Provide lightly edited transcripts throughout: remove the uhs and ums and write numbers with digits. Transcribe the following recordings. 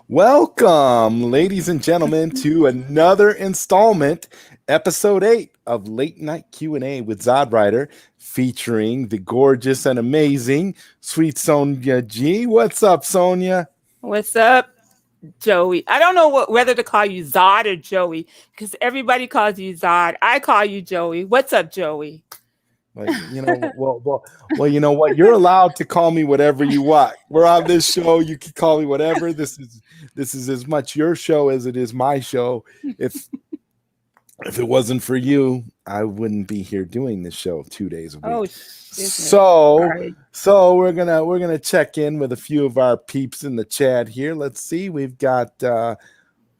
Welcome, ladies and gentlemen, to another installment, episode 8 of Late Night Q&A with ZodWriter, featuring the gorgeous and amazing SweetSonjaG. What's up, Sonia? What's up, Joey? I don't know whether to call you Zod or Joey because everybody calls you Zod. I call you Joey. What's up, Joey? Like, you know what? You're allowed to call me whatever you want. We're on this show. You can call me whatever. This is as much your show as it is my show. If it wasn't for you, I wouldn't be here doing this show 2 days a week. Oh, so we're gonna check in with a few of our peeps in the chat here. Let's see. We've got I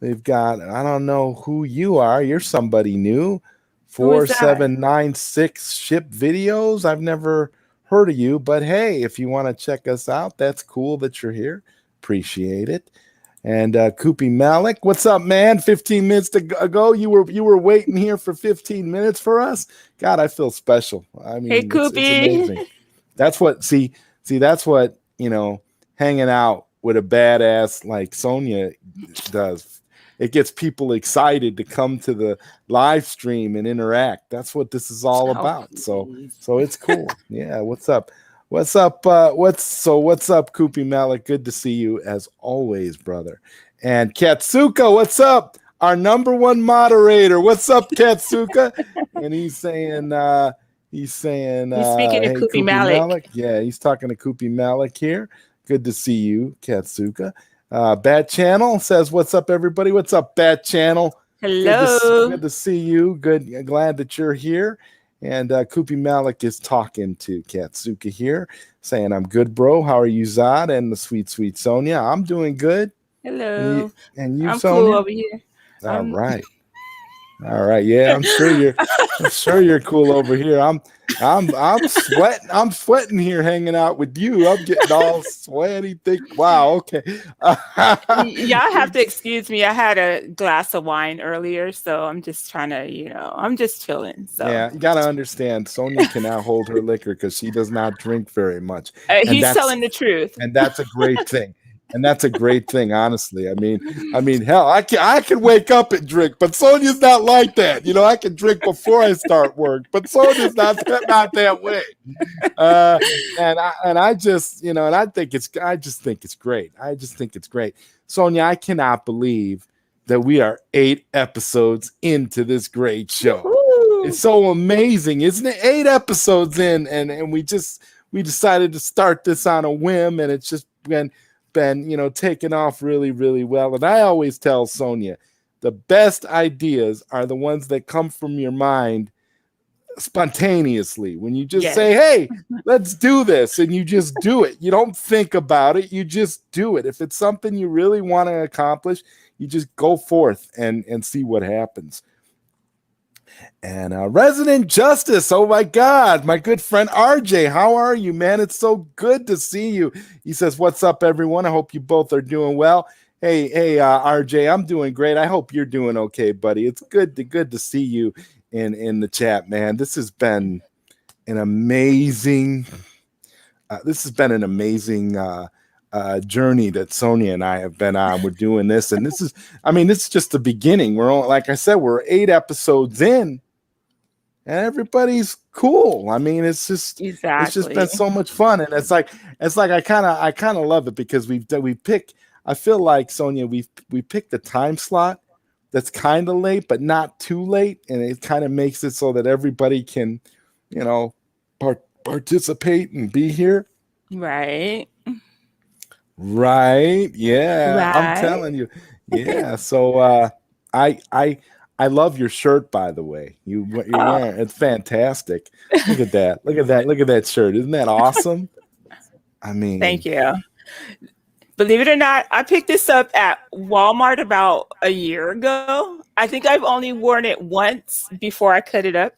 don't know who you are. You're somebody new. 4796 ship videos. I've never heard of you, but hey, if you want to check us out, that's cool that you're here. Appreciate it. And Koopy Malik, what's up, man? 15 minutes ago, you were waiting here for 15 minutes for us. God, I feel special. I mean, hey, Koopy. It's amazing. That's what that's what hanging out with a badass like Sonia does. It gets people excited to come to the live stream and interact. That's what this is all about. So it's cool. Yeah. What's up? What's up, Koopy Malik? Good to see you as always, brother. And Katsuka, what's up? Our number one moderator. What's up, Katsuka? And he's saying he's speaking to Koopy Malik. Yeah, he's talking to Koopy Malik here. Good to see you, Katsuka. Bat Channel says, what's up, everybody? What's up, Bat Channel? Hello. Good to see you. Good. Glad that you're here. And Koopy Malik is talking to Katsuka here, saying, I'm good, bro. How are you, Zod? And the sweet Sonia. I'm doing good. Hello. And you, I'm Sonia? cool over here. All right. Yeah, I'm sure you're cool over here. I'm sweating. I'm sweating here hanging out with you. I'm getting all sweaty. Wow, okay. Y'all have to excuse me. I had a glass of wine earlier, so I'm just trying to, I'm just chilling. So yeah, you gotta understand, Sonia cannot hold her liquor because she does not drink very much. He's telling the truth, and that's a great thing. And that's a great thing, honestly. I mean, hell, I can wake up and drink, but Sonia's not like that. I can drink before I start work, but Sonia's not that way. And I just, and I just think it's great. I just think it's great. Sonia, I cannot believe that we are 8 episodes into this great show. Woo-hoo. It's so amazing, isn't it? 8 episodes in, and we decided to start this on a whim, and it's just been taken off really, really well. And I always tell Sonia, the best ideas are the ones that come from your mind spontaneously. When you just say, hey, let's do this, and you just do it. You don't think about it. You just do it. If it's something you really want to accomplish, you just go forth and see what happens. And Resident Justice, oh my God, my good friend RJ, how are you, man? It's so good to see you. He says, what's up, everyone? I hope you both are doing well. Hey, RJ, I'm doing great. I hope you're doing okay, buddy. It's good to see you in the chat, man. This has been an amazing journey that Sonia and I have been on. We're doing this, and this is just the beginning. Like I said, we're 8 episodes in, and everybody's cool. It's just been so much fun, and it's like I kind of love it because we pick. I feel like, Sonia, we picked the time slot that's kind of late, but not too late, and it kind of makes it so that everybody can, participate and be here. Right. Yeah, right. I'm telling you. Yeah. So I love your shirt, by the way. You're wearing, it's fantastic. Look at that. Look at that shirt. Isn't that awesome? Thank you. Believe it or not, I picked this up at Walmart about a year ago. I think I've only worn it once before I cut it up.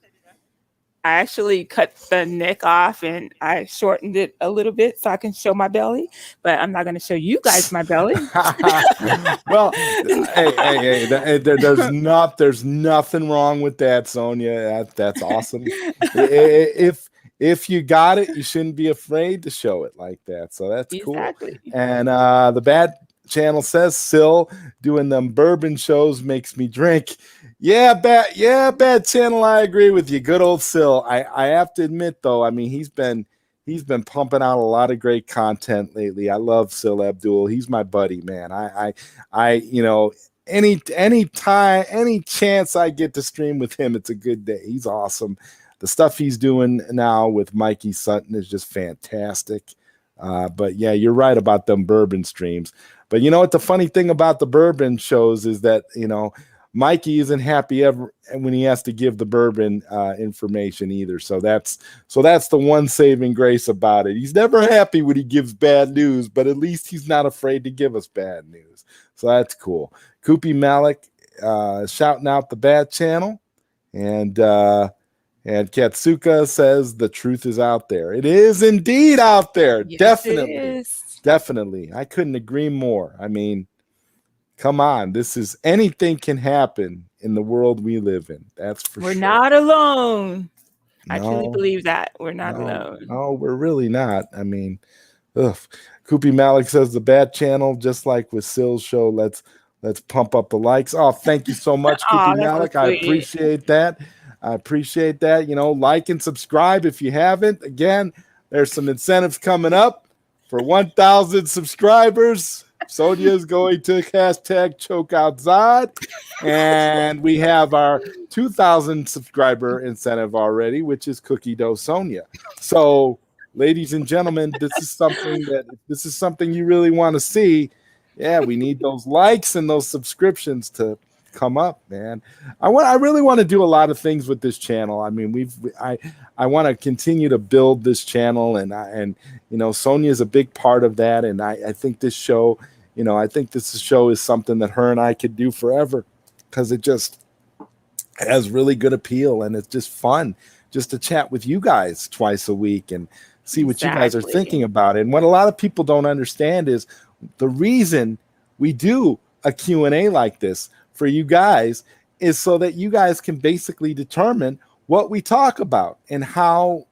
I actually cut the neck off and I shortened it a little bit so I can show my belly, but I'm not going to show you guys my belly. Well, hey, there's nothing wrong with that, Sonia. That's awesome. If you got it, you shouldn't be afraid to show it like that. So that's exactly cool. And the bad channel says, Sill doing them bourbon shows makes me drink. Yeah, bad channel. I agree with you. Good old Sill. I have to admit though, I mean, he's been pumping out a lot of great content lately. I love Sill Abdul. He's my buddy, man. You know, any time, any chance I get to stream with him, it's a good day. He's awesome. The stuff he's doing now with Mikey Sutton is just fantastic. But yeah, you're right about them bourbon streams. But you know what? The funny thing about the bourbon shows is that, you know, Mikey isn't happy ever when he has to give the bourbon information either. So that's the one saving grace about it. He's never happy when he gives bad news, but at least he's not afraid to give us bad news. So that's cool. Koopy Malik shouting out the bad channel, and Katsuka says the truth is out there. It is indeed out there. Yes, Definitely. it is. Definitely. I couldn't agree more. I mean, come on. This is anything can happen in the world we live in. That's for sure. We're not alone. No, I truly believe that. We're not alone. No, we're really not. I mean, Koopy Malik says the bad channel, just like with Sill's show. Let's pump up the likes. Oh, thank you so much, Koopy Malik. I appreciate that. You know, like and subscribe if you haven't. Again, there's some incentives coming up for 1,000 subscribers. Sonja is going to #ChokeOutZod, and we have our 2,000 subscriber incentive already, which is Cookie Dough Sonja. So, ladies and gentlemen, this is something you really want to see. Yeah, we need those likes and those subscriptions to come up, man. I really want to do a lot of things with this channel. I mean, I want to continue to build this channel, and you know, Sonja is a big part of that, and I think this show, you know, I think this show is something that her and I could do forever, because it just has really good appeal, and it's just fun just to chat with you guys twice a week and see what you guys are thinking about it. And what a lot of people don't understand is the reason we do a Q&A like this for you guys is so that you guys can basically determine what we talk about and how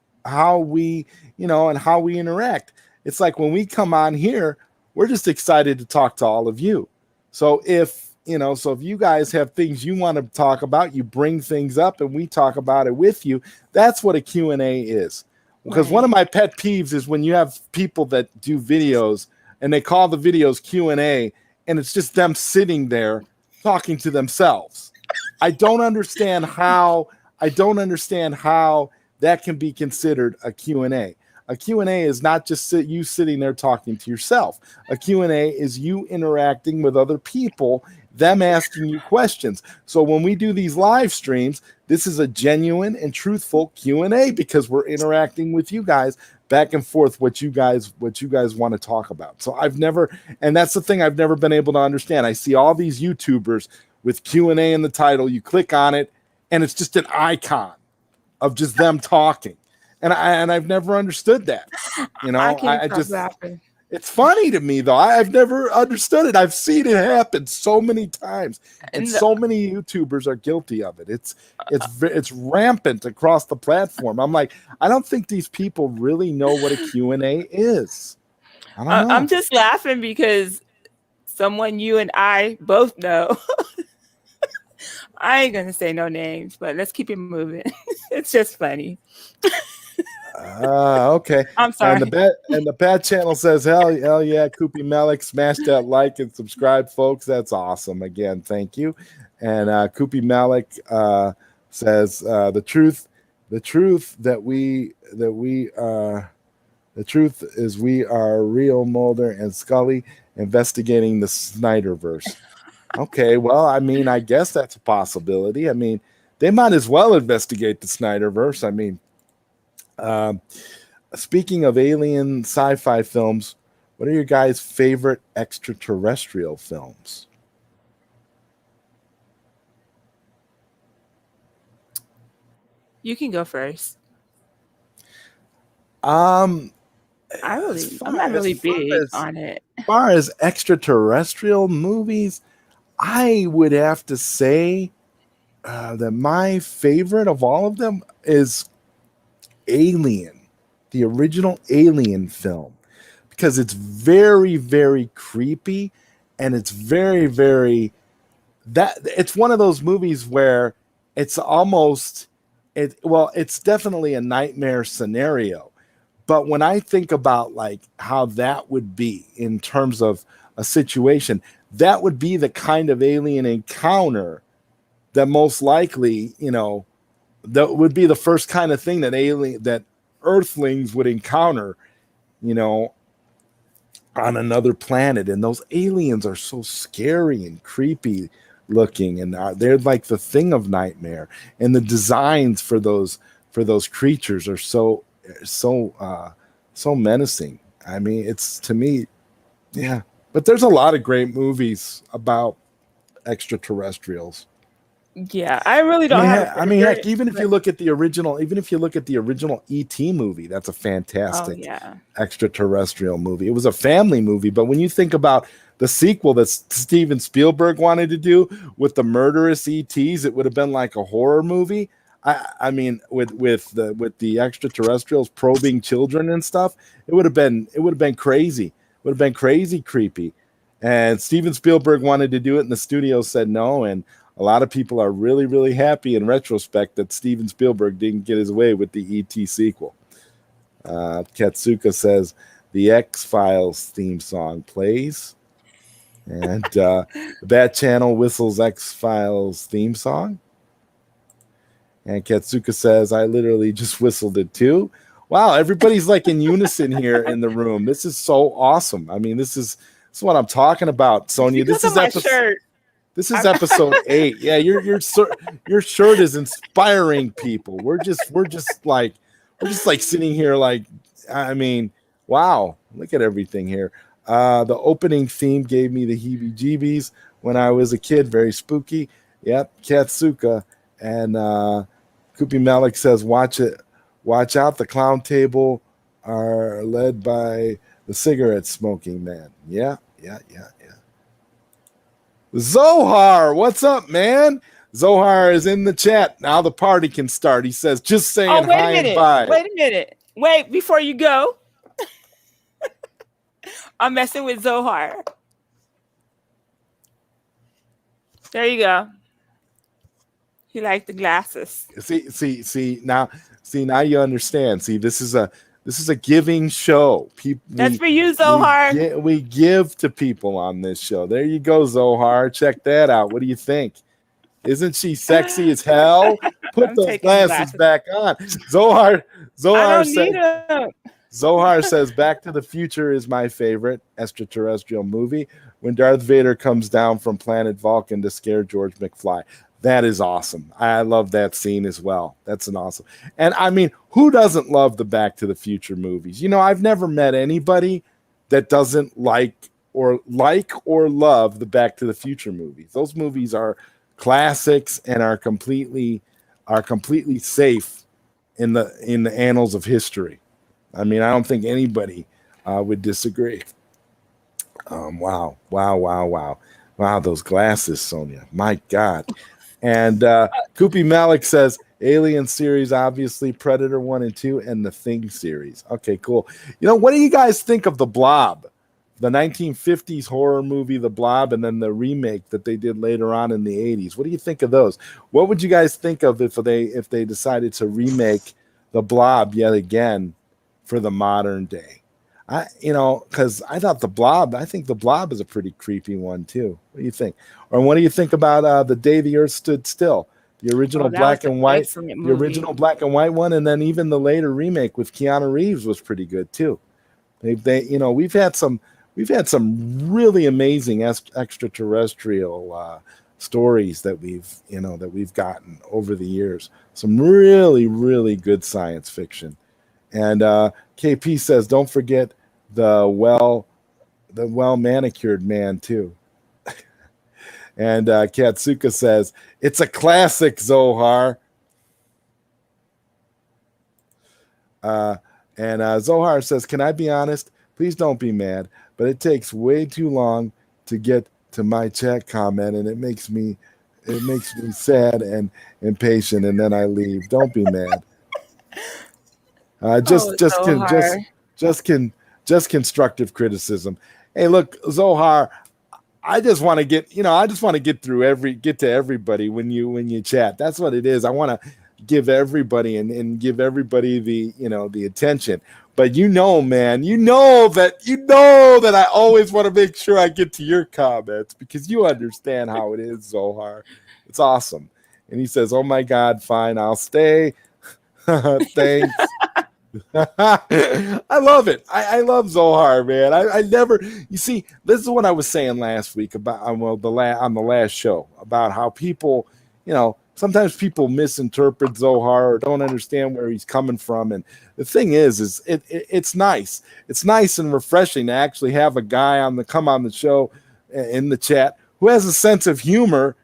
we, you know, and how we interact. It's like when we come on here, we're just excited to talk to all of you. So if you guys have things you want to talk about, you bring things up and we talk about it with you. That's what a Q&A is. Because one of my pet peeves is when you have people that do videos and they call the videos Q&A, and it's just them sitting there talking to themselves. I don't understand how that can be considered a Q&A. A Q&A is not just you sitting there talking to yourself. A Q&A is you interacting with other people, them asking you questions. So when we do these live streams, this is a genuine and truthful Q&A because we're interacting with you guys back and forth what you guys want to talk about. So and that's the thing I've never been able to understand. I see all these YouTubers with Q&A in the title. You click on it and it's just an icon of just them talking. And I've never understood that. You know, I just laughing. It's funny to me though. I've never understood it. I've seen it happen so many times, and so many YouTubers are guilty of it. It's rampant across the platform. I'm like, I don't think these people really know what a Q&A is. I don't know. I'm just laughing because someone you and I both know. I ain't gonna say no names, but let's keep it moving. It's just funny. Okay. I'm sorry. And the bad channel says, hell yeah, Koopy Malik, smash that like and subscribe, folks. That's awesome. Again, thank you. And Koopy Malik says the truth is we are real Mulder and Scully investigating the Snyderverse. Okay, well, I mean, I guess that's a possibility. I mean, they might as well investigate the Snyderverse. I mean, speaking of alien sci-fi films, what are your guys' favorite extraterrestrial films? You can go first. I'm not really big on it. As far as extraterrestrial movies, I would have to say that my favorite of all of them is Alien, the original Alien film, because it's very, very creepy and it's very, very that it's one of those movies where it's almost it's definitely a nightmare scenario. But when I think about like how that would be in terms of a situation, that would be the kind of alien encounter that most likely, that would be the first kind of thing that Earthlings would encounter, you know, on another planet. And those aliens are so scary and creepy looking, and they're like the thing of nightmare. And the designs for those creatures are so menacing. I mean, it's, to me, yeah. But there's a lot of great movies about extraterrestrials. Yeah, I really don't have. I mean, heck, even if you look at the original E.T. movie, that's a fantastic extraterrestrial movie. It was a family movie, but when you think about the sequel that Steven Spielberg wanted to do with the murderous E.T.s, it would have been like a horror movie. I mean, with the extraterrestrials probing children and stuff, it would have been crazy. It would have been crazy creepy. And Steven Spielberg wanted to do it, and the studio said no. And a lot of people are really, really happy in retrospect that Steven Spielberg didn't get his way with the E.T. sequel. Katsuka says the X-Files theme song plays, and the Bat Channel whistles X-Files theme song. And Katsuka says, I literally just whistled it too. Wow, everybody's like in unison here in the room. This is so awesome. I mean, this is what I'm talking about, Sonia. This is episode 8. Yeah, your shirt is inspiring people. We're just like sitting here like, I mean, wow, look at everything here. The opening theme gave me the heebie-jeebies when I was a kid. Very spooky. Yep, Katsuka. And Kupi Malik says, watch out, the clown table are led by the cigarette smoking man. Yeah. Zohar, what's up, man? Zohar is in the chat. Now the party can start. He says, just saying hi and bye. Wait a minute. Wait, before you go. I'm messing with Zohar. There you go. He liked the glasses. See now you understand. See, this is a giving show. That's for you, Zohar. We give to people on this show. There you go, Zohar. Check that out. What do you think? Isn't she sexy as hell? Put those glasses back on. Zohar says Back to the Future is my favorite extraterrestrial movie when Darth Vader comes down from planet Vulcan to scare George McFly. That is awesome. I love that scene as well. That's an awesome. And I mean, who doesn't love the Back to the Future movies? I've never met anybody that doesn't like or love the Back to the Future movies. Those movies are classics and are completely safe in the annals of history. I mean, I don't think anybody would disagree. Wow, those glasses, Sonia. My God. And Kupi Malik says Alien series, obviously Predator 1 and 2, and the Thing series. Okay, cool. What do you guys think of The Blob? The 1950s horror movie, The Blob, and then the remake that they did later on in the 80s. What do you think of those? What would you guys think of if they decided to remake The Blob yet again for the modern day? Because I think The Blob is a pretty creepy one too. What do you think? Or what do you think about The Day the Earth Stood Still, the original black and white one, and then even the later remake with Keanu Reeves was pretty good too. We've had some really amazing extraterrestrial stories that we've gotten over the years. Some really, really good science fiction. And KP says, don't forget the well manicured man too. And Katsuka says, it's a classic, Zohar. And Zohar says, can I be honest? Please don't be mad, but it takes way too long to get to my chat comment, and it makes me sad and impatient, and then I leave. Don't be mad. Just constructive criticism. Hey, look, Zohar, I just want to get, get to everybody when you chat. That's what it is. I want to give everybody and give everybody the attention. But man, that I always want to make sure I get to your comments because you understand how it is, Zohar. It's awesome. And he says, "Oh my God, fine, I'll stay." Thanks. I love it. I love Zohar, man. I never. You see, this is what I was saying last week about on the last show about how people, sometimes people misinterpret Zohar or don't understand where he's coming from. And the thing is it's nice. It's nice and refreshing to actually have a guy come on the show in the chat who has a sense of humor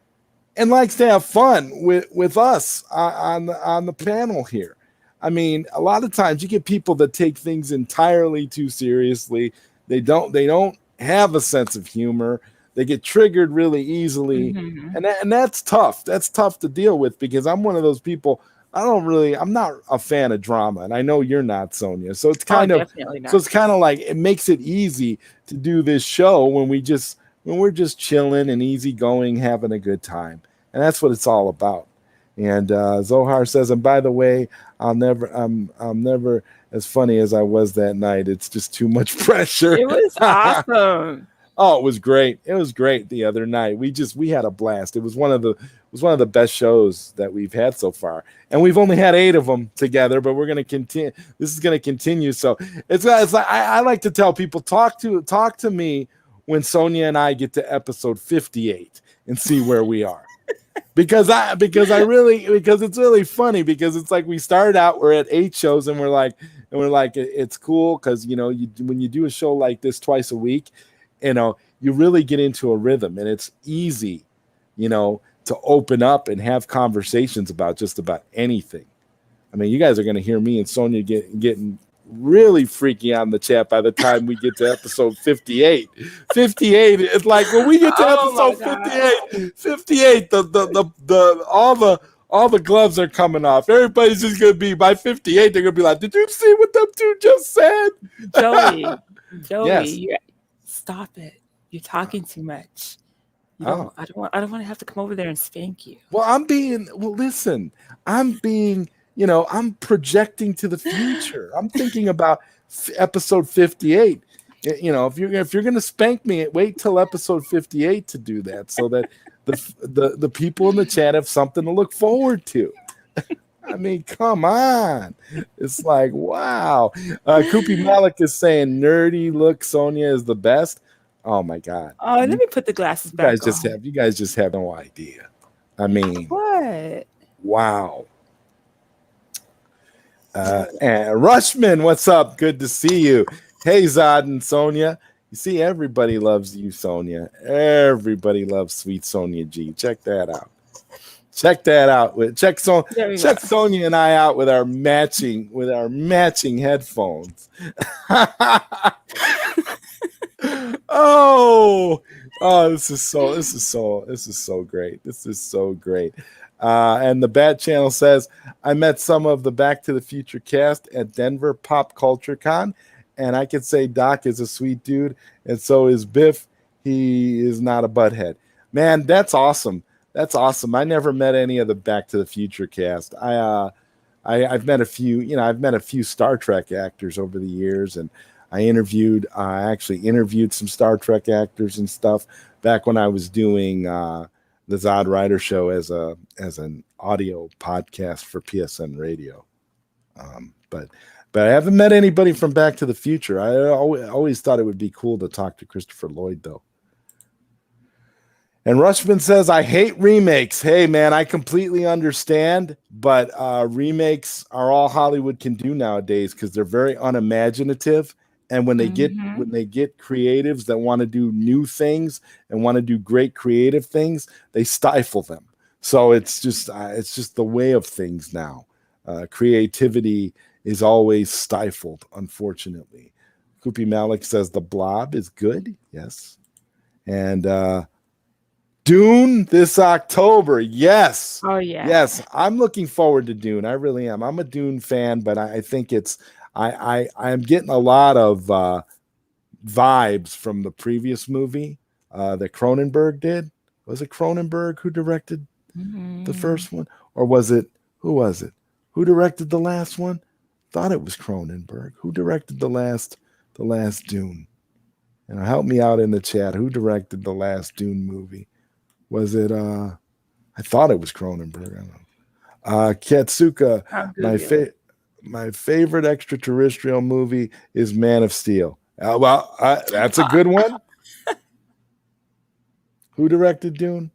and likes to have fun with us on the panel here. I mean, a lot of times you get people that take things entirely too seriously. They don't have a sense of humor. They get triggered really easily, and that's tough. That's tough to deal with because I'm one of those people. I'm not a fan of drama, and I know you're not, Sonia. So it's kind of like it makes it easy to do this show when we're just chilling and easygoing, having a good time, and that's what it's all about. And Zohar says, and by the way, I'm never as funny as I was that night. It's just too much pressure. It was awesome. Oh, it was great. It was great the other night. We had a blast. It was one of the best shows that we've had so far. And we've only had 8 of them together, but we're going to continue. This is going to continue. So it's like I like to tell people, talk to me when Sonia and I get to episode 58 and see where we are. Because it's really funny because it's like we started out, we're at 8 shows and we're like it's cool because when you do a show like this twice a week, you really get into a rhythm and it's easy, to open up and have conversations about just about anything. I mean, you guys are going to hear me and Sonia getting really freaky on the chat by the time we get to episode 58. 58, it's like when we get to episode 58, all the gloves are coming off. Everybody's just gonna be by 58. They're gonna be like, "Did you see what them two just said?" Joey, yes. Stop it. You're talking too much. I don't want to have to come over there and spank you. Well, I'm projecting to the future. I'm thinking about episode 58. If you're going to spank me, wait till episode 58 to do that so that the people in the chat have something to look forward to. I mean, come on. It's like, wow. Koopy Malik is saying nerdy look Sonia is the best. Oh my God. Oh, let me put the glasses back on. You guys just have no idea. I mean, what? Wow. And Rushman, what's up? Good to see you. Hey, Zod and Sonia. You see, everybody loves you, Sonia. Everybody loves Sweet Sonja G. Check that out. Check Sonia and I out with our matching headphones. This is so great. This is so great. And the Bat Channel says, I met some of the Back to the Future cast at Denver Pop Culture Con, and I could say Doc is a sweet dude, and so is Biff. He is not a butthead. Man, that's awesome. That's awesome. I never met any of the Back to the Future cast. I've met a few, I've met a few Star Trek actors over the years, and I actually interviewed some Star Trek actors and stuff back when I was doing the ZodWriter show as an audio podcast for PSN Radio. But I haven't met anybody from Back to the Future. I always thought it would be cool to talk to Christopher Lloyd, though. And Rushman says, I hate remakes. Hey, man, I completely understand, but remakes are all Hollywood can do nowadays because they're very unimaginative. And when they get creatives that want to do new things and want to do great creative things, they stifle them. So it's just the way of things now. Creativity is always stifled, unfortunately. Koopy Malik says the Blob is good. Yes. And Dune this October. Yes. Oh, yeah. Yes. I'm looking forward to Dune. I really am. I'm a Dune fan, but I think I'm getting a lot of vibes from the previous movie. that Cronenberg did. Was it Cronenberg who directed the first one, or was it who was it? Who directed the last one? Thought it was Cronenberg. Who directed the last Dune? And help me out in the chat. Who directed the last Dune movie? Was it? I thought it was Cronenberg. I don't know. Katsuka, my favorite extraterrestrial movie is Man of Steel. That's a good one. Who directed Dune?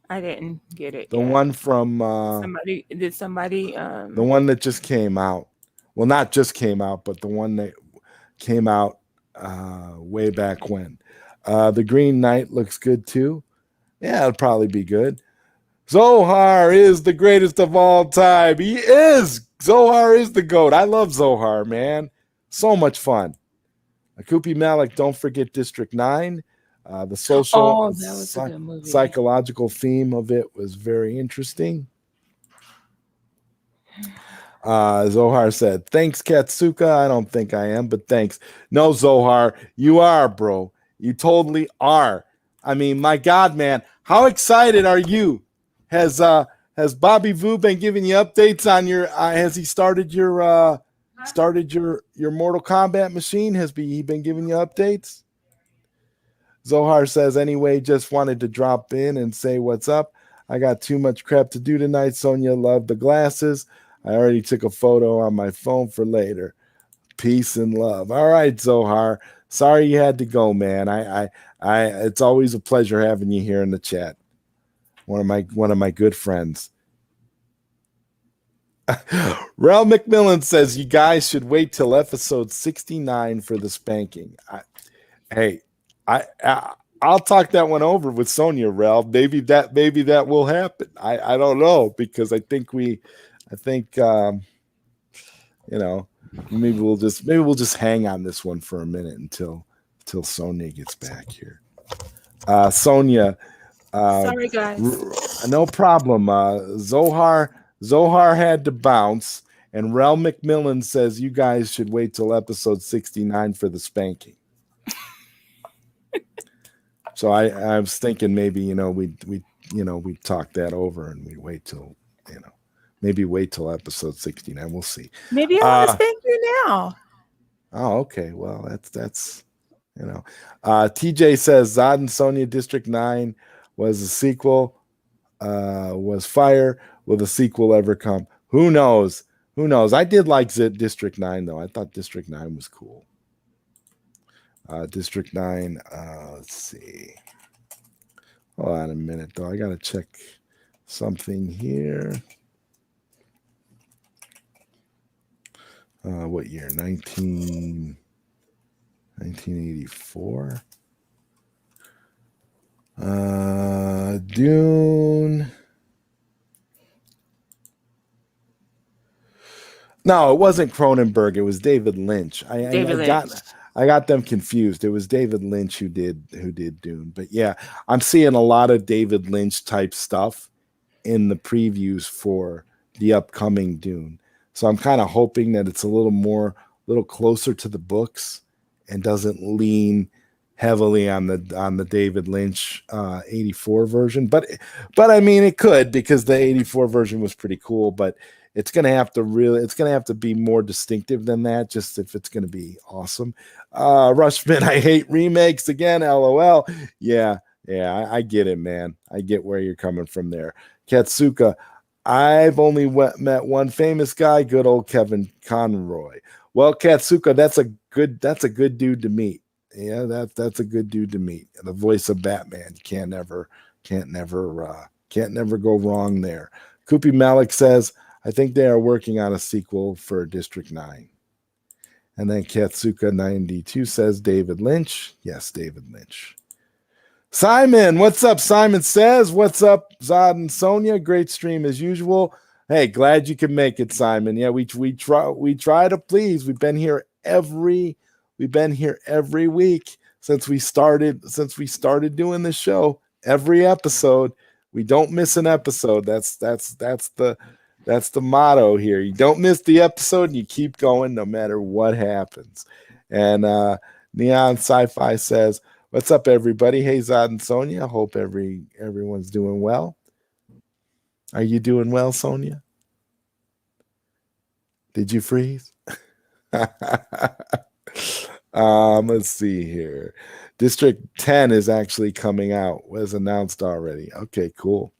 I didn't get it. The one from somebody. The one that just came out. Well, not just came out, but the one that came out way back when. The Green Knight looks good too. Yeah, it'll probably be good. Zohar is the greatest of all time. He is. Zohar is the GOAT. I love Zohar, man. So much fun. Akupi Malik, don't forget District 9. The social that was a good movie. Psychological theme of it was very interesting. Zohar said, thanks, Katsuka. I don't think I am, but thanks. No, Zohar, you are, bro. You totally are. I mean, my God, man, how excited are you? Has Bobby Vu been giving you updates on your? Has he started your Mortal Kombat machine? Has he been giving you updates? Zohar says, anyway, just wanted to drop in and say what's up. I got too much crap to do tonight. Sonia loved the glasses. I already took a photo on my phone for later. Peace and love. All right, Zohar. Sorry you had to go, man. I it's always a pleasure having you here in the chat. One of my good friends. Rel McMillan says you guys should wait till episode 69 for the spanking. I'll talk that one over with Sonia, Rel. Maybe that will happen. I don't know, because I think maybe we'll just hang on this one for a minute until Sonia gets back here. Sonia, sorry guys. No problem. Zohar had to bounce, and Rel McMillan says you guys should wait till episode 69 for the spanking. So I was thinking maybe we talk that over and we wait till wait till episode 69. We'll see. Maybe I want to spank you now. Oh, okay. Well, that's TJ says Zod and Sonia District 9 was a sequel, was fire. Will the sequel ever come? Who knows? I did like District 9 though. I thought District 9 was cool. District 9, let's see. Hold on a minute though. I gotta check something here. What year? 1984. Dune. No, it wasn't Cronenberg. It was David Lynch. I got them confused. It was David Lynch who did Dune. But yeah, I'm seeing a lot of David Lynch type stuff in the previews for the upcoming Dune. So I'm kind of hoping that it's a little closer to the books and doesn't lean heavily on the David Lynch 84 version. But I mean, it could, because the 84 version was pretty cool, but it's going to have to be more distinctive than that, just if it's going to be awesome. Rushman, I hate remakes again. LOL. Yeah, I get it, man. I get where you're coming from there. Katsuka, I've only met one famous guy, good old Kevin Conroy. Well, Katsuka, that's a good dude to meet. Yeah, that's a good dude to meet. The voice of Batman. Can't never go wrong there. Kupi Malik says, I think they are working on a sequel for District 9. And then Katsuka92 says David Lynch. Yes, David Lynch. Simon, what's up? Simon says, what's up, Zod and Sonia? Great stream as usual. Hey, glad you can make it, Simon. Yeah, we try to please. We've been here every week since we started doing this show. Every episode, we don't miss an episode. That's the motto here. You don't miss the episode and you keep going no matter what happens. And Neon Sci-Fi says, What's up, everybody? Hey, Zod and Sonia. Hope everyone's doing well. Are you doing well, Sonia? Did you freeze? Let's see here. District 10 is actually coming out. Was announced already. Okay, cool.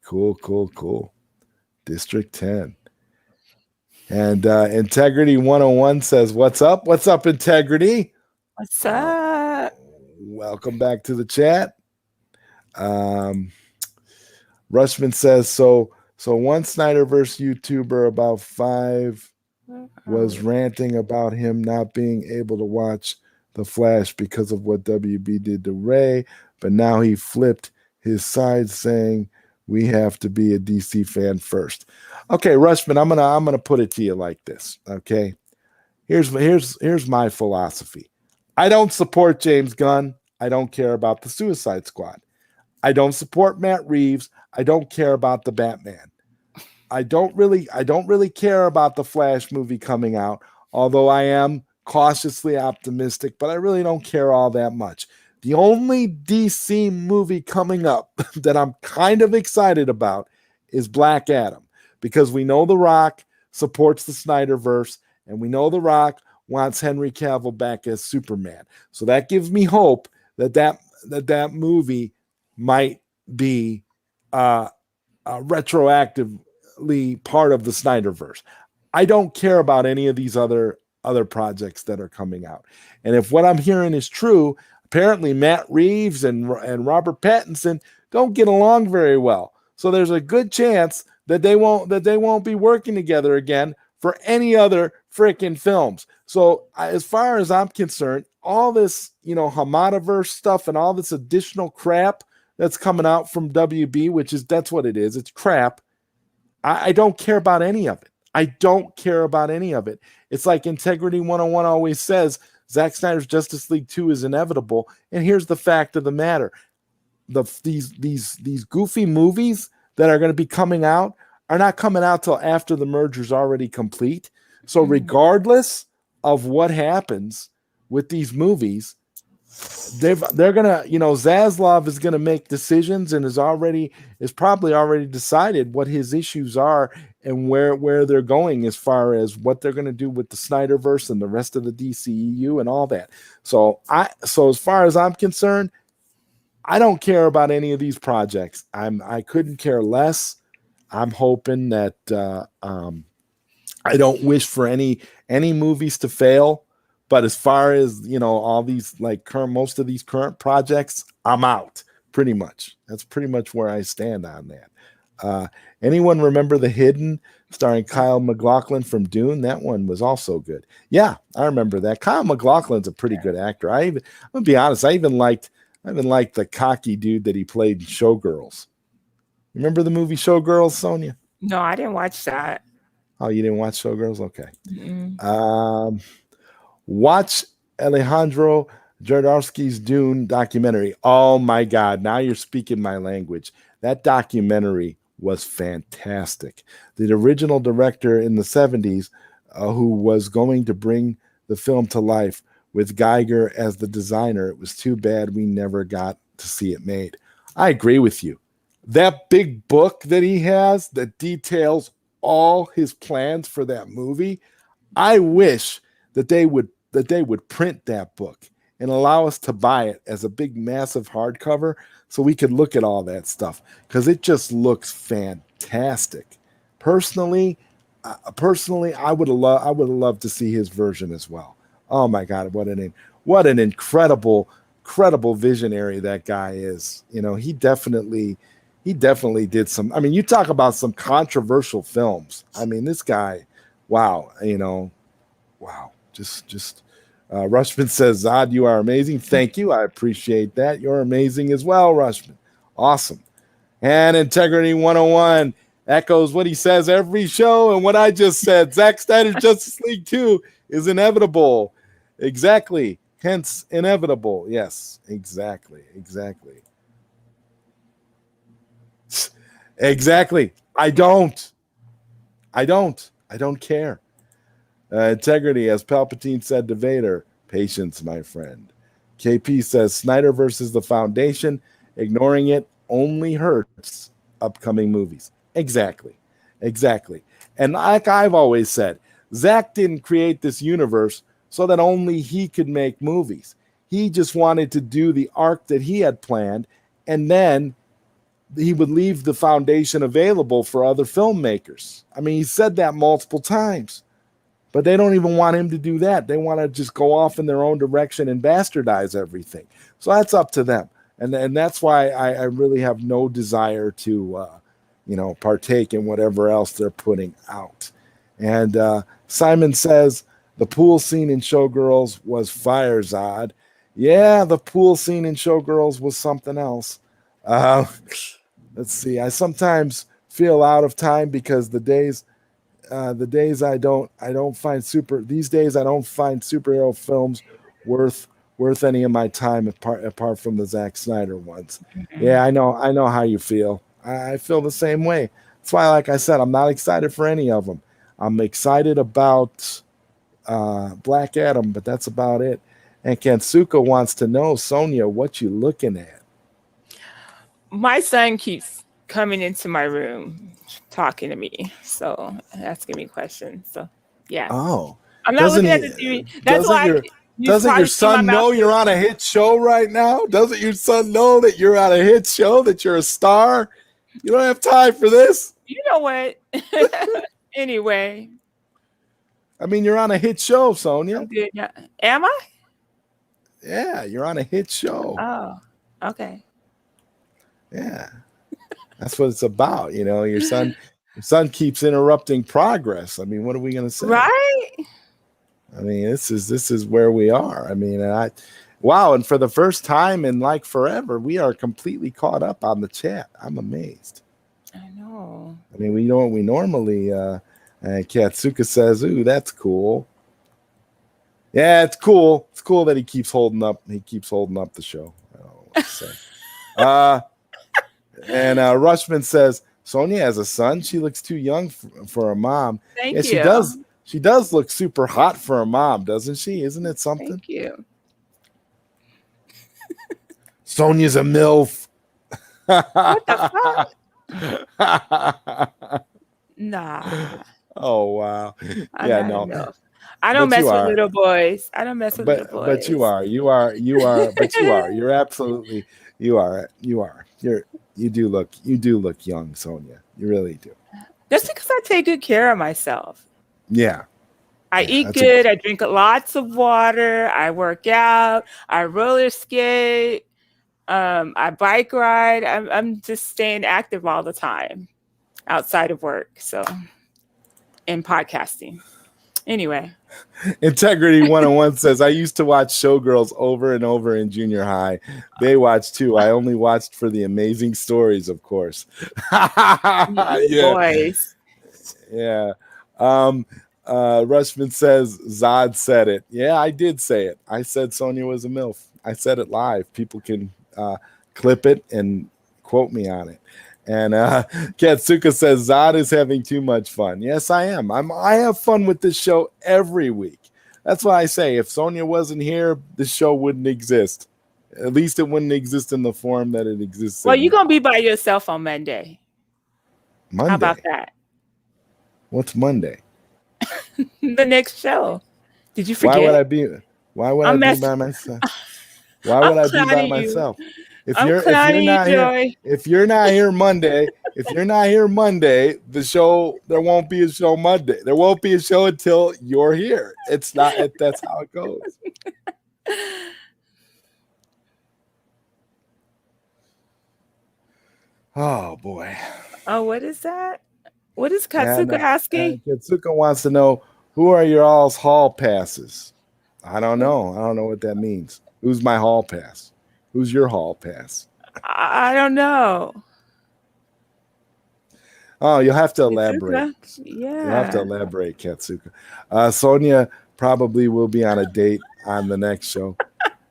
Cool. District 10. And Integrity 101 says, what's up? What's up, Integrity? What's up? Welcome back to the chat. Rushman says, so one Snyderverse YouTuber about 5 was ranting about him not being able to watch The Flash because of what WB did to Ray, but now he flipped his side saying we have to be a DC fan first. Okay, Rushman, I'm gonna put it to you like this. Okay, here's my philosophy. I don't support James Gunn. I don't care about the Suicide Squad. I don't support Matt Reeves. I don't care about the Batman. I don't really care about the Flash movie coming out, although I am cautiously optimistic, but I really don't care all that much. The only DC movie coming up that I'm kind of excited about is Black Adam, because we know The Rock supports the Snyderverse, and we know The Rock wants Henry Cavill back as Superman. So that gives me hope that movie might be retroactively part of the Snyderverse. I don't care about any of these other projects that are coming out. And if what I'm hearing is true, apparently Matt Reeves and Robert Pattinson don't get along very well. So there's a good chance that they won't be working together again for any other freaking films. So as far as I'm concerned, all this, Hamadaverse stuff and all this additional crap that's coming out from WB, that's what it is. It's crap. I don't care about any of it. I don't care about any of it. It's like Integrity 101 always says, Zack Snyder's Justice League 2 is inevitable. And here's the fact of the matter. These goofy movies that are going to be coming out are not coming out till after the merger's already complete. So regardless of what happens with these movies, they're gonna, Zaslav is gonna make decisions and is probably already decided what his issues are and where they're going as far as what they're gonna do with the Snyderverse and the rest of the DCEU and all that. So as far as I'm concerned, I don't care about any of these projects. I couldn't care less. I'm hoping that I don't wish for any movies to fail. But as far as, all these most of these current projects, I'm out pretty much. That's pretty much where I stand on that. Anyone remember The Hidden starring Kyle MacLachlan from Dune? That one was also good. Yeah, I remember that. Kyle MacLachlan's a pretty good actor. I'm gonna be honest. I even liked the cocky dude that he played in Showgirls. Remember the movie Showgirls, Sonia? No, I didn't watch that. Oh, you didn't watch Showgirls? Okay. Watch Alejandro Jodorowsky's Dune documentary. Oh my God, now you're speaking my language. That documentary was fantastic. The original director in the 70s, who was going to bring the film to life with Geiger as the designer, it was too bad we never got to see it made. I agree with you. That big book that he has that details all his plans for that movie, I wish that they would print that book and allow us to buy it as a big, massive hardcover so we could look at all that stuff, because it just looks fantastic. Personally, I would have loved to see his version as well. Oh my God, what an incredible visionary that guy is. He definitely did some. I mean, you talk about some controversial films. I mean, this guy, wow, wow. Just Rushman says, Zod, you are amazing. Thank you. I appreciate that. You're amazing as well, Rushman. Awesome. And Integrity 101 echoes what he says every show and what I just said. Zack Snyder's Justice League 2 is inevitable. Exactly. Hence, inevitable. Yes, exactly. Exactly. I don't care. Integrity, as Palpatine said to Vader, patience, my friend. KP says Snyder versus the Foundation. Ignoring it only hurts upcoming movies. Exactly. And like I've always said, Zack didn't create this universe so that only he could make movies. He just wanted to do the arc that he had planned, and then he would leave the foundation available for other filmmakers. I mean, he said that multiple times, but they don't even want him to do that. They want to just go off in their own direction and bastardize everything. So that's up to them. And that's why I really have no desire to, partake in whatever else they're putting out. And Simon says the pool scene in Showgirls was fire, Zod. Yeah, the pool scene in Showgirls was something else. Let's see. I sometimes feel out of time because the days I don't find superhero films worth any of my time apart from the Zack Snyder ones. Mm-hmm. Yeah, I know how you feel. I feel the same way. That's why, like I said, I'm not excited for any of them. I'm excited about Black Adam, but that's about it. And Kansuka wants to know, Sonia, what you looking at? My son keeps coming into my room talking to me, so asking me questions. So yeah. Oh, I'm not looking at the TV. That's why. Doesn't your son know you're on a hit show right now? Doesn't your son know that you're on a hit show, that you're a star? You don't have time for this. You know what? Anyway. I mean, you're on a hit show, Sonia. Yeah. Am I? Yeah, you're on a hit show. Oh, okay. Yeah. That's what it's about. Your son keeps interrupting progress. I mean, what are we going to say? Right? I mean, this is where we are. I mean, wow. And for the first time in like forever, we are completely caught up on the chat. I'm amazed. I know. I mean, we normally, Katsuka says, ooh, that's cool. Yeah, it's cool. It's cool that he keeps holding up the show. I don't know what to say. And Rushman says, Sonia has a son. She looks too young for a mom. Thank you. She does. She does look super hot for a mom, doesn't she? Isn't it something? Thank you. Sonia's a MILF. What the fuck? Nah. Oh, wow. I don't mess with little boys. I don't mess with little boys. But you are. But you are. You're absolutely. You are. You do look young, Sonia. You really do. That's because I take good care of myself. Yeah. I eat good. I drink lots of water. I work out. I roller skate. I bike ride. I'm just staying active all the time outside of work. So, and podcasting. Anyway. Integrity 101 says, I used to watch Showgirls over and over in junior high. Baywatch too. I only watched for the amazing stories, of course. Yeah. Boys. Yeah. Rushman says, Zod said it. Yeah, I did say it. I said Sonia was a MILF. I said it live. People can clip it and quote me on it. And Katsuka says, Zod is having too much fun. Yes, I am. I have fun with this show every week. That's why I say if Sonia wasn't here, this show wouldn't exist. At least it wouldn't exist in the form that it exists. Well, you're going to be by yourself on Monday. How about that? What's Monday? The next show. Did you forget? Why would I be by myself? Why would I be by myself? If you're not here Monday, the show, there won't be a show Monday. There won't be a show until you're here. It's not. That's how it goes. Oh boy. Oh, what is that? What is Katsuka asking? Katsuka wants to know, who are your all's hall passes? I don't know. I don't know what that means. Who's my hall pass? Who's your hall pass? I don't know. Oh, you'll have to elaborate. Yeah. You'll have to elaborate, Katsuka. Sonia probably will be on a date on the next show.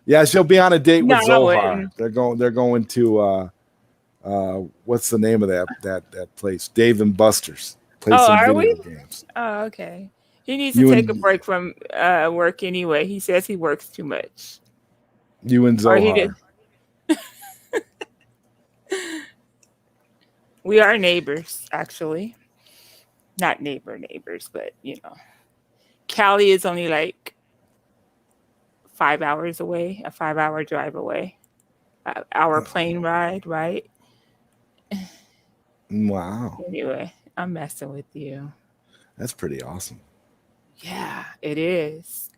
Yeah, she'll be on a date with Zohar. They're going to what's the name of that place? Dave and Buster's. Play some video games. Oh, okay. He needs to take a break from work anyway. He says he works too much. You and or he did. Zohar. We are neighbors, actually. Not neighbors, but Cali is only like 5 hours away, a 5 hour drive away. Our plane ride, right? Wow. Anyway, I'm messing with you. That's pretty awesome. Yeah, it is.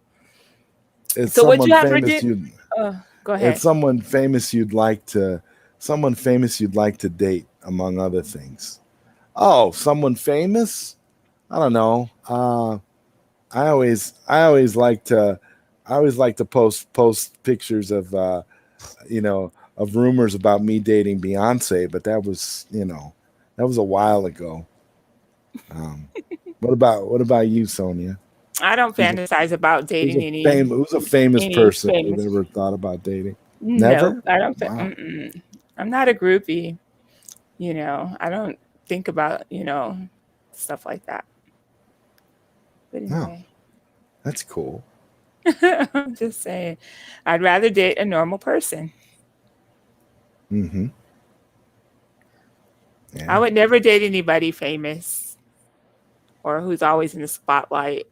It's So, would someone you ever famous did? you'd Go it's ahead. someone famous you'd like to date, among other things. Oh, someone famous? I don't know. I always like to post pictures of of rumors about me dating Beyonce, but that was a while ago. Um, what about you, Sonia? I don't Who's a, fantasize about dating who's a famous any person you've famous. ever thought about dating? No, Never? I don't. Wow. I'm not a groupie. I don't think about stuff like that. But No, anyway, that's cool. I'm just saying, I'd rather date a normal person. Mm-hmm. I Yeah. would never date anybody famous or who's always in the spotlight.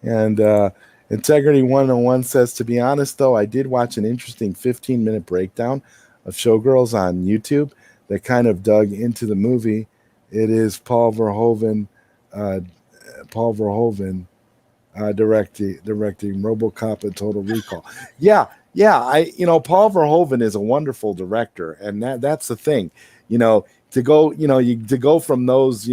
And Integrity 101 says, to be honest, though, I did watch an interesting 15-minute breakdown of Showgirls on YouTube that kind of dug into the movie. It is uh, Paul Verhoeven directing RoboCop and Total Recall. Yeah, yeah. Paul Verhoeven is a wonderful director, and that's the thing. To go from those to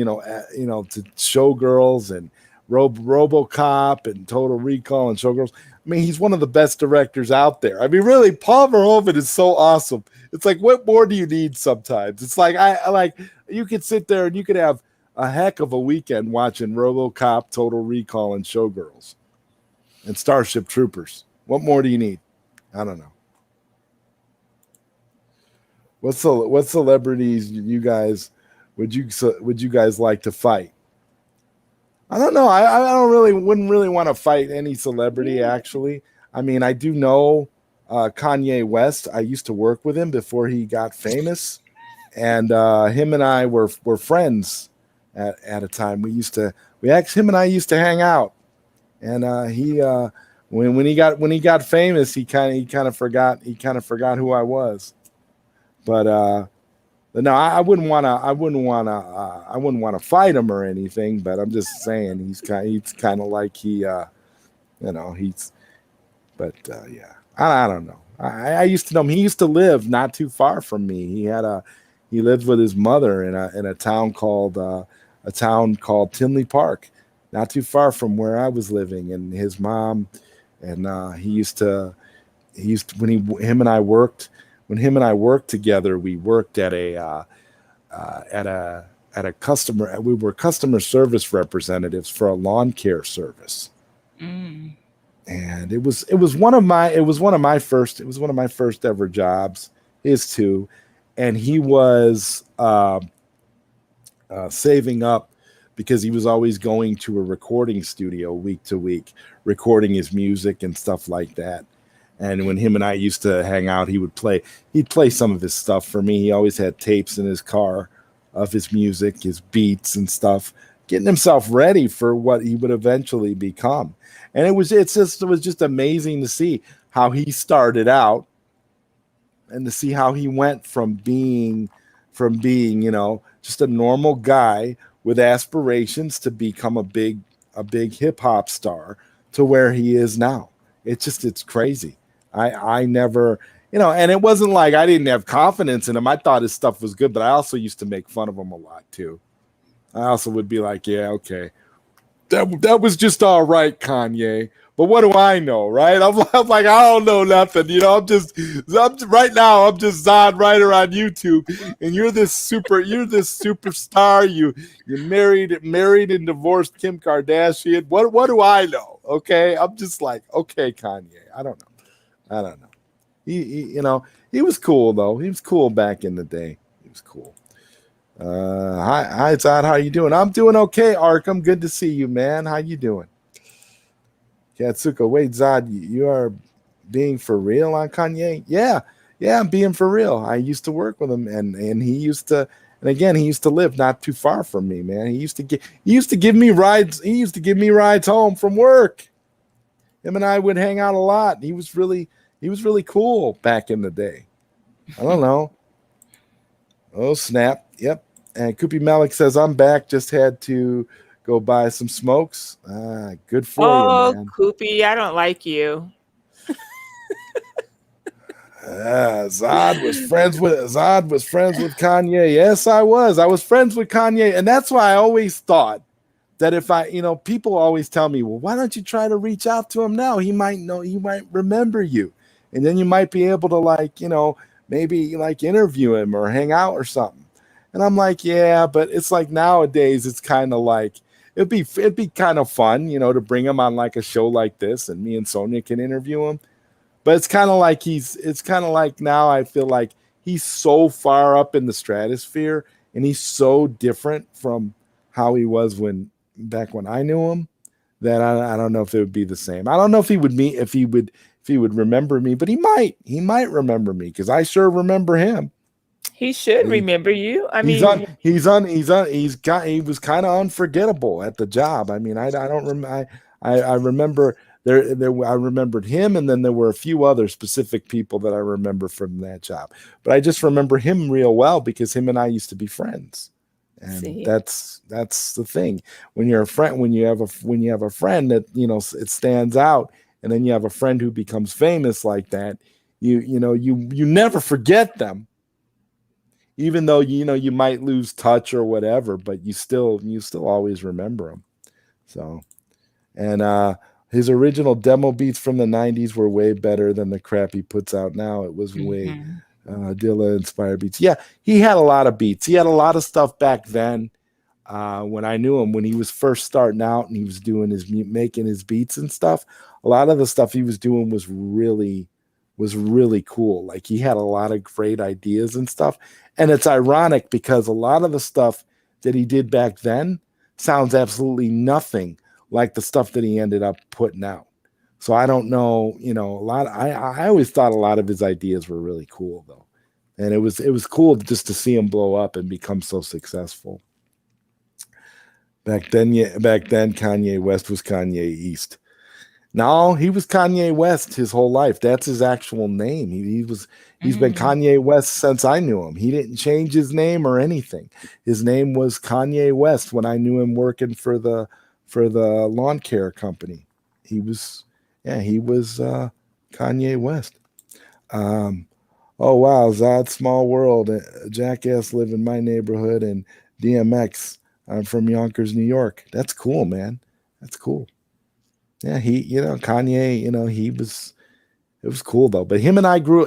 Showgirls and RoboCop and Total Recall and Showgirls. I mean, he's one of the best directors out there. I mean, really, Paul Verhoeven is so awesome. It's like, what more do you need? Sometimes it's like I like you could sit there and you could have a heck of a weekend watching RoboCop, Total Recall, and Showgirls and Starship Troopers. What more do you need? I don't know. What celebrities you guys would you guys like to fight? I don't know. I don't really wouldn't really want to fight any celebrity actually. I mean, I do know Kanye West. I used to work with him before he got famous, and him and I were friends at a time. Him and I used to hang out, and when he got famous, he kind of forgot who I was. But no, I wouldn't want to. I wouldn't want to fight him or anything. But I'm just saying he's kind of like he's. But yeah, I don't know. I used to know him. He used to live not too far from me. He lived with his mother in a town called Tinley Park, not too far from where I was living. And his mom, and he used to, when him and I worked together. We worked at a customer. We were customer service representatives for a lawn care service. Mm. And it was one of my first ever jobs. His too, and he was saving up because he was always going to a recording studio week to week, recording his music and stuff like that. And when him and I used to hang out, he'd play some of his stuff for me. He always had tapes in his car of his music, his beats and stuff, getting himself ready for what he would eventually become. And it was just amazing to see how he started out and to see how he went from being, just a normal guy with aspirations to become a big hip hop star to where he is now. It's crazy. I never, and it wasn't like I didn't have confidence in him. I thought his stuff was good, but I also used to make fun of him a lot too. I also would be like, yeah, okay, that was just all right, Kanye. But what do I know, right? I'm like, I don't know nothing. I'm right now. I'm just ZodWriter on YouTube, and you're this superstar. You married and divorced Kim Kardashian. What do I know? Okay, I'm just like, okay, Kanye. I don't know. He was cool though. He was cool back in the day. He was cool. Hi, Zod. How you doing? I'm doing okay, Arkham. Good to see you, man. How you doing? Katsuko, wait, Zod, you are being for real on Kanye? Yeah, yeah, I'm being for real. I used to work with him, and he used to, and again, he used to live not too far from me, man. He used to give me rides. He used to give me rides home from work. Him and I would hang out a lot. He was really cool back in the day. I don't know. Oh snap! Yep. And Koopy Malik says I'm back. Just had to go buy some smokes. Good for you, Oh, man. Koopy, I don't like you. Zod was friends with Kanye. Yes, I was. I was friends with Kanye, and that's why I always thought that if I, people always tell me, well, why don't you try to reach out to him now? He might know, he might remember you, and then you might be able to maybe like interview him or hang out or something. And I'm like, yeah, but it's like nowadays, it's kind of like it'd be kind of fun, to bring him on like a show like this, and me and Sonia can interview him. But it's kind of like now I feel like he's so far up in the stratosphere and he's so different from how he was back when I knew him that I don't know if it would be the same. I don't know if he would if he would remember me, but he might remember me because I sure remember him. He should remember you. I He was kind of unforgettable at the job. I mean, I don't remember. I remember I remembered him, and then there were a few other specific people that I remember from that job. But I just remember him real well because him and I used to be friends, and that's the thing. When you're a friend, when you have a friend that it stands out, and then you have a friend who becomes famous like that, you never forget them, even though you might lose touch or whatever, but you still always remember them. So, and his original demo beats from the 90s were way better than the crap he puts out now. It was way Dilla inspired beats. Yeah, he had a lot of beats. He had a lot of stuff back then when I knew him, when he was first starting out and he was doing making his beats and stuff. A lot of the stuff he was doing was really cool. Like he had a lot of great ideas and stuff. And it's ironic because a lot of the stuff that he did back then sounds absolutely nothing like the stuff that he ended up putting out. So I don't know, a lot. I always thought a lot of his ideas were really cool though. And it was cool just to see him blow up and become so successful. Back then, Kanye West was Kanye East. No, he was Kanye West his whole life. That's his actual name. He's been Kanye West since I knew him. He didn't change his name or anything. His name was Kanye West when I knew him working for the lawn care company. He was Kanye West. Oh wow, Zod, small world. Jackass live in my neighborhood, and DMX. I'm from Yonkers, New York. That's cool, man. That's cool. Yeah, Kanye, it was cool though. But him and I grew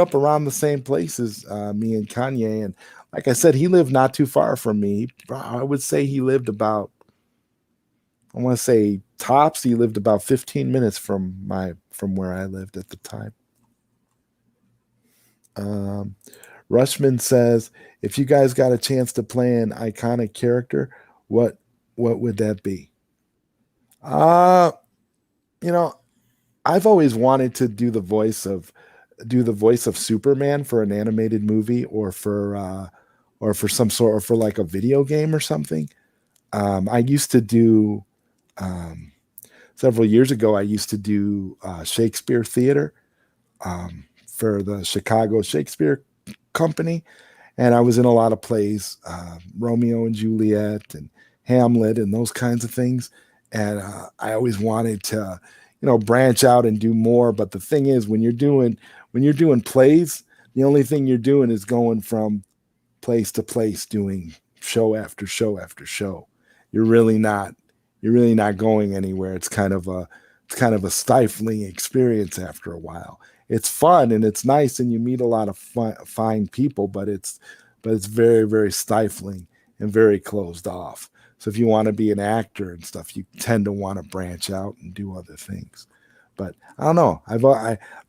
up around the same places, me and Kanye. And like I said, he lived not too far from me. I would say he lived about, I want to say tops, he lived about 15 minutes from where I lived at the time. Rushman says, if you guys got a chance to play an iconic character, what would that be? I've always wanted to do the voice of Superman for an animated movie or for some sort, or for like a video game or something. I used to do several years ago. I used to do Shakespeare theater for the Chicago Shakespeare Company, and I was in a lot of plays, Romeo and Juliet and Hamlet and those kinds of things. And I always wanted to, branch out and do more. But the thing is, when you're doing plays, the only thing you're doing is going from place to place, doing show after show after show. You're really not going anywhere. It's kind of a stifling experience after a while. It's fun and it's nice, and you meet a lot of fine people, but it's very, very stifling and very closed off. So if you want to be an actor and stuff, you tend to want to branch out and do other things. But I don't know.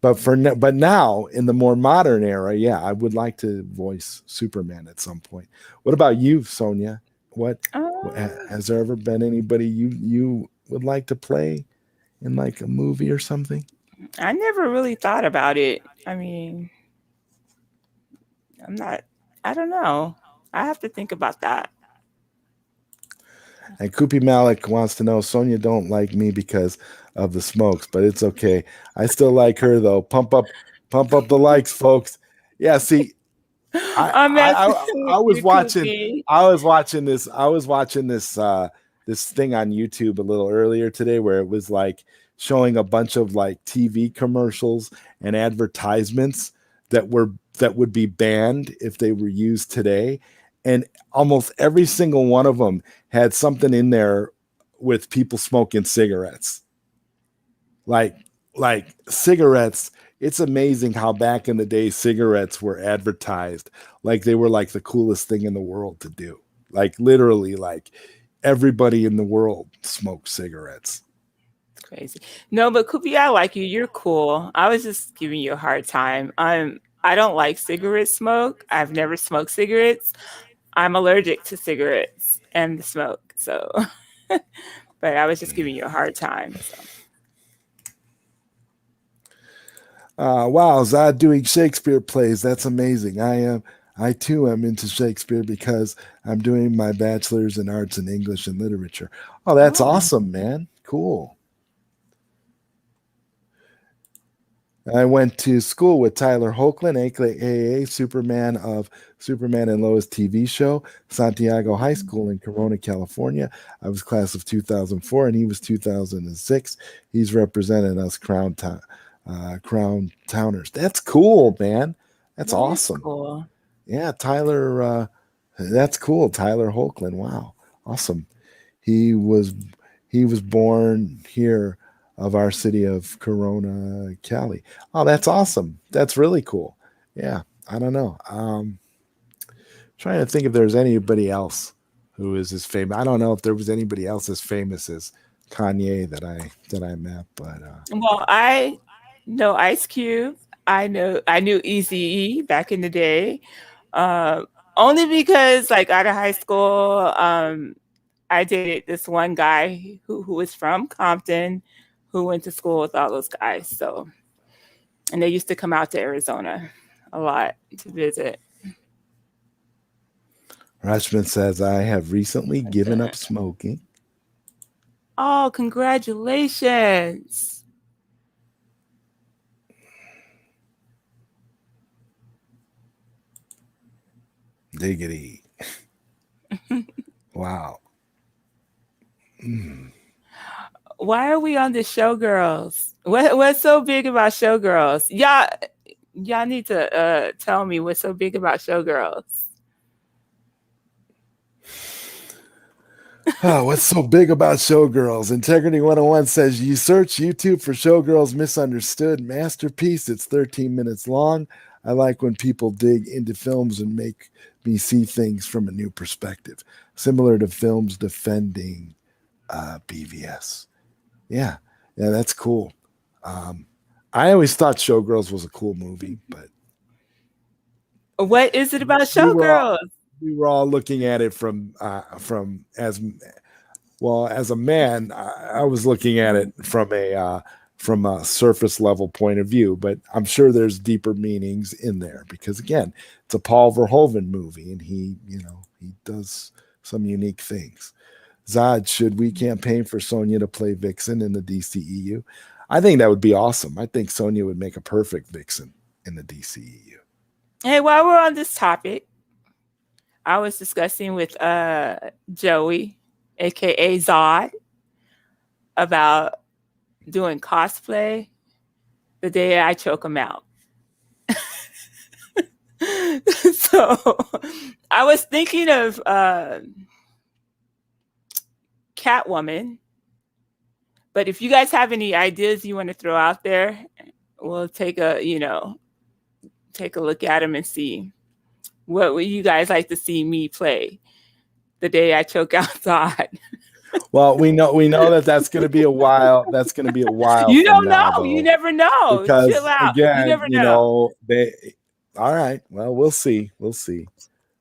But now in the more modern era, yeah, I would like to voice Superman at some point. What about you, Sonia? Has there ever been anybody you would like to play in like a movie or something? I never really thought about it. I mean, I'm not, I don't know. I have to think about that. And Koopy Malik wants to know, Sonya don't like me because of the smokes, but it's okay. I still like her though. Pump up the likes, folks. Yeah, see, I I'm I messing I, I with was you, watching Koopy. I was watching this thing on YouTube a little earlier today where it was like showing a bunch of like TV commercials and advertisements that would be banned if they were used today. And almost every single one of them had something in there with people smoking cigarettes. Like like cigarettes, it's amazing how back in the day cigarettes were advertised like they were like the coolest thing in the world to do. Like literally like everybody in the world smoked cigarettes. It's crazy. No, but Koopy, I like you. You're cool. I was just giving you a hard time. I don't like cigarette smoke. I've never smoked cigarettes. I'm allergic to cigarettes and the smoke. So, but I was just giving you a hard time. So. Wow, Zod doing Shakespeare plays. That's amazing. I too am into Shakespeare because I'm doing my bachelor's in arts in English and literature. Oh, that's Oh, awesome, man. Cool. I went to school with Tyler Hoechlin, aka Superman of Superman and Lois TV show, Santiago High School in Corona, California. I was class of 2004 and he was 2006. He's represented us Crown Towners. That's cool, man. That's that is awesome. cool. Yeah, Tyler. That's cool. Tyler Hoechlin. Wow, awesome. He was he was born here of our city of Corona, Cali. Oh, that's awesome. That's really cool. Yeah, I don't know. Trying to think if there's anybody else who is as famous. I don't know if there was anybody else as famous as Kanye that I met, but Well, I know Ice Cube. I knew Eazy-E back in the day. Uh, Only because like out of high school, I dated this one guy who was from Compton, who went to school with all those guys. So, and they used to come out to Arizona a lot to visit. Rashman says I have recently given up smoking. Oh, congratulations. Diggity. Wow. Mm. Why are we on the Showgirls? What's so big about Showgirls? Y'all need to tell me what's so big about Showgirls. Oh, what's so big about Showgirls? Integrity 101 says you search YouTube for Showgirls Misunderstood Masterpiece. It's 13 minutes long. I like when people dig into films and make me see things from a new perspective, similar to films defending BVS. Yeah, that's cool. I always thought Showgirls was a cool movie, but What is it about we were all, Showgirls? we were all looking at it from as well as a man. I was looking at it from a surface level point of view, but I'm sure there's deeper meanings in there because again, it's a Paul Verhoeven movie, and he does some unique things. Zod, should we campaign for Sonya to play Vixen in the DCEU? I think that would be awesome. I think Sonya would make a perfect Vixen in the DCEU. Hey, while we're on this topic, I was discussing with Joey, aka Zod, about doing cosplay the day I choke him out. So I was thinking of Catwoman, but if you guys have any ideas you want to throw out there, we'll take a look at them and see what would you guys like to see me play the day I choke out Zod. Well, we know that's going to be a while. That's going to be a while. You from don't now, know. though, You never know. because Chill out. again, You never know. they. All right. Well, we'll see. We'll see.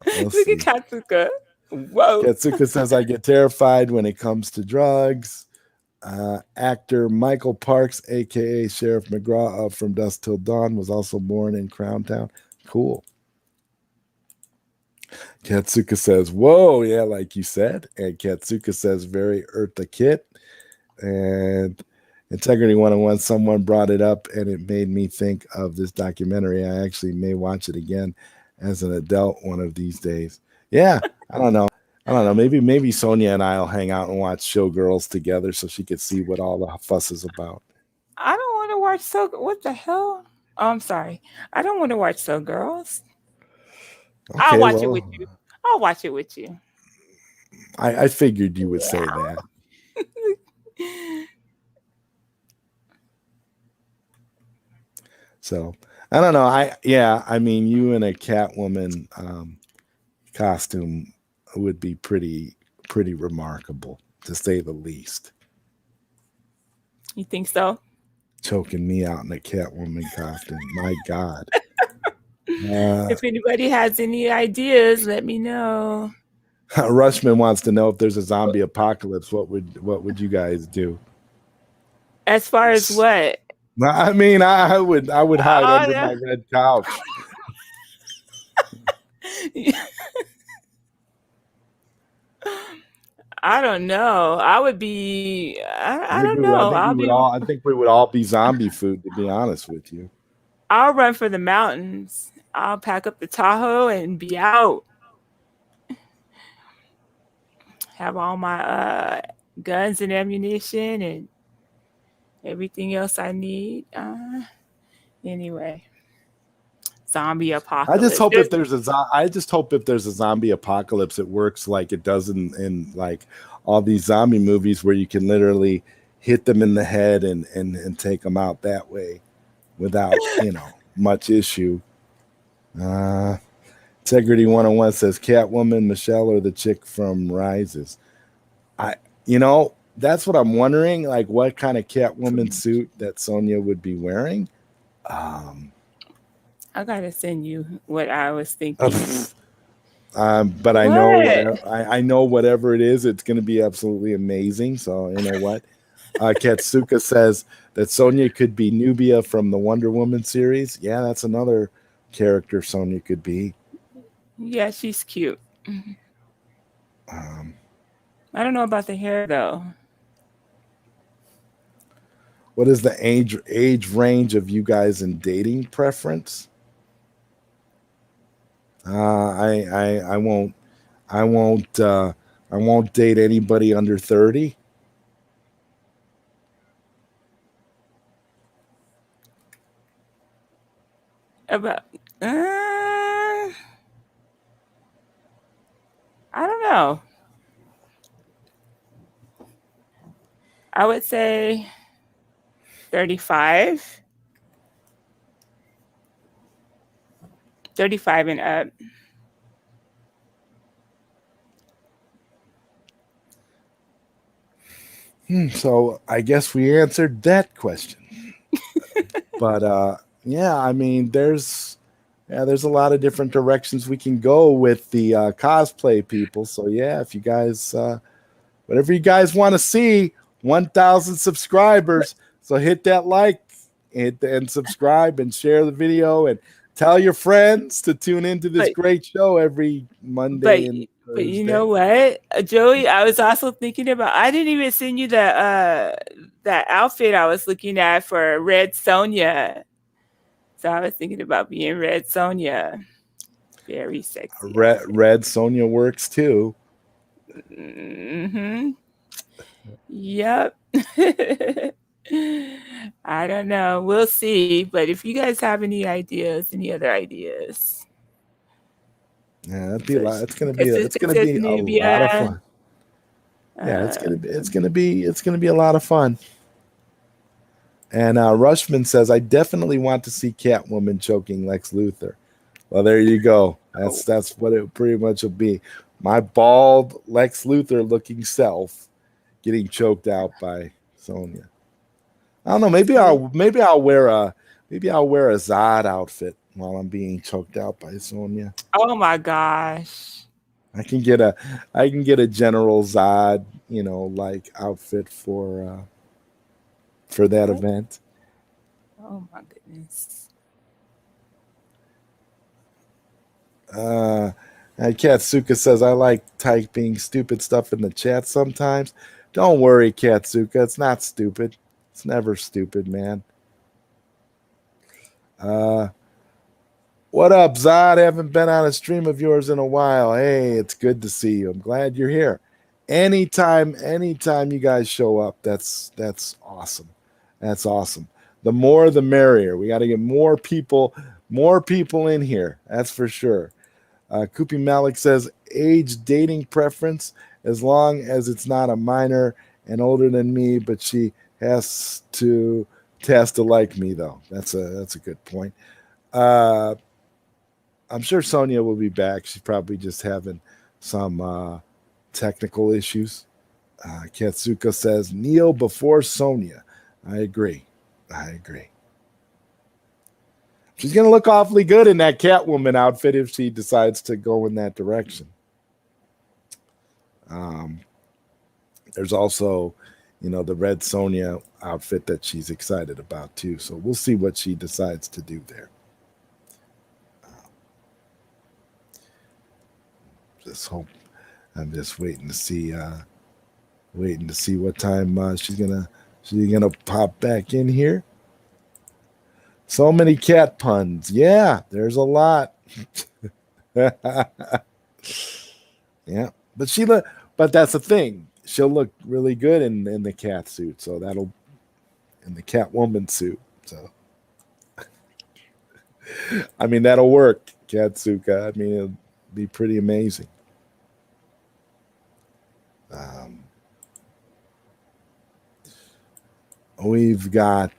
Look at Katsuka. Whoa. Katsuka says I get terrified when it comes to drugs. Actor Michael Parks, aka Sheriff McGraw From Dusk Till Dawn, was also born in Crown Town. Cool. Katsuka says, whoa, yeah, like you said. And Katsuka says, very Eartha Kitt. And Integrity 101, someone brought it up and it made me think of this documentary. I actually may watch it again as an adult one of these days. Yeah, I don't know. Maybe Sonia and I will hang out and watch Showgirls together so she could see what all the fuss is about. I don't want to watch what the hell? Oh, I'm sorry. I don't want to watch Girls. Okay, I'll watch it with you. I'll watch it with you. I figured you would say that. So I don't know. I mean, you in a Catwoman costume would be pretty remarkable, to say the least. You think so? Choking me out in a Catwoman costume. My God. If anybody has any ideas, let me know. Rushman wants to know if there's a zombie apocalypse, what would you guys do? As far as what? I mean, I would hide under my red couch. I don't know. I would be. I don't know. I think we would all be zombie food, to be honest with you. I'll run for the mountains. I'll pack up the Tahoe and be out. Have all my guns and ammunition and everything else I need. Anyway, zombie apocalypse. I just hope if there's a zombie apocalypse, it works like it does in like all these zombie movies where you can literally hit them in the head and take them out that way without much issue. Integrity 101 says Catwoman, Michelle, or the chick from Rises. That's what I'm wondering, like what kind of Catwoman suit that Sonia would be wearing. I gotta send you what I was thinking. But I know whatever it is, it's going to be absolutely amazing. So you know what? Katsuka says that Sonia could be Nubia from the Wonder Woman series. Yeah, that's another character Sonia could be. Yeah, she's cute. I don't know about the hair though. What is the age range of you guys in dating preference? I won't date anybody under 30. About I don't know. I would say 35. 35 and up. So I guess we answered that question. But yeah, I mean, there's a lot of different directions we can go with the cosplay people. So yeah, if you guys, whatever you guys want to see, 1,000 subscribers. So hit that like and subscribe and share the video and tell your friends to tune into this great show every Monday. But you know what, Joey? I was also thinking about. I didn't even send you that outfit I was looking at for Red Sonja. So I was thinking about being Red Sonja. Very sexy. Red Sonja works too. Mm-hmm. Yep. I don't know. We'll see. But if you guys have any other ideas. Yeah, that'd be a lot. It's gonna be a lot of fun. Yeah, it's gonna be a lot of fun. And Rushman says, I definitely want to see Catwoman choking Lex Luthor. Well, there you go. That's what it pretty much will be. My bald Lex Luthor looking self getting choked out by Sonia. I don't know. Maybe I'll wear a Zod outfit while I'm being choked out by Sonia. Oh my gosh! I can get a General Zod like outfit for that event. Oh my goodness. Katsuka says, I like typing stupid stuff in the chat sometimes. Don't worry, Katsuka. It's not stupid. It's never stupid, man. What up, Zod? Haven't been on a stream of yours in a while. Hey, it's good to see you. I'm glad you're here. Anytime you guys show up, that's awesome. That's awesome. The more the merrier. We got to get more people in here. That's for sure. Koopy Malik says, age dating preference, as long as it's not a minor and older than me, but she has to like me though. That's a good point. I'm sure Sonia will be back. She's probably just having some technical issues. Katsuka says, Neo before Sonia. I agree. She's going to look awfully good in that Catwoman outfit if she decides to go in that direction. There's also, the red Sonia outfit that she's excited about too. So we'll see what she decides to do there. I'm just waiting to see what time she's gonna pop back in here. So many cat puns. Yeah, there's a lot. Yeah, but that's the thing. She'll look really good in the cat suit. So in the Catwoman suit. So I mean, that'll work, Katsuka. I mean, it'll be pretty amazing. We've got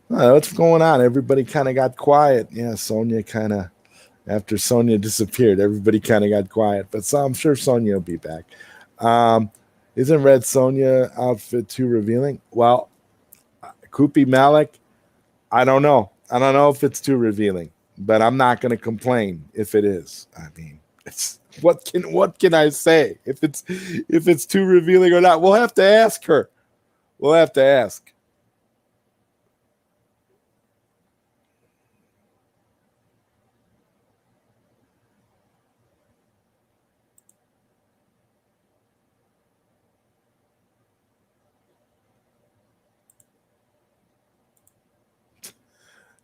what's going on? Everybody kind of got quiet. Yeah, Sonia after Sonia disappeared, everybody kind of got quiet. But I'm sure Sonia will be back. Isn't Red Sonia outfit too revealing? Well, Koopy Malik, I don't know. I don't know if it's too revealing, but I'm not going to complain if it is. I mean, it's what can I say if it's too revealing or not? We'll have to ask her. We'll have to ask.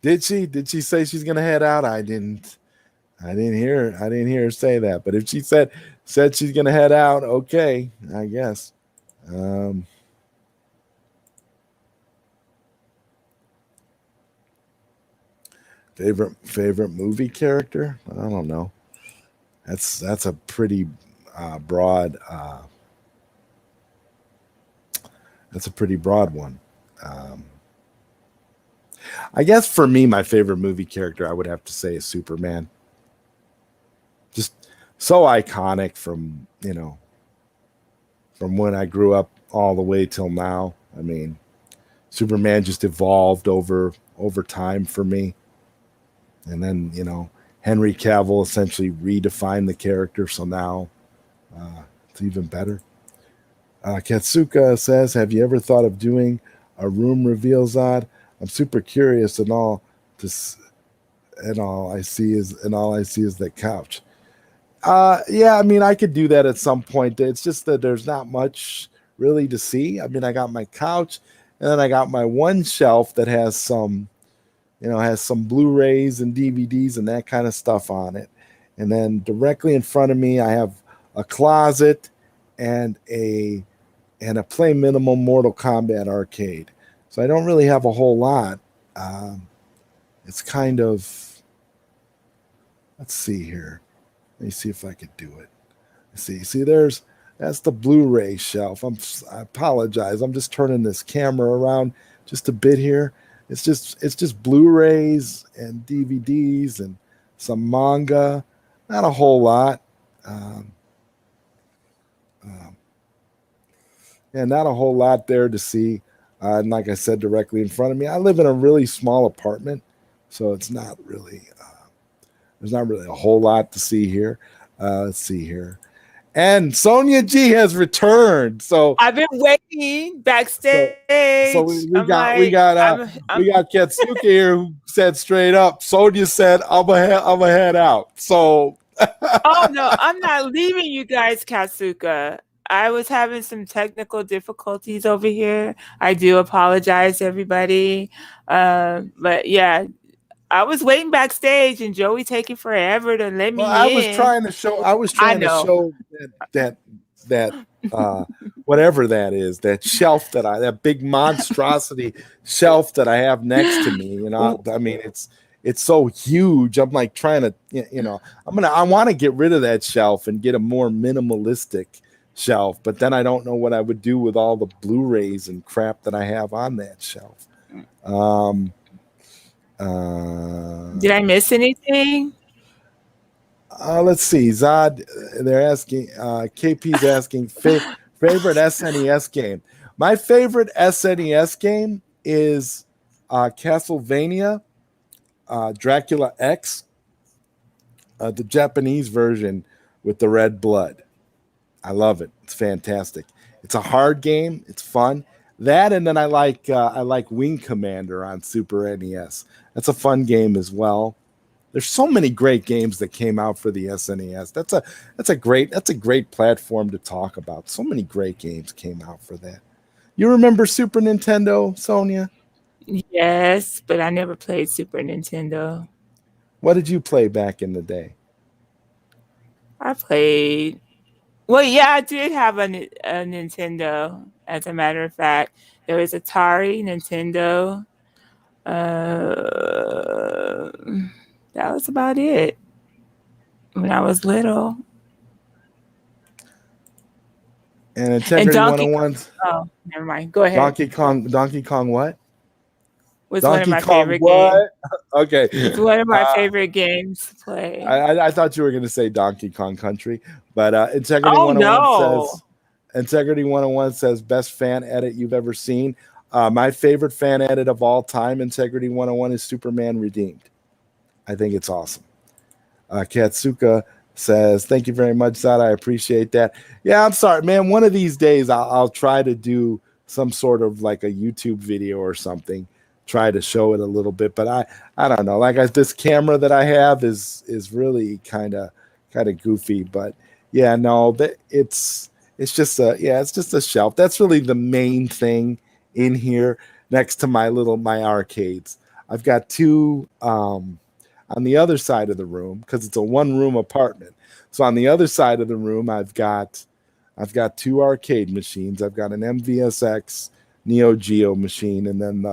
Did she say she's gonna head out? I didn't hear her say that. But if she said she's gonna head out, okay, I guess. Favorite movie character? I don't know. That's a pretty broad. That's a pretty broad one. I guess for me, my favorite movie character, I would have to say, is Superman. Just so iconic from when I grew up all the way till now. I mean, Superman just evolved over time for me. And then, Henry Cavill essentially redefined the character. So now it's even better. Katsuka says, have you ever thought of doing a room reveal, Zod? I'm super curious, and all I see is the couch. Yeah, I mean, I could do that at some point. It's just that there's not much really to see. I mean, I got my couch, and then I got my one shelf that has some Blu-rays and DVDs and that kind of stuff on it. And then directly in front of me, I have a closet and a Play Minimum Mortal Kombat arcade. So I don't really have a whole lot. It's kind of, let's see here. Let me see if I could do it. See, that's the Blu-ray shelf. I apologize. I'm just turning this camera around just a bit here. It's just Blu-rays and DVDs and some manga. Not a whole lot. Not a whole lot there to see. And like I said, directly in front of me, I live in a really small apartment, so it's not really there's not really a whole lot to see here. Let's see here. And Sonia G has returned. So I've been waiting backstage. we I'm got like, Katsuka here who said straight up. Sonia said, "I'm a head out." So oh no, I'm not leaving you guys, Katsuka. I was having some technical difficulties over here. I do apologize, everybody. But yeah, I was waiting backstage, and Joey taking forever to let well, me I was in. trying to show. I was I trying to know. show that whatever that is, that shelf that big monstrosity shelf that I have next to me. You know, I mean, it's so huge. I'm like trying to, I want to get rid of that shelf and get a more minimalistic shelf, but then I don't know what I would do with all the Blu-rays and crap that I have on that shelf. Did I miss anything? Let's see. Zod, they're asking, KP's asking favorite SNES game. My favorite SNES game is Castlevania, Dracula X, the Japanese version with the red blood. I love it. It's fantastic. It's a hard game. It's fun. That, and then I like Wing Commander on Super NES. That's a fun game as well. There's so many great games that came out for the SNES. That's a great platform to talk about. So many great games came out for that. You remember Super Nintendo, Sonia? Yes, but I never played Super Nintendo. What did you play back in the day? I played. Well, yeah, I did have a Nintendo. As a matter of fact, there was Atari, Nintendo. That was about it when I was little. And Integrity 101. Oh, never mind. Go ahead. Donkey Kong what? Was Donkey one of my Kong favorite what? games. Okay. It's one of my favorite games to play. I thought you were going to say Donkey Kong Country, but Integrity 101 says best fan edit you've ever seen. My favorite fan edit of all time, Integrity 101, is Superman Redeemed. I think it's awesome. Katsuka says, thank you very much, Zod. I appreciate that. Yeah, I'm sorry, man. One of these days I'll try to do some sort of like a YouTube video or something, try to show it a little bit, but I don't know. Like this camera that I have is really kind of goofy, but yeah, no, it's just a shelf. That's really the main thing in here next to my arcades. I've got two on the other side of the room because it's a one-room apartment. So on the other side of the room, I've got two arcade machines. I've got an MVSX Neo Geo machine, and then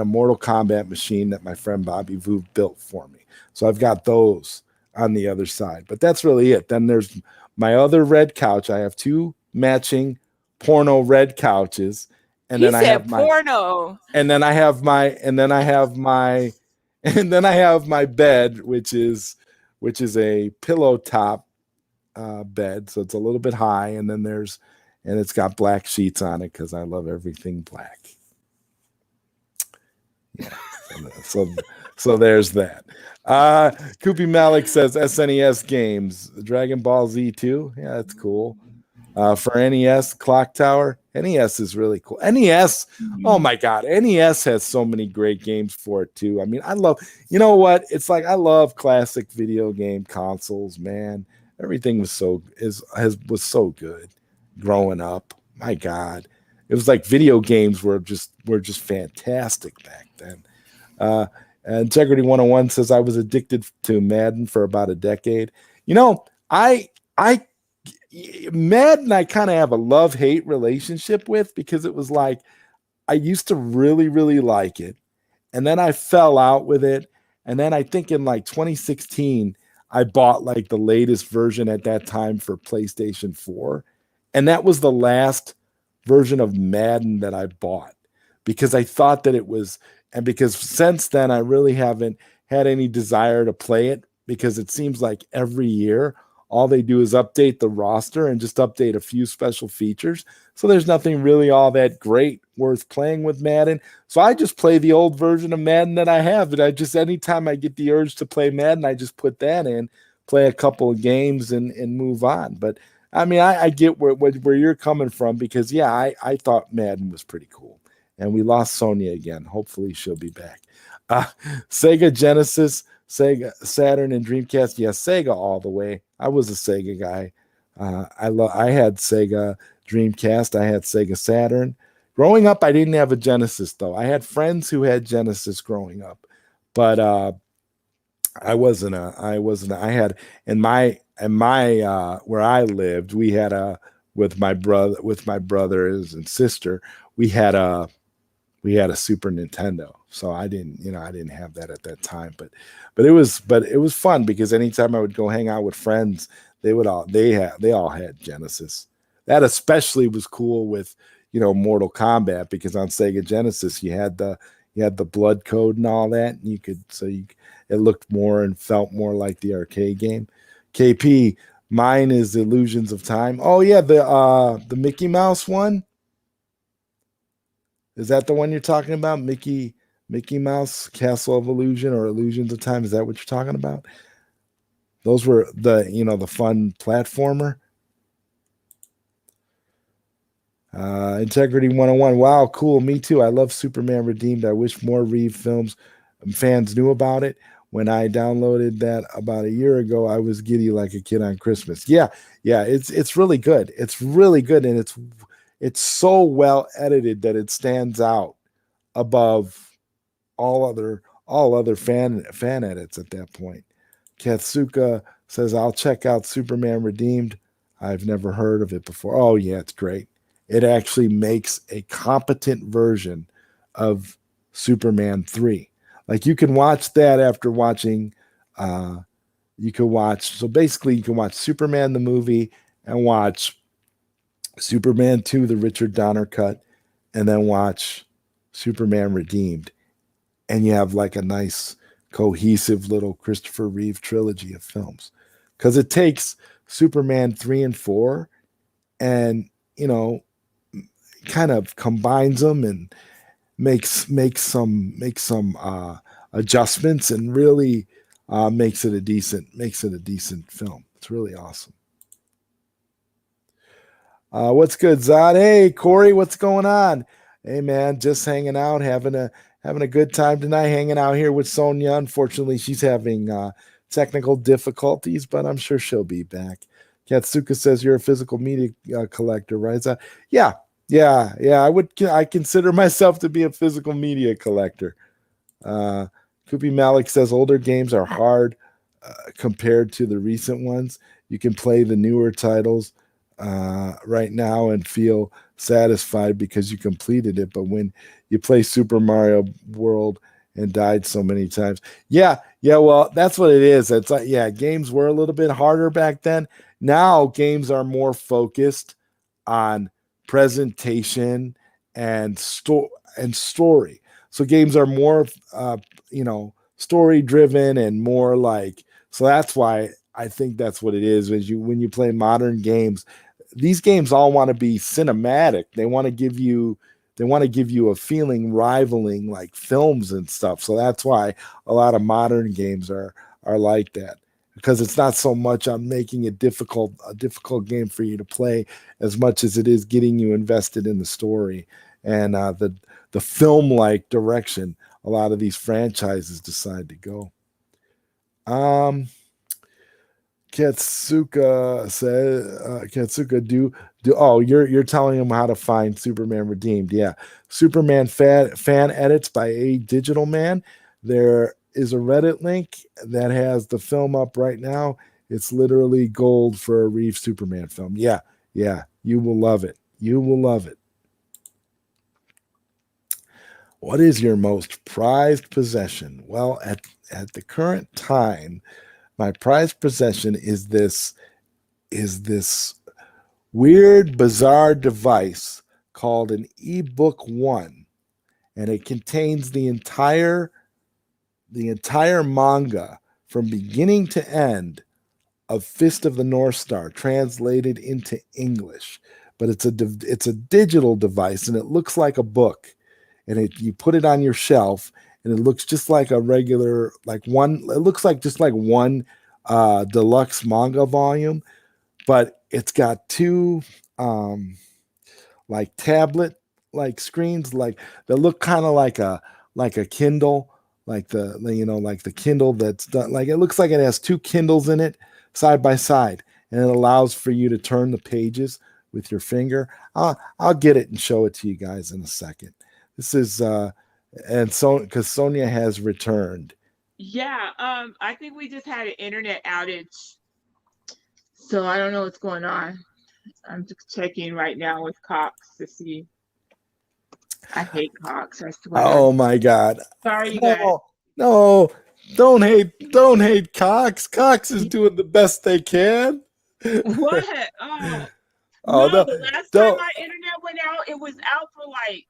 a Mortal Kombat machine that my friend Bobby Vu built for me. So I've got those on the other side. But that's really it. Then there's my other red couch. I have two matching porno red couches, and then I have my porno. And then I have my bed, which is a pillow top bed, so it's a little bit high, and it's got black sheets on it because I love everything black. Yeah, so there's that. Koopy Malik says SNES games, Dragon Ball Z 2. Yeah, that's cool. For NES, Clock Tower. NES is really cool. NES, oh my God, NES has so many great games for it too. I mean, you know what? It's like I love classic video game consoles, man. Everything was so good growing up. My God, it was like video games were just fantastic back then. Integrity 101 says I was addicted to Madden for about a decade. You know, Madden I kind of have a love-hate relationship with, because it was like I used to really, really like it, and then I fell out with it, and then I think in like 2016 I bought like the latest version at that time for PlayStation 4, and that was the last version of Madden that I bought, because I thought that it was, and because since then I really haven't had any desire to play it, because it seems like every year all they do is update the roster and just update a few special features. So there's nothing really all that great worth playing with Madden. So I just play the old version of Madden that I have. And anytime I get the urge to play Madden, I just put that in. play a couple of games and move on. But I mean, I get where you're coming from, because yeah, I thought Madden was pretty cool, and we lost Sonia again. Hopefully she'll be back. Sega Genesis, Sega Saturn, and Dreamcast. Yeah, Sega all the way. I was a Sega guy. I had Sega Dreamcast. I had Sega Saturn. Growing up, I didn't have a Genesis though. I had friends who had Genesis growing up, but I had in my where I lived, we had a with my brothers and sister, we had a Super Nintendo. So I didn't have that at that time, but it was fun, because anytime I would go hang out with friends, they all had Genesis. That especially was cool with Mortal Kombat, because on Sega Genesis you had the blood code and all that, and it looked more and felt more like the arcade game. KP, mine is Illusions of Time. Oh yeah, the Mickey Mouse one. Is that the one you're talking about? Mickey Mouse Castle of Illusion, or Illusions of Time? Is that what you're talking about? Those were the fun platformer. Integrity 101. Wow, cool. Me too. I love Superman Redeemed. I wish more Reeve films fans knew about it. When I downloaded that about a year ago, I was giddy like a kid on Christmas. Yeah, it's really good. It's really good, and it's so well edited that it stands out above all other fan edits at that point. Katsuka says, I'll check out Superman Redeemed. I've never heard of it before. Oh yeah, it's great. It actually makes a competent version of Superman 3. Like, you can watch that after watching, you can watch Superman the movie and watch Superman 2, the Richard Donner cut, and then watch Superman Redeemed. And you have like a nice cohesive little Christopher Reeve trilogy of films. Because it takes Superman 3 and 4 and, kind of combines them and makes some adjustments, and really makes it a decent film. It's really awesome. What's good, Zod? Hey, Corey, what's going on? Hey, man, just hanging out, having a good time tonight, hanging out here with Sonia. Unfortunately, she's having technical difficulties, but I'm sure she'll be back. Katsuka says you're a physical media collector, right? Yeah. I consider myself to be a physical media collector. Kupi Malik says older games are hard compared to the recent ones. You can play the newer titles right now and feel satisfied because you completed it, but when you play Super Mario World and died so many times, well, that's what it is. It's like, games were a little bit harder back then. Now games are more focused on presentation and story. So games are more story driven and more like, so that's why I think that's what it is. When you play modern games, these games all want to be cinematic. They want to give you a feeling rivaling like films and stuff. So that's why a lot of modern games are like that, because it's not so much on making a difficult game for you to play as much as it is getting you invested in the story and the film-like direction a lot of these franchises decide to go. Katsuka says, you're telling him how to find Superman Redeemed. Yeah. Superman fan edits by A Digital Man. There is a Reddit link that has the film up right now. It's literally gold for a Reeve Superman film. Yeah. You will love it. What is your most prized possession? Well, at the current time, my prized possession is this weird, bizarre device called an eBook One, and it contains the entire manga from beginning to end of Fist of the North Star, translated into English. But it's a digital device, and it looks like a book, and you put it on your shelf, and it looks just like a regular, it looks like just like one deluxe manga volume, but it's got two like tablet like screens, like that look kind of like a Kindle, like like the Kindle that's done, like it looks like it has two Kindles in it side by side, and it allows for you to turn the pages with your finger. I'll get it and show it to you guys in a second. This is and so because Sonia has returned. Yeah, I think we just had an internet outage, so I don't know what's going on. I'm just checking right now with Cox to see. I hate Cox, I swear. Oh my God! Sorry, you guys. No, don't hate Cox. Cox is doing the best they can. What? Oh, Oh no, no, the last time don't. my internet went out, it was out for like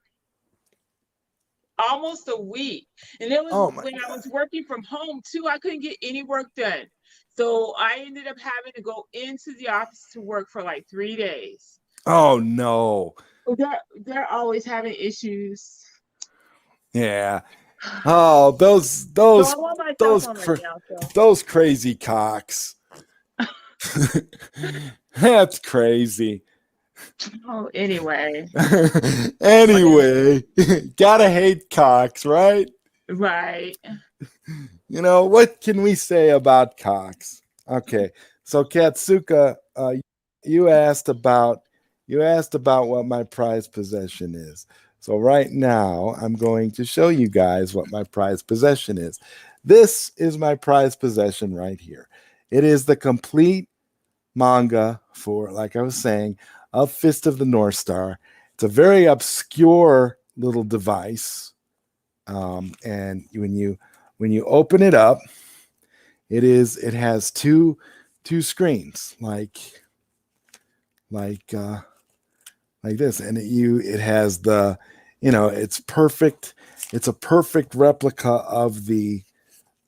almost a week. And it was Oh my when I God. was working from home too. I couldn't get any work done. So I ended up having to go into the office to work for like 3 days. Oh no. They're always having issues. Yeah. Oh, So I'm on my cell phone right now. So those crazy Cox. That's crazy. oh, anyway. Anyway, gotta hate Cox, right? Right. You know, what can we say about Cox? Okay, so Katsuka, you asked about what my prized possession is. So right now, I'm going to show you guys what my prized possession is. This is my prized possession right here. It is the complete manga for, like I was saying, of Fist of the North Star. It's a very obscure little device, and when you open it up, it has two screens like this, and it has the, it's perfect. It's a perfect replica of the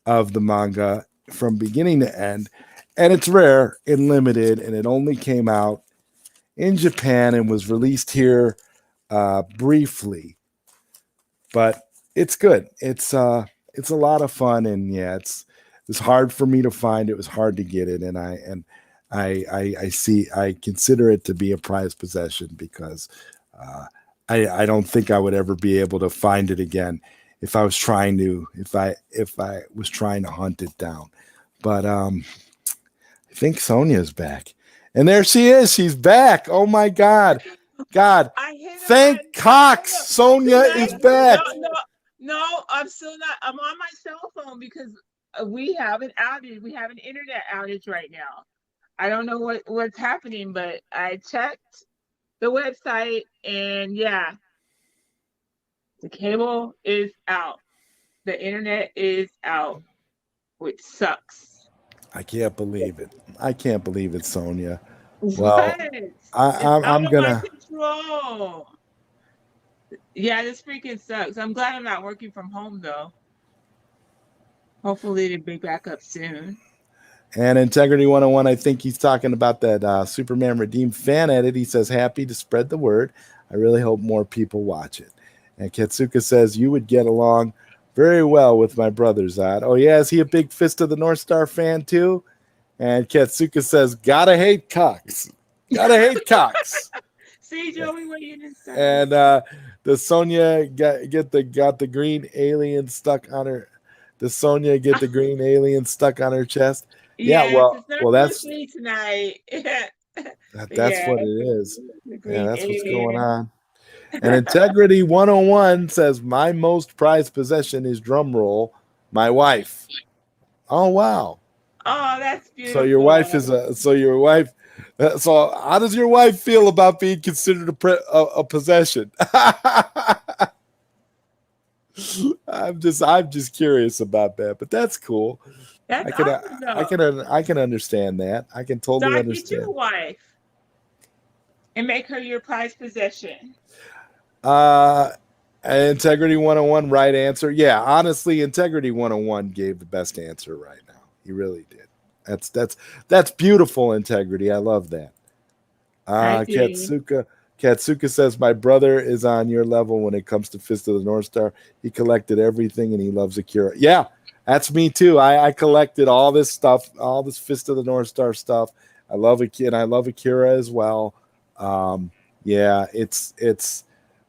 manga from beginning to end, and it's rare and limited, and it only came out in Japan and was released here briefly, but it's good. It's a lot of fun, and yeah, it's hard for me to find. It was hard to get it, and I consider it to be a prized possession because I don't think I would ever be able to find it again if I was trying to hunt it down. But I think Sonia's back. And there she is. She's back. Oh my God. Thank Cox. Sonia is back. No, I'm still not. I'm on my cell phone because we have an outage. We have an internet outage right now. I don't know what's happening, but I checked the website and yeah, the cable is out. The internet is out, which sucks. I can't believe it. Sonia. Well, What? It's I'm out of my gonna. control. Yeah, this freaking sucks. I'm glad I'm not working from home though. Hopefully it'll be back up soon. And Integrity 101, I think he's talking about that Superman Redeemed fan edit. He says, happy to spread the word. I really hope more people watch it. And Katsuka says, you would get along very well with my brother, Zod. Oh, yeah, is he a big Fist of the North Star fan too? And Katsuka says, gotta hate Cox. Gotta hate Cox. See, Joey, what you didn't say. And does Sonia got the green alien stuck on her? Does Sonia get the green alien stuck on her chest? Yeah, well, that's tonight. that's what it is. Yeah, that's what's going on. And Integrity 101 says, my most prized possession is, drum roll, my wife. Oh wow. Oh, that's beautiful. So how does your wife feel about being considered a possession? I'm just curious about that, but that's cool. That's I can understand that. I can totally understand. Get your wife and make her your prized possession. Integrity 101, right answer. Yeah, honestly, Integrity 101 gave the best answer right now. He really did. That's beautiful, Integrity. I love that. Katsuka says, my brother is on your level when it comes to Fist of the North Star. He collected everything and he loves Akira. Yeah, That's me too. I collected all this stuff, all this Fist of the North Star stuff. I love it, and I love Akira as well. Um, yeah, it's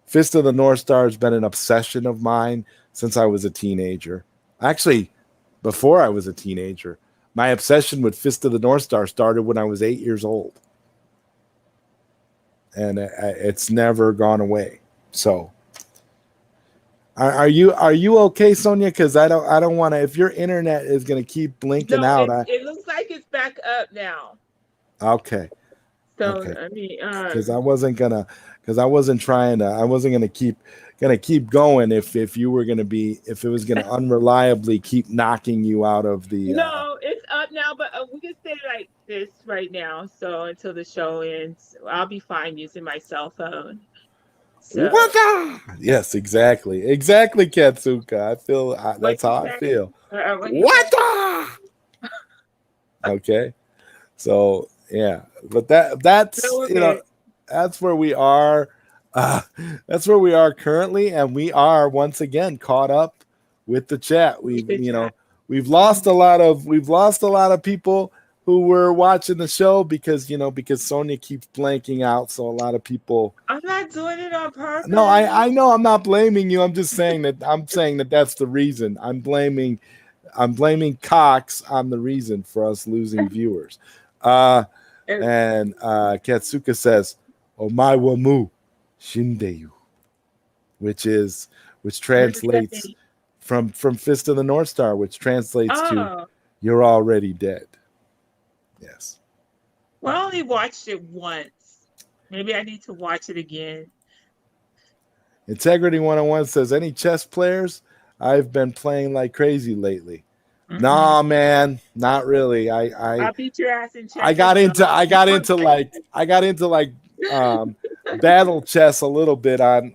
Fist of the North Star has been an obsession of mine since I was a teenager. Actually, before I was a teenager, my obsession with Fist of the North Star started when I was 8 years old, and it's never gone away. So, are you okay, Sonja? Because I don't want to. If your internet is going to keep blinking out, it looks like it's back up now. Okay. So Okay. I mean, because I wasn't gonna, because I wasn't trying to, I wasn't gonna keep going if you were gonna be, if it was gonna unreliably keep knocking you out of the. No, it's up now, but we can stay like this right now. So until the show ends, I'll be fine using my cell phone. So Waka! Yes, exactly, Katsuka. I feel that's how I feel. Waka! Okay, so yeah, but that's that's where we are. That's where we are currently, and we are once again caught up with the chat. We've lost a lot of people who were watching the show because Sonja keeps blanking out, so a lot of people. I'm not doing it on purpose. No, I know I'm not blaming you. I'm just saying that that's the reason. I'm blaming Cox on the reason for us losing viewers. And Katsuka says, "Omae wa mu shindeyu," which translates from Fist of the North Star, which translates to "You're already dead." Yes. Well, I only watched it once. Maybe I need to watch it again. Integrity 101 says, "Any chess players? I've been playing like crazy lately." Mm-hmm. Nah, man, not really. I'll beat your ass in chess. I got into like battle chess a little bit on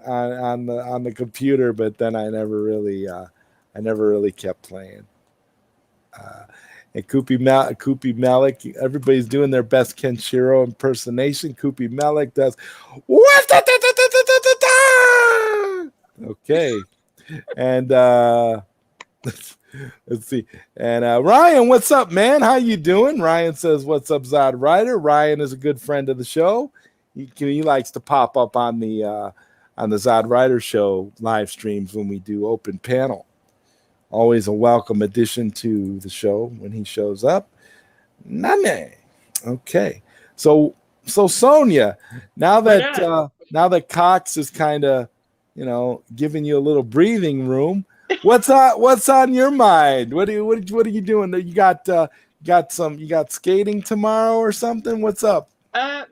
the computer, but then I never really kept playing. And Koopy Malik, everybody's doing their best Kenshiro impersonation. Koopy Malik does. Okay, and let's see. And Ryan, what's up, man? How you doing? Ryan says, "What's up, ZodWriter?" Ryan is a good friend of the show. He likes to pop up on the ZodWriter show live streams when we do open panel. Always a welcome addition to the show when he shows up. Nane. Okay. So Sonja, now that Cox is kind of, giving you a little breathing room, what's on your mind? What are you doing? You got skating tomorrow or something? What's up?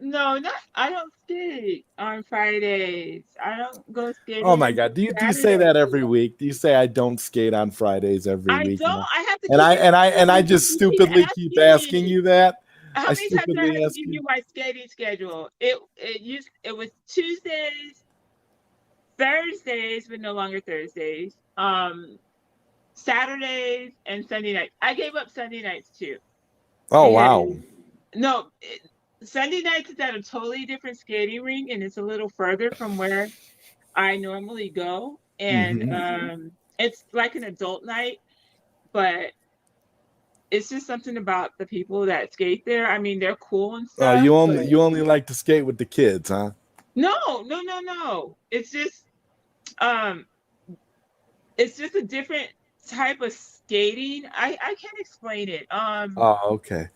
No, I don't skate on Fridays. I don't go skating. Oh my God! Do you say that every week? Do you say I don't skate on Fridays every week? I don't. I have to. And I just stupidly keep asking you that. How many times I have to give you my skating schedule? It was Tuesdays, Thursdays, but no longer Thursdays. Saturdays and Sunday nights. I gave up Sunday nights too. Oh wow! No. Sunday nights is at a totally different skating rink, and it's a little further from where I normally go. And it's like an adult night, but it's just something about the people that skate there. I mean, they're cool and stuff. You only like to skate with the kids, huh? No. It's just a different type of skating. I can't explain it. Okay.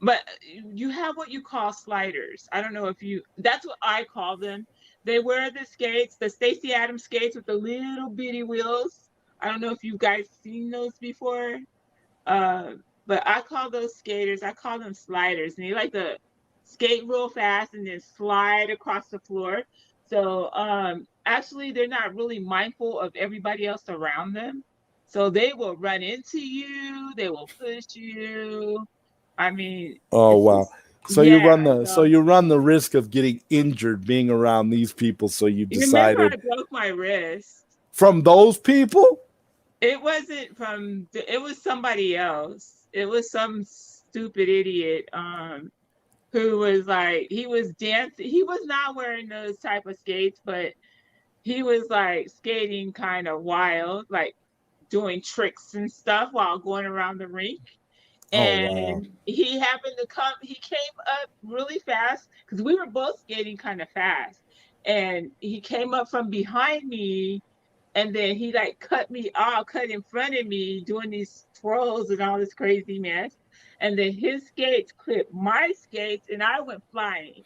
But you have what you call sliders. I don't know if that's what I call them. They wear the skates, the Stacey Adams skates with the little bitty wheels. I don't know if you guys seen those before. But I call those skaters, I call them sliders. And they like to skate real fast and then slide across the floor. So actually, they're not really mindful of everybody else around them. So they will run into you. They will push you. I mean, oh wow! You run the risk of getting injured being around these people. So you decided. Remember, I broke my wrist from those people. It wasn't from. It was somebody else. It was some stupid idiot. Who was like, he was dancing. He was not wearing those type of skates, but he was like skating kind of wild, like doing tricks and stuff while going around the rink. Oh, wow. And he happened to come, he came up really fast because we were both skating kind of fast. And he came up from behind me, and then he like cut me off, cut in front of me, doing these twirls and all this crazy mess. And then his skates clipped my skates, and I went flying.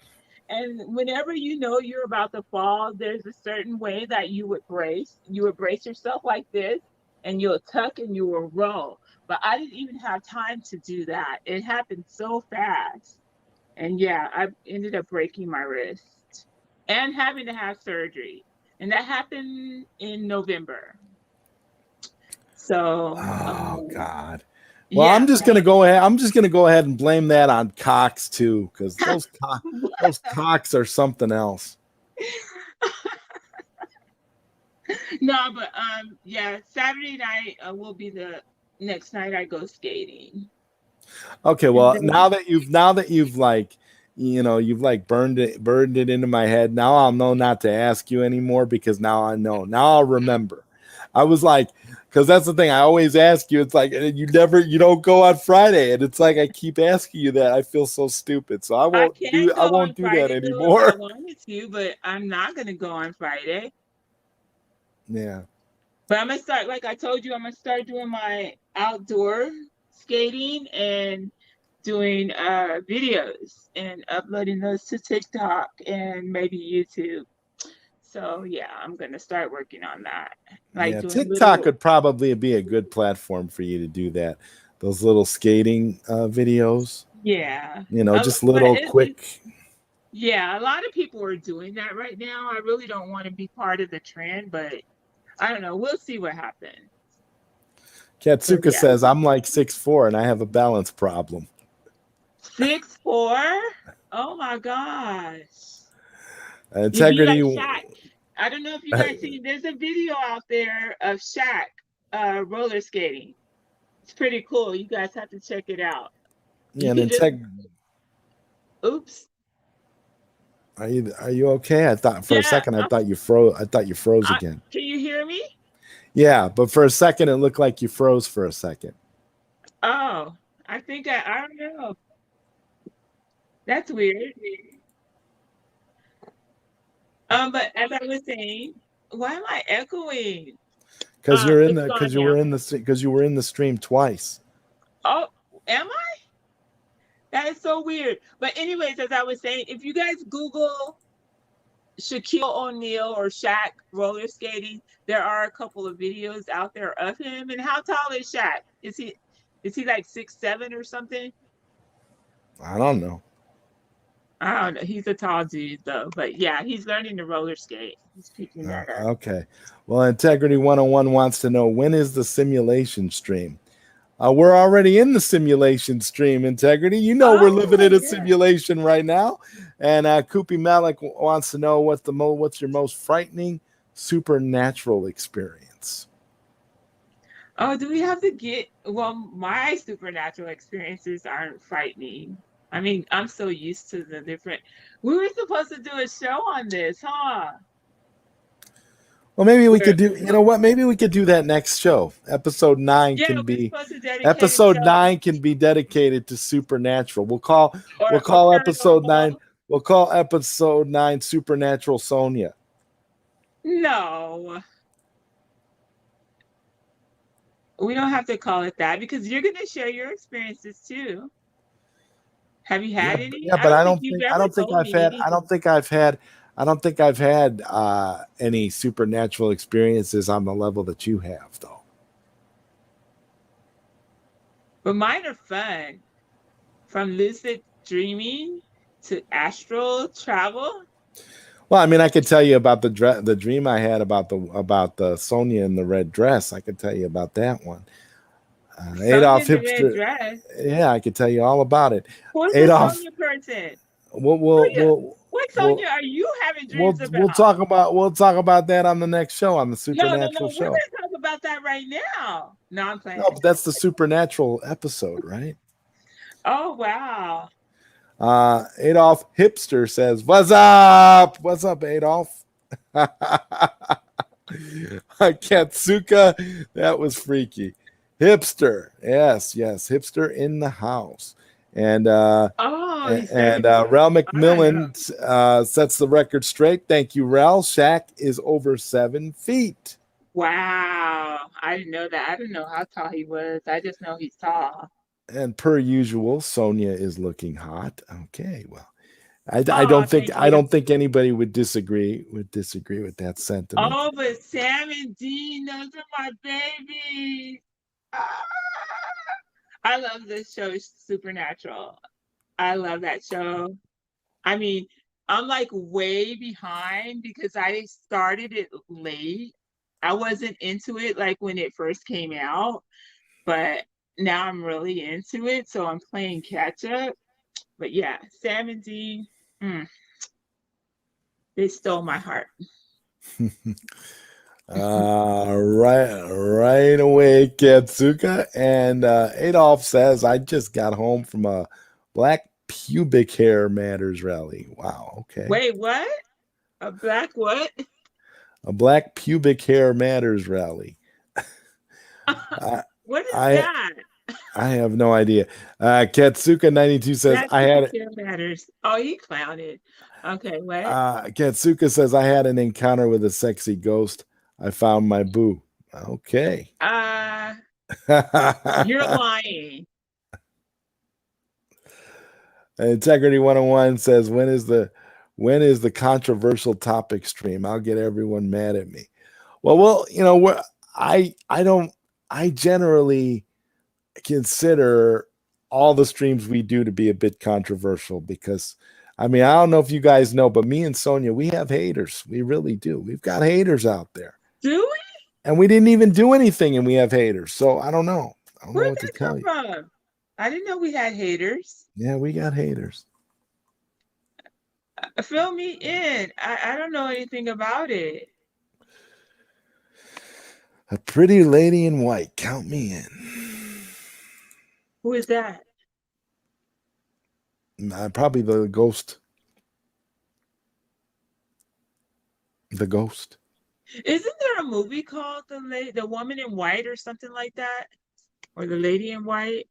And whenever you know you're about to fall, there's a certain way that you would brace. You would brace yourself like this, and you'll tuck and you will roll. But I didn't even have time to do that. It happened so fast. And yeah, I ended up breaking my wrist and having to have surgery. And that happened in November. So, Oh, God. Well, yeah. I'm just gonna go ahead. I'm just gonna go ahead and blame that on cocks too, because those cocks are something else. No, but yeah, Saturday night will be the next night I go skating. Okay, well, now that you've like, you've like burned it into my head. Now I'll know not to ask you anymore, because now I know. Now I'll remember. I was like, because that's the thing. I always ask you. It's like you don't go on Friday, and it's like I keep asking you that. I feel so stupid. So I won't do that anymore. If I wanted to, but I'm not gonna go on Friday. Yeah. But I'm gonna start, like I told you, I'm gonna start doing my outdoor skating and doing videos and uploading those to TikTok and maybe YouTube. So yeah, I'm gonna start working on that. Like yeah, doing TikTok would probably be a good platform for you to do that. Those little skating videos. Yeah. Just little quick. Yeah, a lot of people are doing that right now. I really don't want to be part of the trend, but I don't know. We'll see what happens. Katsuka says, I'm like 6'4" and I have a balance problem. 6'4"? Oh my gosh. Integrity. Like I don't know if you guys see, there's a video out there of Shaq roller skating. It's pretty cool. You guys have to check it out. Yeah, Oops. Are you okay? I thought for a second I thought you froze again. Can you hear me? Yeah, but for a second it looked like you froze for a second. Oh, I don't know. That's weird. But as I was saying, why am I echoing? Because you were in the stream twice. Oh, am I? That is so weird. But anyways, as I was saying, if you guys Google Shaquille O'Neal or Shaq roller skating, there are a couple of videos out there of him. And how tall is Shaq? Is he like 6'7" or something? I don't know. I don't know. He's a tall dude though. But yeah, he's learning to roller skate. He's picking that up. Okay. Well, Integrity 101 wants to know, when is the simulation stream? We're already in the simulation stream, Integrity. We're living in a simulation right now. And Koopy Malik wants to know, what's your most frightening supernatural experience? Oh, do we have to get? Well, my supernatural experiences aren't frightening. I mean, I'm so used to the different. We were supposed to do a show on this, huh? Well, maybe we could do. You know what? Maybe we could do that next show. Episode 9 can be. Episode 9 can be dedicated to supernatural. We'll call episode 9. We'll call episode 9 Supernatural Sonia. No. We don't have to call it that, because you're going to share your experiences too. Have you had any? Yeah, but I don't think I've had any supernatural experiences on the level that you have, though. But mine are fun. From lucid dreaming to astral travel. Well, I mean, I could tell you about the dream I had about the Sonia in the red dress. I could tell you about that one. Adolf Hipster. Yeah, I could tell you all about it. Who's the Sonia person? What Sonia are you having dreams about? We'll talk about that on the next show, on the supernatural show. We're going to talk about that right now. No, I'm playing. No, but that's the supernatural episode, right? Oh, wow. Adolf Hipster says, "What's up? What's up, Adolf?" Katsuka, that was freaky. Hipster, yes, hipster in the house. And Oh, he's Rel 17. I don't know. McMillan sets the record straight. Thank you, Rel. Shaq is over 7 feet. Wow. I didn't know that. I didn't know how tall he was. I just know he's tall. And per usual, Sonia is looking hot. Okay, well, Oh, thank I you. don't think anybody would disagree with that sentiment. Oh, but Sam and Dean, those are my babies. Ah, I love this show, Supernatural. I love that show. I mean, I'm like way behind because I started it late. I wasn't into it like when it first came out, but now I'm really into it. So I'm playing catch up. But yeah, Sam and Dean, they stole my heart. Right away, Katsuka. And Adolf says, I just got home from a Black Pubic Hair Matters rally. Wow, okay. Wait, what? A black what? A Black Pubic Hair Matters rally. What is that? I have no idea. Katsuka92 says, Black I had Hair Matters. Oh, he clowned. Okay, what? Katsuka says, I had an encounter with a sexy ghost. I found my boo. Okay. You're lying. Integrity 101 says, when is the controversial topic stream? I'll get everyone mad at me. Well, I generally consider all the streams we do to be a bit controversial because, I mean, I don't know if you guys know, but me and Sonia, we have haters. We really do. We've got haters out there. Do we? And we didn't even do anything and we have haters. So I don't know. I don't know Where'd what to that tell come you. from? I didn't know we had haters. Yeah, we got haters. Fill me in. I don't know anything about it. A pretty lady in white. Count me in. Who is that? Probably the ghost. The ghost. Isn't there a movie called The Woman in White or something like that? Or The Lady in White?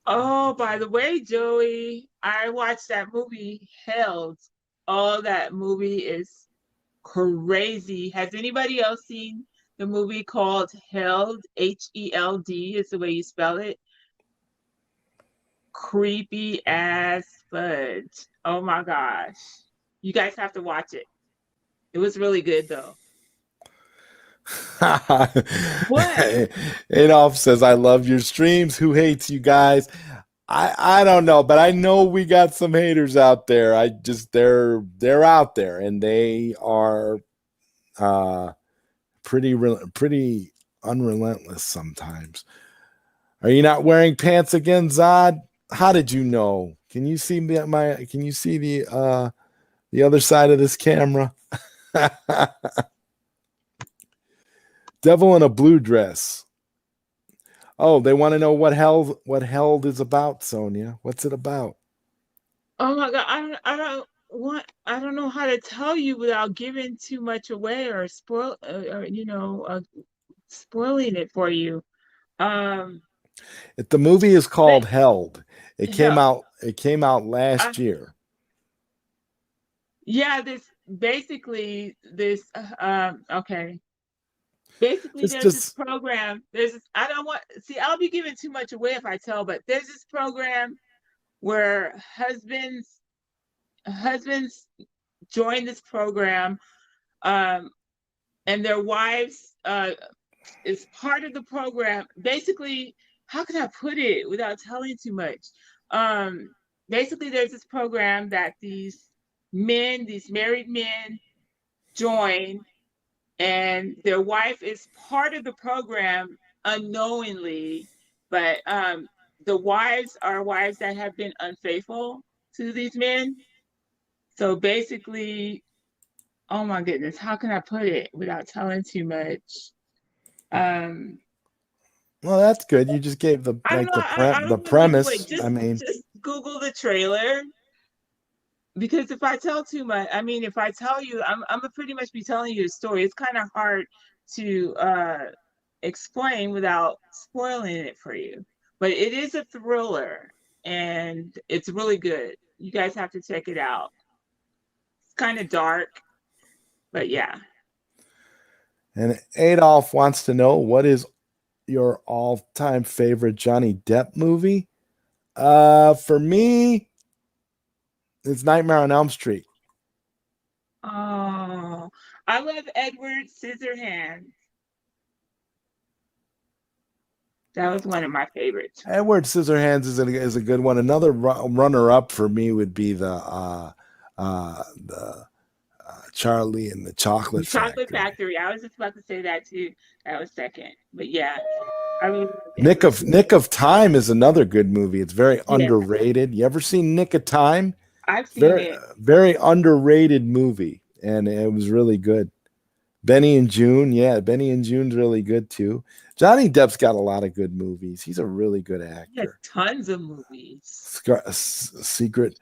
Oh, by the way, Joey, I watched that movie, Held. Oh, that movie is crazy. Has anybody else seen the movie called Held? Held is the way you spell it. Creepy as fudge. Oh my gosh. You guys have to watch it. It was really good though. What? Adolf says, I love your streams. Who hates you guys? I don't know, but I know we got some haters out there. They're out there and they are pretty unrelentless sometimes. Are you not wearing pants again, Zod? How did you know? Can you see the other side of this camera? Devil in a blue dress. Oh, they want to know what Held is about, Sonia. What's it about? Oh my God, I don't know how to tell you without giving too much away or spoiling it for you. The movie is called Held. It came Held. out last year. Yeah, basically okay. Basically, there's this program. I'll be giving too much away if I tell, but there's this program where husbands join this program, and their wives is part of the program. Basically, how can I put it without telling too much? Basically, there's this program that these married men join, and their wife is part of the program unknowingly, but the wives are wives that have been unfaithful to these men. So basically, oh my goodness, how can I put it without telling too much? Well, that's good. You just gave the premise. Just Google the trailer. Because if I tell too much, I mean, if I tell you, I'm gonna pretty much be telling you a story. It's kind of hard to explain without spoiling it for you. But it is a thriller, and it's really good. You guys have to check it out. It's kind of dark, but yeah. And Adolf wants to know, what is your all-time favorite Johnny Depp movie? For me, it's Nightmare on Elm Street. Oh, I love Edward Scissorhands. That was one of my favorites. Edward Scissorhands is a good one. Another runner-up for me would be the Charlie and the Chocolate Chocolate Factory. Factory. I was just about to say that too. That was second. But yeah, I really love Nick of Time is another good movie. It's very Yeah, underrated. You ever seen Nick of Time? I've seen Very it. very underrated movie, and it was really good. Benny and June, yeah, Benny and June's really good too. Johnny Depp's got a lot of good movies. He's a really good He has actor. tons of movies. Secret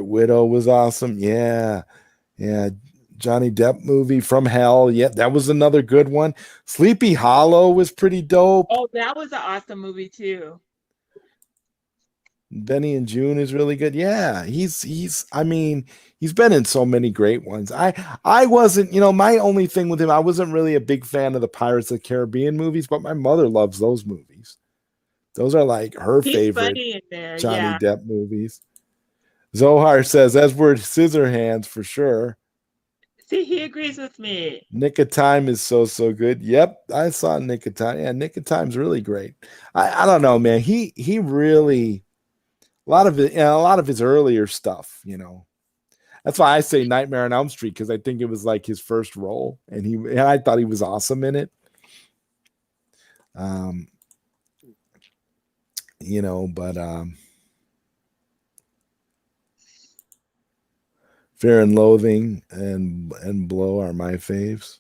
Widow was awesome. Yeah, yeah. Johnny Depp movie From Hell. Yeah, that was another good one. Sleepy Hollow was pretty dope. Oh, that was an awesome movie too. Benny and June is really good. Yeah, I mean, he's been in so many great ones. I wasn't, my only thing with him, I wasn't really a big fan of the Pirates of the Caribbean movies, but my mother loves those movies. Those are like her He's favorite funny in there. Johnny Yeah. Depp movies. Zohar says Edward Scissorhands for sure. See, he agrees with me. Nick of Time is so good. Yep, I saw Nick of Time. Yeah, Nick of Time's really great. I don't know, man. He really a lot of it, a lot of his earlier stuff, That's why I say Nightmare on Elm Street, because I think it was like his first role, and I thought he was awesome in it. But Fear and Loathing and Blow are my faves.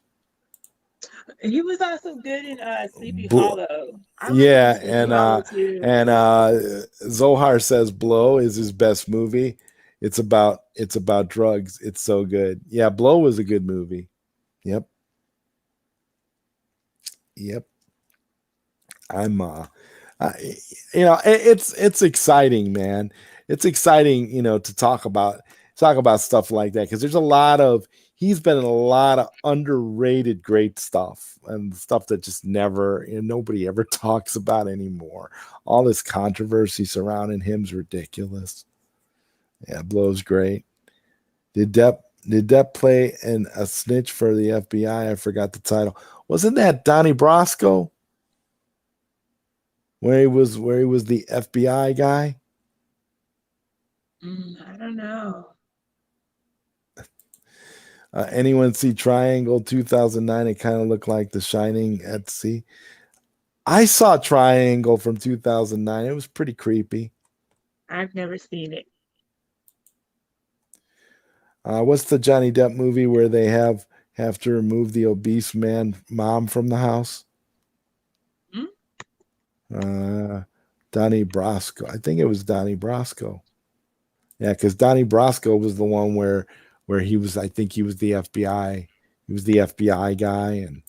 He was also good in Sleepy Hollow. Yeah, and Zohar says Blow is his best movie. It's about drugs. It's so good. Yeah, Blow was a good movie. Yep. I'm it's exciting, man. It's exciting, to talk about stuff like that, because he's been in a lot of underrated great stuff, and stuff that just never, nobody ever talks about anymore. All this controversy surrounding him's ridiculous. Yeah, Blow's great. Did Depp play a snitch for the FBI? I forgot the title. Wasn't that Donnie Brasco? Where he was the FBI guy? I don't know. Anyone see Triangle 2009? It kind of looked like The Shining at sea. I saw Triangle from 2009. It was pretty creepy. I've never seen it. What's the Johnny Depp movie where they have to remove the obese mom from the house? Donnie Brasco. I think it was Donnie Brasco. Yeah, because Donnie Brasco was the one where he was, I think he was the FBI. He was the FBI guy, and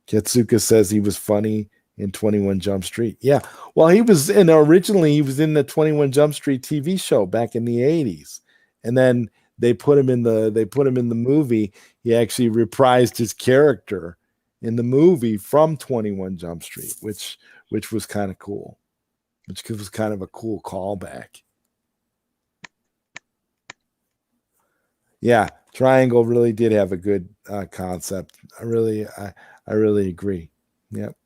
Ketsuka says he was funny in 21 Jump Street. Yeah. Well, originally he was in the 21 Jump Street TV show back in the 80s. And then they put him in the movie. He actually reprised his character in the movie from 21 Jump Street, which was kind of cool. Which was kind of a cool callback. Yeah, Triangle really did have a good concept. I really agree. Yep.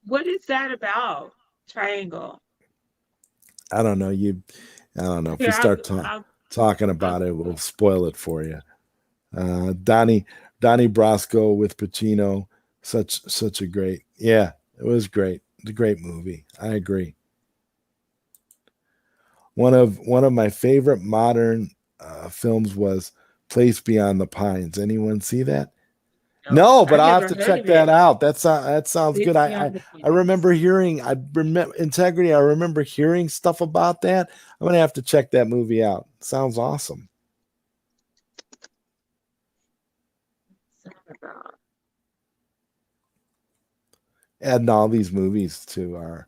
What is that about? Triangle. I don't know. If we start talking about it, we'll spoil it for you. Donnie Brasco with Pacino, such a great. Yeah, it was great. It's a great movie. I agree. One of my favorite modern films was Place Beyond the Pines. Anyone see that? No, but I've I'll have never to heard check of that it. out. That sounds good. It's beyond the I Phoenix. remember hearing. I remember Integrity. I remember hearing stuff about that. I'm gonna have to check that movie out. Sounds awesome. Adding all these movies to our.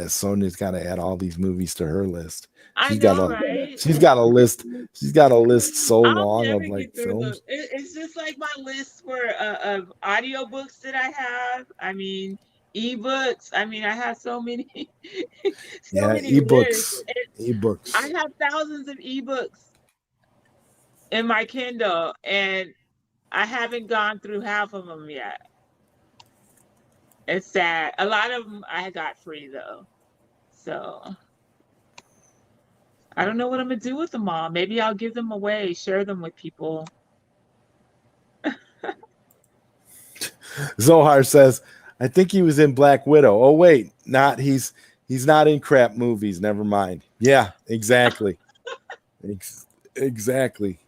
Sonya's got to add all these movies to her list. I She's got know, a. right? She's got a list. She's got a list so I'll long never of like get through the. films. It's just like my list for of audiobooks that I have. I mean, ebooks. I mean, I have so many, so Yeah, many lists. ebooks. I Ebooks. have thousands of ebooks in my Kindle, and I haven't gone through half of them yet. It's sad. A lot of them I got free though, so I don't know what I'm gonna do with them all. Maybe I'll give them away, share them with people. Zohar says, I think he was in Black Widow. Oh, wait, he's not in crap movies. Never mind. Yeah, exactly. Exactly.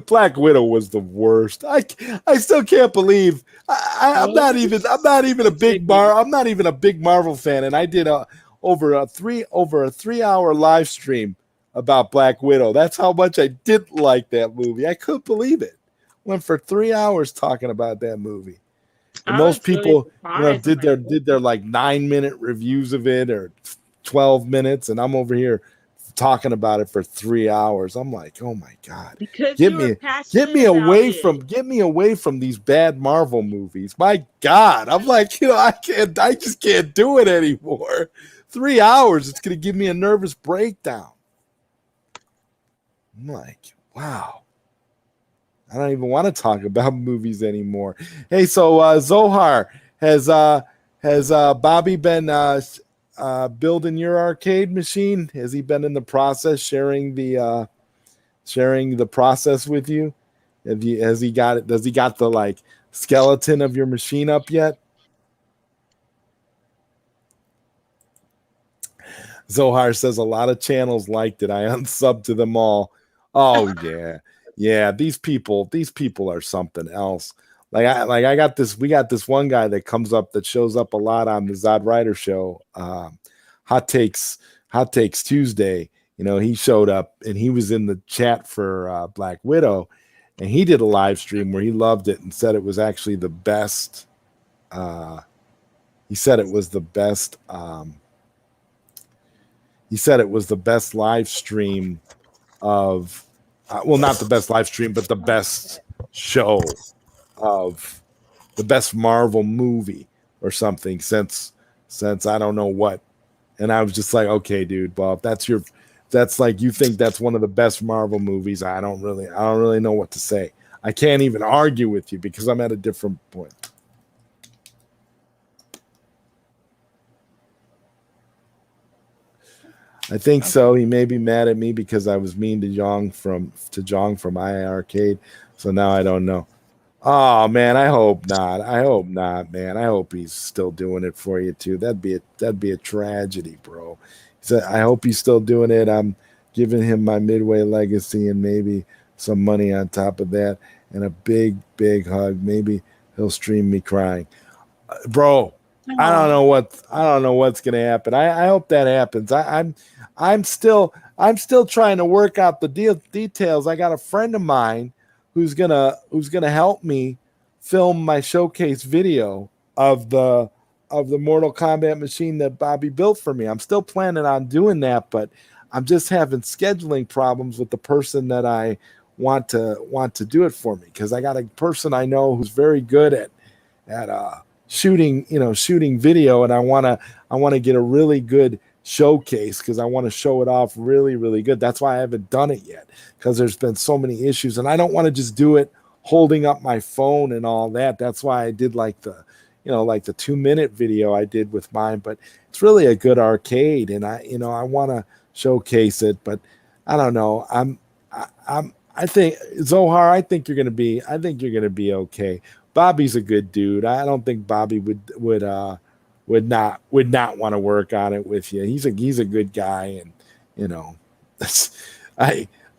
Black Widow was the worst. I still can't believe I'm not even a big Marvel fan, and I did over a 3-hour live stream about Black Widow. That's how much I didn't like that movie. I couldn't believe it. Went for 3 hours talking about that movie. And most people, did their like 9-minute reviews of it or 12 minutes, and I'm over here talking about it for 3 hours. I'm like, oh my God, because get me away from these bad Marvel movies. My God, I'm like, I just can't do it anymore. 3 hours, it's gonna give me a nervous breakdown. I'm like, wow. I don't even want to talk about movies anymore. Hey, so Zohar, has Bobby been building your arcade machine? Has he been in the process sharing the process with you? Has he got it? Does he got the like skeleton of your machine up yet? Zohar says a lot of channels liked it. I unsubbed to them all. Oh yeah. Yeah, these people are something else. We got this one guy that comes up that shows up a lot on the ZodWriter show. Hot Takes Tuesday. He showed up and he was in the chat for Black Widow, and he did a live stream where he loved it and said it was actually the best. He said it was the best. He said it was the best live stream of. Not the best live stream, but the best show of the best Marvel movie or something since I don't know what. And I was just like, okay, dude, well, if that's like, you think that's one of the best Marvel movies, I don't really know what to say. I can't even argue with you because I'm at a different point. I think so. He may be mad at me because I was mean to Jong from II Arcade. So now I don't know. Oh man, I hope not. Man. I hope he's still doing it for you too. That'd be a tragedy, bro. So I hope he's still doing it. I'm giving him my Midway legacy and maybe some money on top of that and a big hug. Maybe he'll stream me crying. Bro, I don't know what's gonna happen. I hope that happens. I'm still trying to work out the details. I got a friend of mine who's gonna help me film my showcase video of the Mortal Kombat machine that Bobby built for me. I'm still planning on doing that, but I'm just having scheduling problems with the person that I want to do it for me, because I got a person I know who's very good at shooting video, and I want to get a really good showcase because I want to show it off really, really good. That's why I haven't done it yet, because there's been so many issues, and I don't want to just do it holding up my phone and all that. That's why I did like the 2-minute video I did with mine, but it's really a good arcade, and I want to showcase it, but I don't know. I think Zohar, I think you're gonna be okay. Bobby's a good dude. I don't think Bobby would not want to work on it with you. He's a good guy, and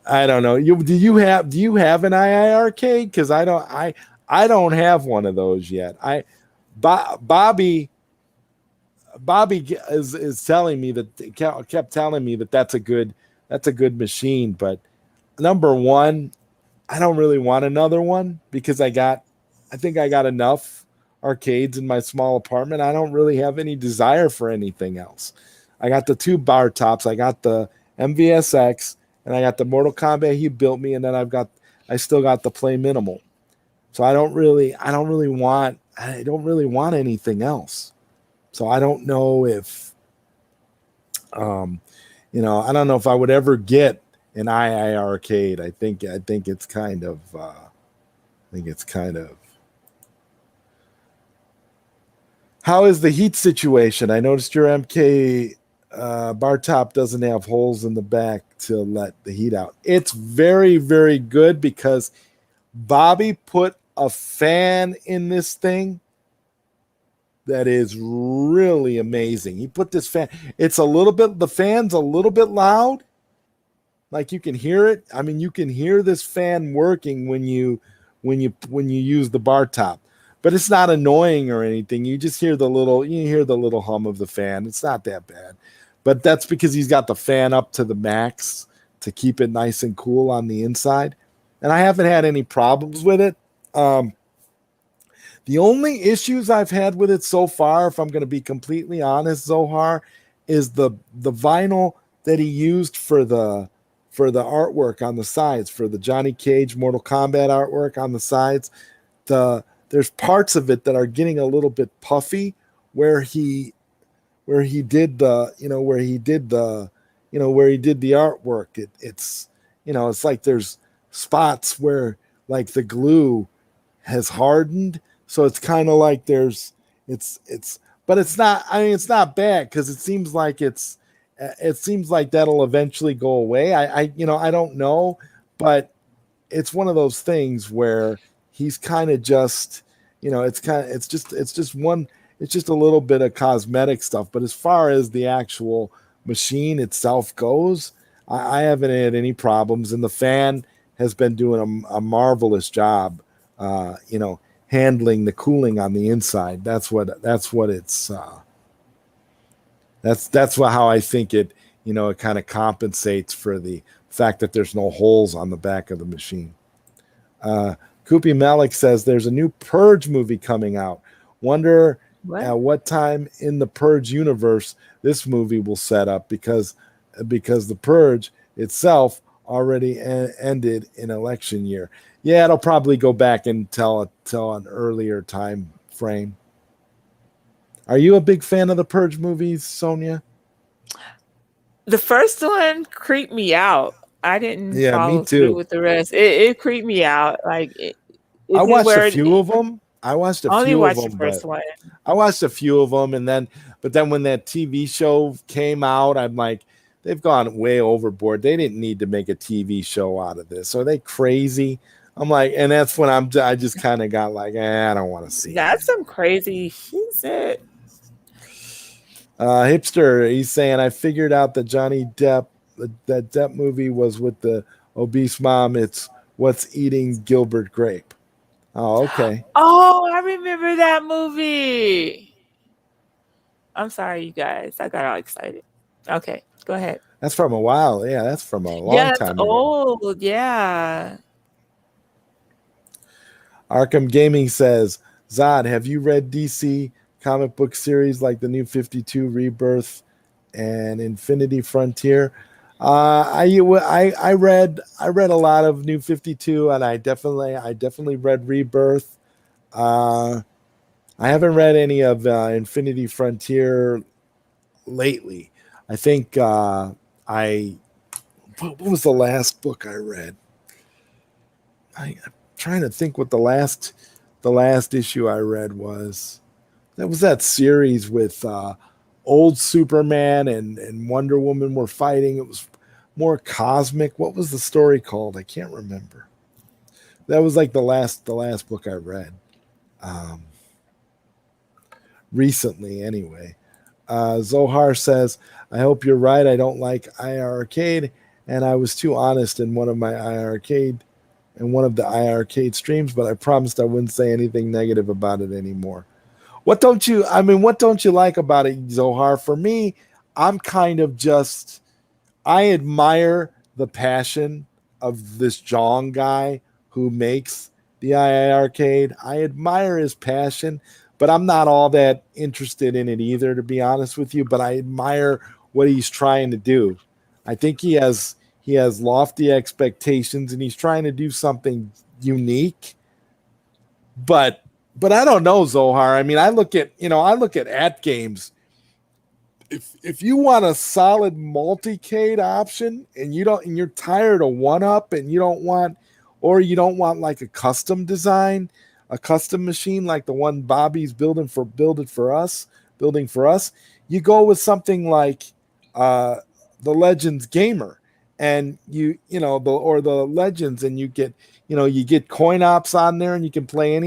I don't know. Do you have an II arcade? Because I don't have one of those yet. Bobby is telling me that kept telling me that that's a good machine. But number one, I don't really want another one because I think I got enough arcades in my small apartment. I don't really have any desire for anything else. I got the two bar tops. I got the MVSX and I got the Mortal Kombat he built me, and then I still got the Play Minimal. So I don't really want anything else. So I don't know if I don't know if I would ever get an II arcade. I think it's kind of how is the heat situation? I noticed your MK bar top doesn't have holes in the back to let the heat out. It's very, very good because Bobby put a fan in this thing that is really amazing. He put this fan. The fan's a little bit loud. Like you can hear it. I mean, you can hear this fan working when you use the bar top. But it's not annoying or anything. You just hear the little hum of the fan. It's not that bad. But that's because he's got the fan up to the max to keep it nice and cool on the inside. And I haven't had any problems with it. The only issues I've had with it so far, if I'm going to be completely honest, Zohar, is the vinyl that he used for the artwork on the sides, for the Johnny Cage Mortal Kombat artwork on the sides. There's parts of it that are getting a little bit puffy where he did the artwork. It's like there's spots where like the glue has hardened, so it's kind of like but it's not. I mean, it's not bad because it seems like that'll eventually go away. I don't know, but it's one of those things where he's kind of just, it's just a little bit of cosmetic stuff. But as far as the actual machine itself goes, I haven't had any problems, and the fan has been doing a marvelous job, handling the cooling on the inside. That's how I think it kind of compensates for the fact that there's no holes on the back of the machine. Koopy Malik says there's a new Purge movie coming out. Wonder at what time in the Purge universe this movie will set up because the Purge itself already ended in election year. Yeah, it'll probably go back and tell an earlier time frame. Are you a big fan of the Purge movies, Sonia? The first one creeped me out. I didn't follow me too. through with the rest. It creeped me out. Like I watched a few of them. I watched a few of them. The first one. I watched a few of them, but then when that TV show came out, I'm like, they've gone way overboard. They didn't need to make a TV show out of this. Are they crazy? I'm like, and that's when I just kind of got like, I don't want to see. That's some crazy shit. Hipster, he's saying, I figured out that Johnny Depp, that Depp movie was with the obese mom. It's What's Eating Gilbert Grape. Oh, okay. Oh, I remember that movie. I'm sorry, you guys. I got all excited. Okay, go ahead. That's from a while. Yeah, that's from a long time ago. Old. Yeah. Arkham Gaming says, Zod, have you read DC comic book series like the New 52, Rebirth, and Infinity Frontier? I read a lot of New 52, and I definitely read Rebirth. I haven't read any of Infinity Frontier lately. I think what was the last book I read? I'm trying to think what the last issue I read was. That was that series with old Superman and Wonder Woman were fighting. It was more cosmic. What was the story called? I can't remember. That was like the last book I read. Recently, anyway. Zohar says, I hope you're right. I don't like IR Arcade, and I was too honest in one of the iArcade streams, but I promised I wouldn't say anything negative about it anymore. What don't you like about it, Zohar? For me, I'm kind of just, I admire the passion of this Jong guy who makes the II Arcade. I admire his passion, but I'm not all that interested in it either, to be honest with you. But I admire what he's trying to do. I think he has lofty expectations, and he's trying to do something unique. But I don't know, Zohar. I mean, I look at games. If you want a solid multicade option and you're tired of one up and you don't want like a custom design, a custom machine like the one Bobby's building for us, you go with something like uh the Legends Gamer, and the Legends, and you get coin ops on there, and you can play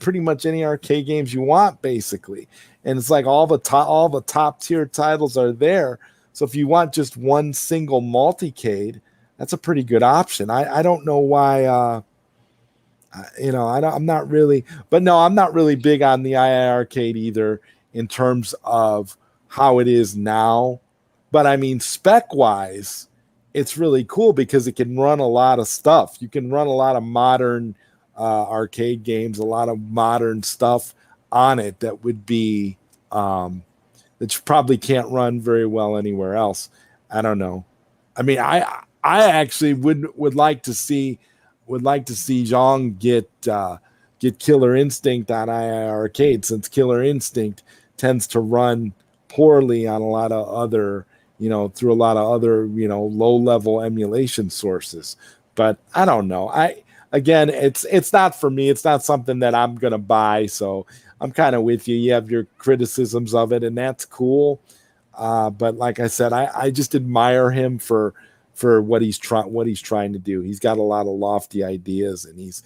pretty much any arcade games you want, basically. And it's like all the top tier titles are there. So if you want just one single multicade, that's a pretty good option. I don't know why. I'm not really, but no, I'm not really big on the II Arcade either in terms of how it is now. But I mean, spec wise, it's really cool because it can run a lot of stuff. You can run a lot of modern arcade games, a lot of modern stuff on it that would be that you probably can't run very well anywhere else. I don't know. I mean, I actually would like to see Zhang get Killer Instinct on II Arcade, since Killer Instinct tends to run poorly on a lot of other, through a lot of other, low level emulation sources. But I don't know. Again, it's not for me. It's not something that I'm gonna buy. So I'm kind of with you. You have your criticisms of it, and that's cool. But like I said, I just admire him for what he's trying to do. He's got a lot of lofty ideas, and he's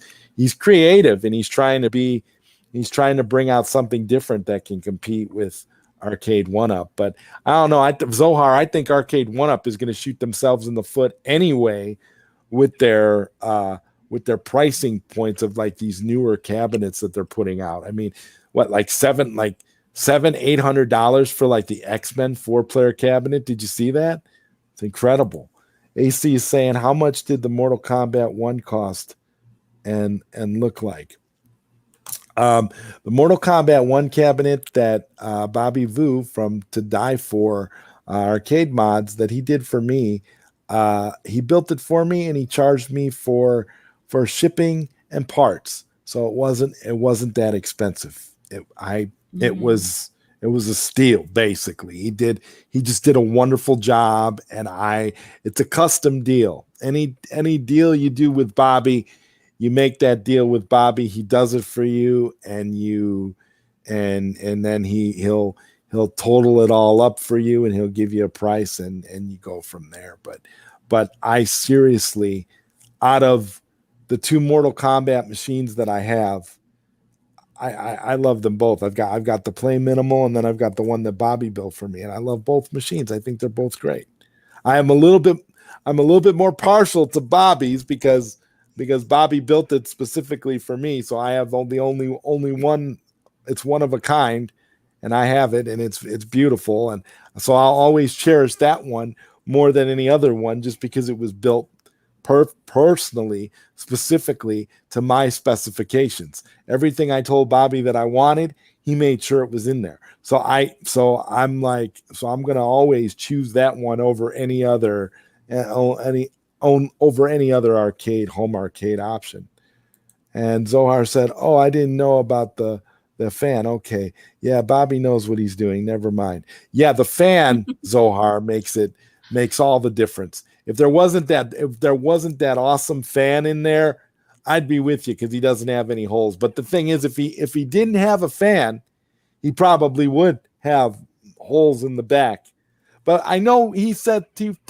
creative, and he's trying to bring out something different that can compete with Arcade 1-Up. But I don't know. Zohar, I think Arcade 1-Up is going to shoot themselves in the foot anyway with their pricing points of like these newer cabinets that they're putting out. I mean, what, like $700-800 for like the X-Men 4-player cabinet? Did you see that? It's incredible. AC is saying, how much did the Mortal Kombat 1 cost and look like? The Mortal Kombat 1 cabinet that Bobby Vu from To Die For Arcade Mods that he did for me, he built it for me, and he charged me for shipping and parts. So it wasn't that expensive. It was a steal, basically. He just did a wonderful job, and it's a custom deal. Any deal you do with Bobby, you make that deal with Bobby, he does it for you, and then he'll total it all up for you, and he'll give you a price, and you go from there. But I seriously, out of the two Mortal Kombat machines that I have, I love them both. I've got the Play Minimal, and then I've got the one that Bobby built for me, and I love both machines. I think they're both great. I'm a little bit more partial to Bobby's because Bobby built it specifically for me. So I have the only one. It's one of a kind, and I have it, and it's beautiful. And so I'll always cherish that one more than any other one, just because it was built personally, specifically to my specifications. Everything I told Bobby that I wanted, he made sure it was in there. So I'm going to always choose that one over any other over any other home arcade option. And Zohar said, "Oh, I didn't know about the fan." Okay, yeah, Bobby knows what he's doing. Never mind. Yeah, the fan, Zohar, makes all the difference. If there wasn't that awesome fan in there, I'd be with you, because he doesn't have any holes. But the thing is, if he didn't have a fan, he probably would have holes in the back. But I know he said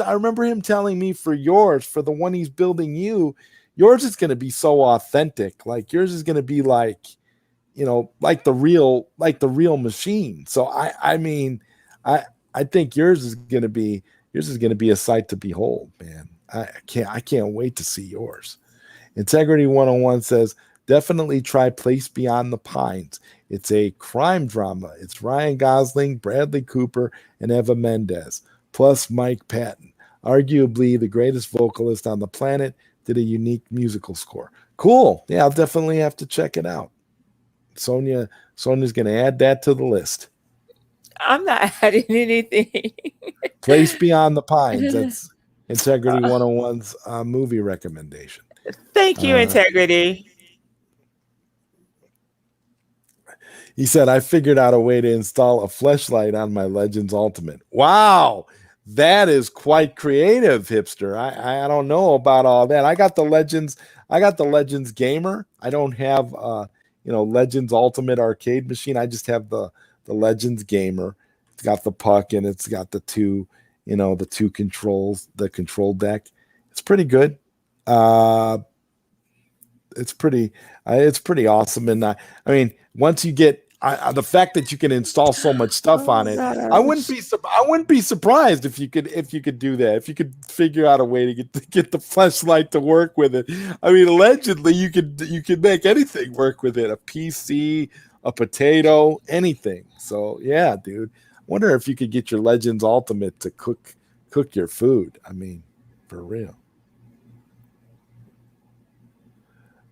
I remember him telling me for the one he's building yours is going to be so authentic. Like yours is going to be like the real machine. So I mean, I think yours is going to be a sight to behold, man. I can't wait to see yours. Integrity 101 says, definitely try Place Beyond the Pines. It's a crime drama. It's Ryan Gosling, Bradley Cooper, and Eva Mendes, plus Mike Patton. Arguably the greatest vocalist on the planet, did a unique musical score. Cool. Yeah, I'll definitely have to check it out. Sonja's going to add that to the list. I'm not adding anything. Place Beyond the Pines. That's Integrity 101's movie recommendation. Thank you, Integrity. He said, I figured out a way to install a fleshlight on my Legends Ultimate. Wow. That is quite creative, hipster. I don't know about all that. I got the Legends Gamer. I don't have Legends Ultimate arcade machine. I just have the Legends Gamer. It's got the puck and it's got the two controls, the control deck. It's pretty good. It's pretty awesome. And I mean, once you get the fact that you can install so much stuff on it, I wouldn't be surprised if you could do that. If you could figure out a way to get the fleshlight to work with it. I mean, allegedly you could make anything work with it. A PC, a potato, anything. So yeah, dude. I wonder if you could get your Legends Ultimate to cook your food. I mean, for real.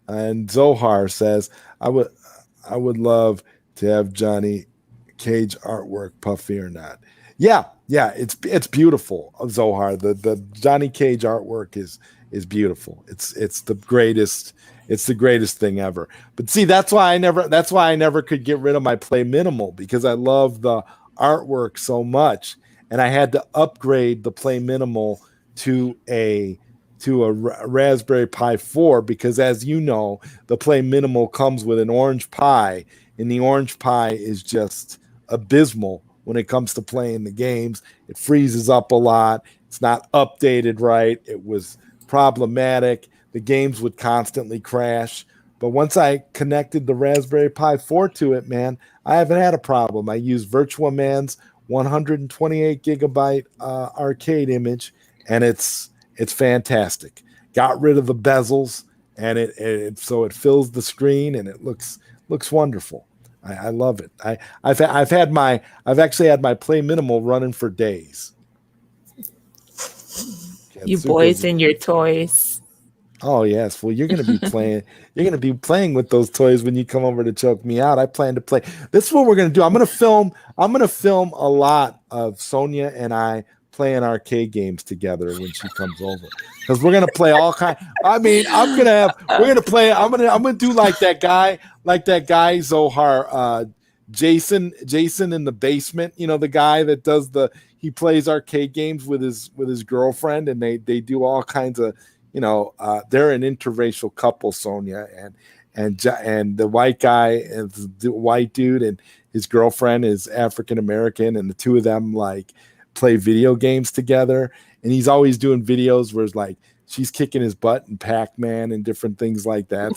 And Zohar says, I would love to have Johnny Cage artwork, puffy or not. Yeah, it's beautiful, Zohar. The Johnny Cage artwork is beautiful. It's the greatest thing ever. But see, that's why I never could get rid of my Play Minimal, because I love the artwork so much, and I had to upgrade the Play Minimal to a Raspberry Pi 4, because as you know, the Play Minimal comes with an Orange Pi, and the Orange Pi is just abysmal when it comes to playing the games. It freezes up a lot. It's not updated right. It was problematic. The games would constantly crash. But once I connected the Raspberry Pi 4 to it, man, I haven't had a problem. I use Virtua Man's 128 gigabyte arcade image, and it's fantastic. Got rid of the bezels, and so it fills the screen, and it looks wonderful. I love it. I've actually had my Play Minimal running for days. You boys and your toys. Oh yes. Well, you're gonna be playing. You're gonna be playing with those toys when you come over to choke me out. I plan to play. This is what we're gonna do. I'm gonna film a lot of Sonja and I playing arcade games together when she comes over, because we're gonna play all kind. I mean, we're gonna play. I'm gonna do like that guy Zohar, Jason in the basement. You know, the guy that he plays arcade games with his girlfriend, and they do all kinds of. You know, they're an interracial couple, Sonja, and the white guy and the white dude and his girlfriend is African American, and the two of them like play video games together. And he's always doing videos where it's like she's kicking his butt in Pac-Man and different things like that.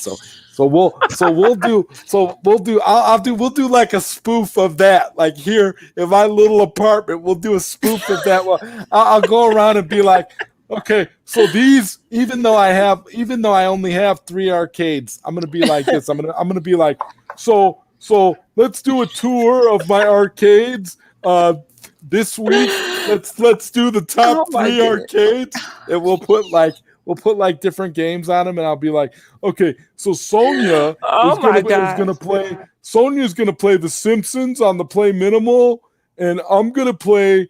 We'll do like a spoof of that. Like here in my little apartment, we'll do a spoof of that. Well, I'll go around and be like, okay, so these, even though I only have 3 arcades, I'm gonna be like this. I'm gonna be like, so let's do a tour of my arcades. This week, let's do the top 3 arcades, and we'll put like different games on them, and I'll be like, okay, so Sonja Sonja's gonna play The Simpsons on the Play Minimal, and I'm gonna play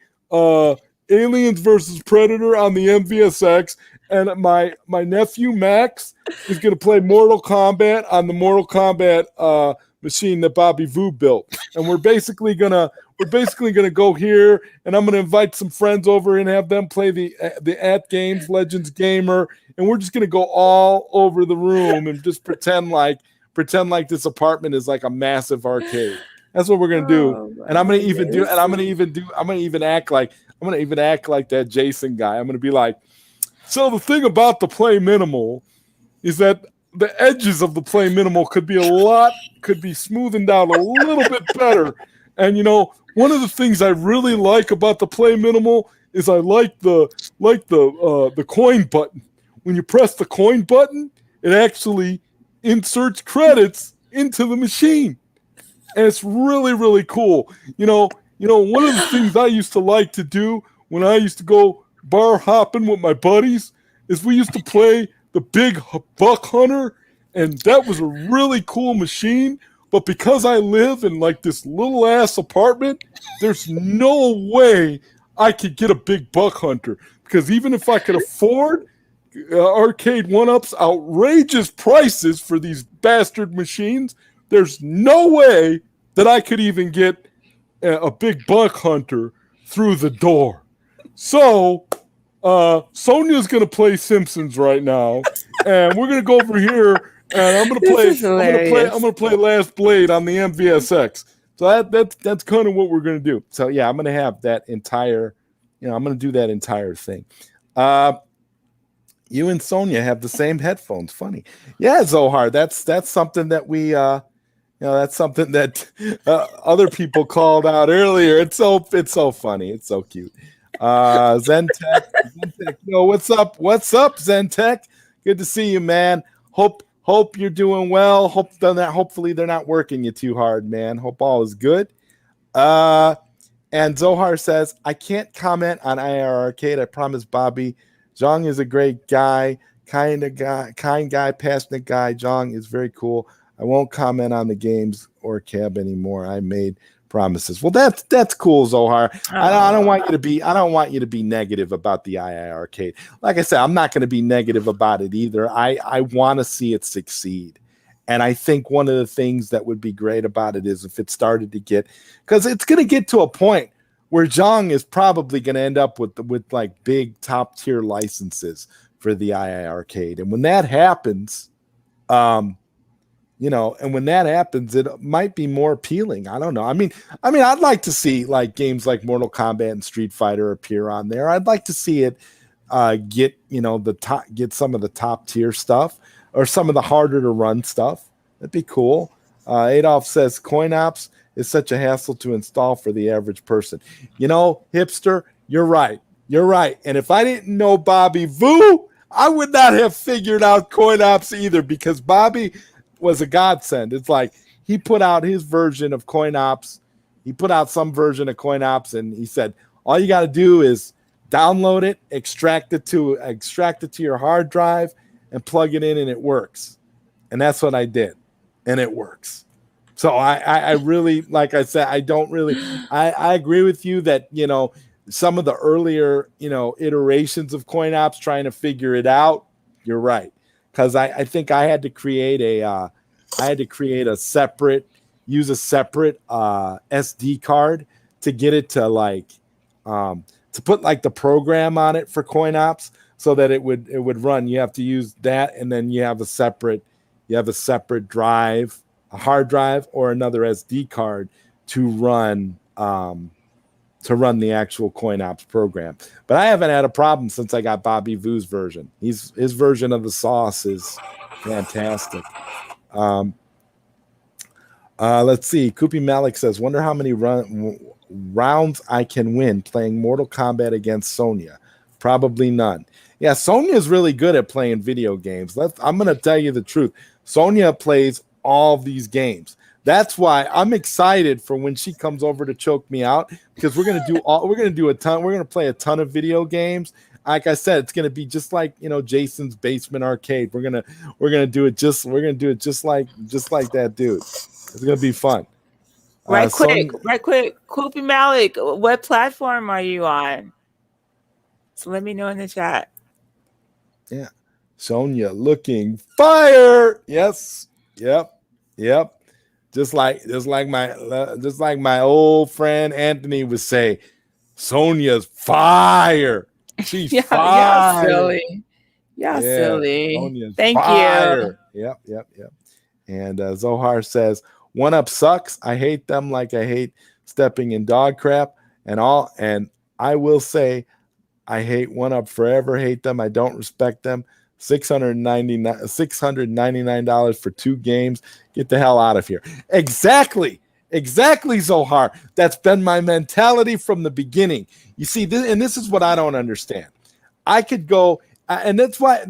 Aliens versus Predator on the MVSX, and my nephew Max is going to play Mortal Kombat on the Mortal Kombat machine that Bobby Vu built. And we're basically gonna go here, and I'm gonna invite some friends over and have them play the At Games Legends Gamer, and we're just gonna go all over the room and just pretend like this apartment is like a massive arcade. That's what we're gonna do, and I'm gonna even act like that Jason guy. I'm gonna be like, so the thing about the Play Minimal is that the edges of the Play Minimal could be smoothened out a little bit better. And you know, one of the things I really like about the Play Minimal is I like the coin button. When you press the coin button, it actually inserts credits into the machine, and it's really, really cool. One of the things I used to like to do when I used to go bar hopping with my buddies is we used to play the big buck hunter, and that was a really cool machine. But because I live in like this little ass apartment, there's no way I could get a big buck hunter, because even if I could afford Arcade 1-Up's outrageous prices for these bastard machines, there's no way that I could even get a big buck hunter through the door. So Sonja's gonna play Simpsons right now, and we're gonna go over here, and I'm gonna play Last Blade on the MVSX. So that's kind of what we're gonna do. So yeah, I'm gonna have that entire, I'm gonna do that entire thing. You and Sonja have the same headphones. Funny. Yeah, Zohar, that's something that we that's something that other people called out earlier. It's so funny. It's so cute. Zentech, what's up? What's up, Zentech? Good to see you, man. Hope you're doing well. Hopefully they're not working you too hard, man. Hope all is good. And Zohar says, I can't comment on IR Arcade. I promise Bobby. Zhang is a great guy, kind guy, passionate guy. Zhang is very cool. I won't comment on the games or cab anymore. I made promises. Well, that's cool, Zohar. I don't want you to be negative about the II Arcade. Like I said, I'm not going to be negative about it either. I want to see it succeed. And I think one of the things that would be great about it is if it started to get, because it's going to get to a point where Zhang is probably going to end up with like big top tier licenses for the II Arcade. And when that happens, and when that happens, it might be more appealing. I don't know. I mean, I'd like to see like games like Mortal Kombat and Street Fighter appear on there. I'd like to see it get some of the top tier stuff or some of the harder to run stuff. That'd be cool. Adolf says coin ops is such a hassle to install for the average person. Hipster, you're right. And if I didn't know Bobby Vu, I would not have figured out coin ops either, because Bobby was a godsend. It's like he put out his version of coin ops. He put out some version of coin ops, and he said, all you got to do is download it, extract it to your hard drive, and plug it in, and it works. And that's what I did, and it works. So I really, like I said, I agree with you that, some of the earlier, iterations of coin ops trying to figure it out, you're right. Because I think I had to create a separate SD card to get it to to put like the program on it for coin ops so that it would run. You have to use that, and then you have a separate drive, a hard drive or another SD card to run the actual coin ops program. But I haven't had a problem since I got Bobby Vu's version. His version of the sauce is fantastic. Let's see. Koopy Malik says, wonder how many rounds I can win playing Mortal Kombat against Sonja. Probably none. Yeah, Sonja is really good at playing video games. I'm going to tell you the truth. Sonja plays all these games. That's why I'm excited for when she comes over to choke me out, because we're going to play a ton of video games. Like I said, it's going to be just like, Jason's Basement Arcade. We're going to do it just like that dude. It's going to be fun. Right quick. Koopy Malik, what platform are you on? So let me know in the chat. Yeah. Sonja looking fire. Yes. Yep. Just like my old friend Anthony would say, Sonja's fire. She's fire. Silly. Yeah, silly. Sonja's Thank fire. You. Yep. And Zohar says, 1-Up sucks. I hate them like I hate stepping in dog crap and all. And I will say, I hate 1-Up forever. Hate them. I don't respect them. $699 for 2 games. Get the hell out of here. Exactly. Exactly, Zohar. That's been my mentality from the beginning. You see, this is what I don't understand. I could go, and that's why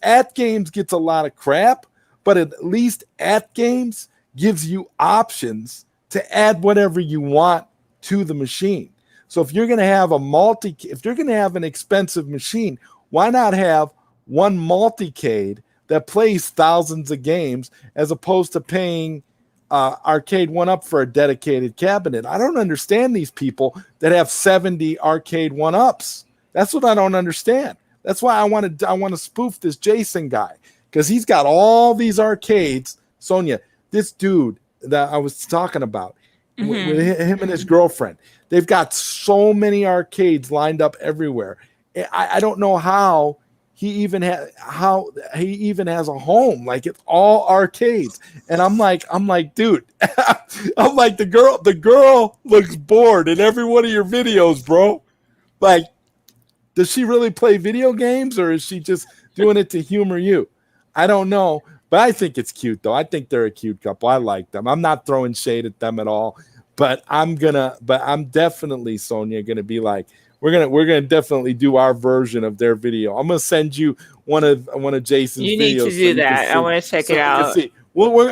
at games gets a lot of crap, but at least at games gives you options to add whatever you want to the machine. So if you're going to have if you're going to have an expensive machine, why not have one multicade that plays thousands of games as opposed to paying Arcade 1-Up for a dedicated cabinet? I don't understand these people that have 70 Arcade 1-Ups. That's what I don't understand. That's why I want to spoof this Jason guy, because he's got all these arcades. Sonia, this dude that I was talking about, with him and his girlfriend, they've got so many arcades lined up everywhere. I don't know how he even has a home. Like, it's all arcades. And I'm like, dude, I'm like, the girl looks bored in every one of your videos, bro. Like, does she really play video games, or is she just doing it to humor you? I don't know, but I think it's cute, though. I think they're a cute couple. I like them. I'm not throwing shade at them at all, but I'm definitely, Sonia, gonna be like, we're gonna definitely do our version of their video. I'm gonna send you one of Jason's videos. You need to do that. I want to check it out. Well, we're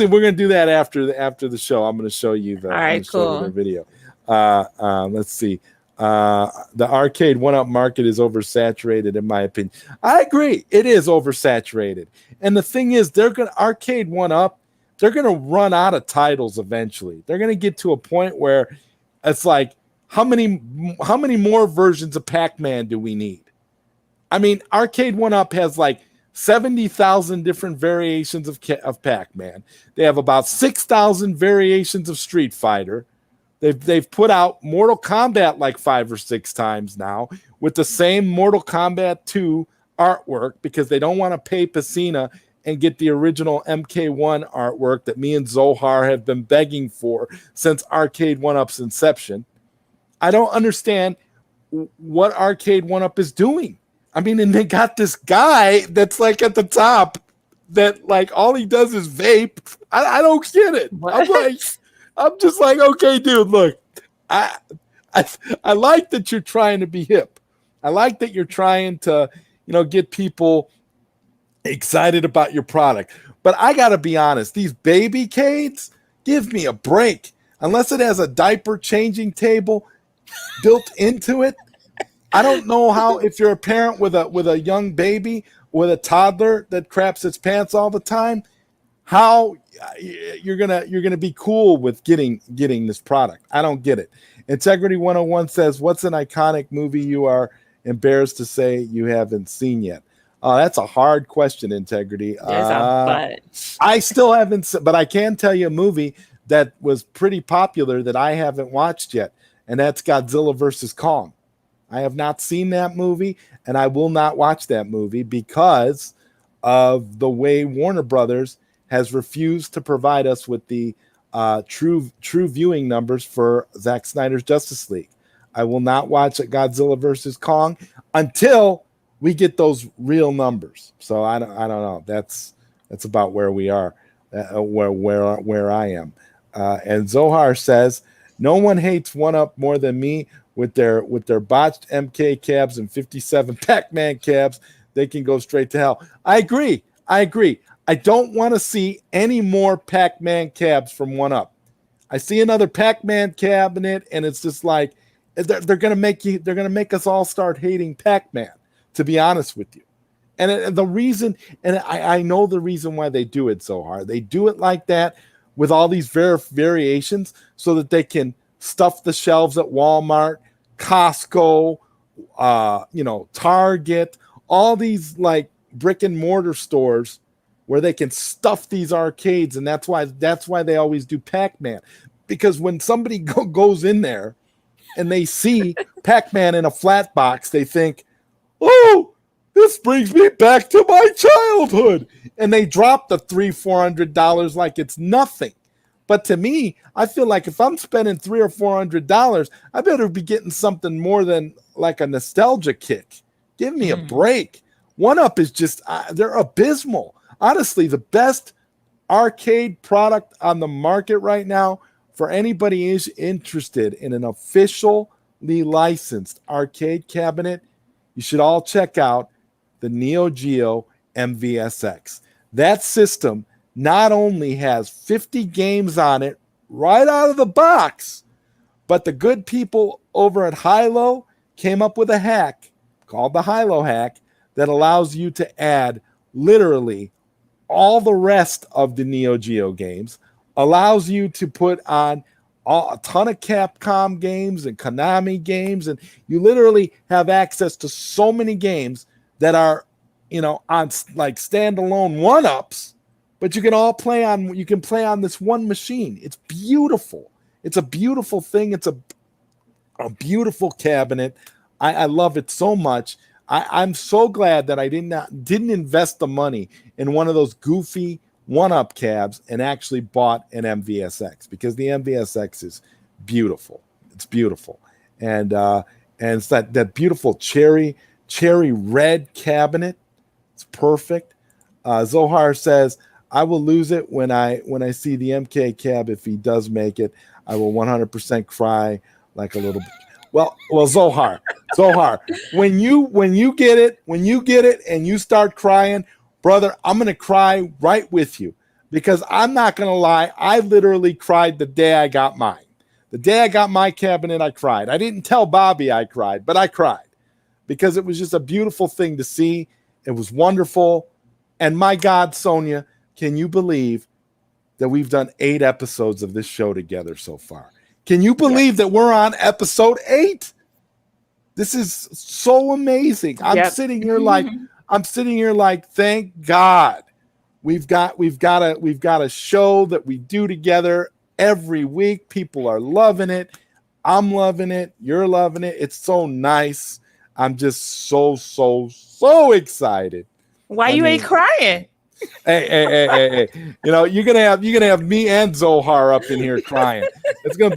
gonna do that after the show. I'm gonna show you All right, cool. the video. Let's see. The Arcade 1-Up market is oversaturated, in my opinion. I agree. It is oversaturated. And the thing is, Arcade 1-Up, they're going to run out of titles eventually. They're going to get to a point where it's like, how many more versions of Pac-Man do we need? I mean, Arcade 1-Up has like 70,000 different variations of Pac-Man. They have about 6,000 variations of Street Fighter. They've put out Mortal Kombat like 5 or 6 times now with the same Mortal Kombat 2 artwork, because they don't want to pay Pacina and get the original MK1 artwork that me and Zohar have been begging for since Arcade 1-Up's inception. I don't understand what Arcade 1-Up is doing. I mean, and they got this guy that's like at the top that like all he does is vape. I don't get it. I'm just like, okay, dude, look, I like that you're trying to be hip. I like that you're trying to, get people excited about your product. But I got to be honest, these baby cades, give me a break. Unless it has a diaper changing table built into it. I don't know how, if you're a parent with a young baby, with a toddler that craps its pants all the time, how you're gonna be cool with getting this product. I don't get it. Integrity 101 says, what's an iconic movie you are embarrassed to say you haven't seen yet? That's a hard question, Integrity. There's a bunch. I still haven't, but I can tell you a movie that was pretty popular that I haven't watched yet, and that's Godzilla versus Kong. I have not seen that movie, and I will not watch that movie because of the way Warner Brothers has refused to provide us with the true viewing numbers for Zack Snyder's Justice League. I will not watch Godzilla versus Kong until we get those real numbers. So I don't know. That's about where we are, where I am. And Zohar says, no one hates 1-Up more than me with their botched MK cabs and 57 Pac-Man cabs. They can go straight to hell. I agree. I don't want to see any more Pac-Man cabs from 1-Up. I see another Pac-Man cabinet, and it's just like they're gonna make us all start hating Pac-Man, to be honest with you. And the reason, and I know the reason why they do it so hard. They do it like that with all these variations so that they can stuff the shelves at Walmart, Costco, Target, all these like brick and mortar stores where they can stuff these arcades, and that's why they always do Pac-Man, because when somebody goes in there and they see Pac-Man in a flat box, they think, "Oh, this brings me back to my childhood," and they drop the $300-400 like it's nothing. But to me, I feel like if I'm spending $300 or $400, I better be getting something more than like a nostalgia kick. Give me a break. 1-Up is just they're abysmal. Honestly, the best arcade product on the market right now for anybody is interested in an officially licensed arcade cabinet, you should all check out the Neo Geo MVSX. That system not only has 50 games on it right out of the box, but the good people over at Hilo came up with a hack called the Hilo hack that allows you to add literally all the rest of the Neo Geo games, allows you to put on a ton of Capcom games and Konami games, and you literally have access to so many games that are, on like standalone one-ups, but you can play on this one machine. It's beautiful. It's a beautiful thing. It's a beautiful cabinet. I love it so much. I'm so glad that I didn't invest the money in one of those goofy one-up cabs and actually bought an MVSX, because the MVSX is beautiful. It's beautiful, and it's that beautiful cherry red cabinet. It's perfect. Zohar says, I will lose it when I see the MK cab. If he does make it, I will 100% cry like a little bit. Well, Zohar, when you get it and you start crying, brother, I'm going to cry right with you, because I'm not going to lie. I literally cried the day I got mine. The day I got my cabinet, I cried. I didn't tell Bobby I cried, but I cried because it was just a beautiful thing to see. It was wonderful. And my God, Sonia, can you believe that we've done 8 episodes of this show together so far? Can you believe that we're on episode 8? This is so amazing. I'm sitting here like, thank God. We've got a show that we do together every week. People are loving it. I'm loving it. You're loving it. It's so nice. I'm just so excited. Why you ain't crying? Hey. You're gonna have me and Zohar up in here crying. It's gonna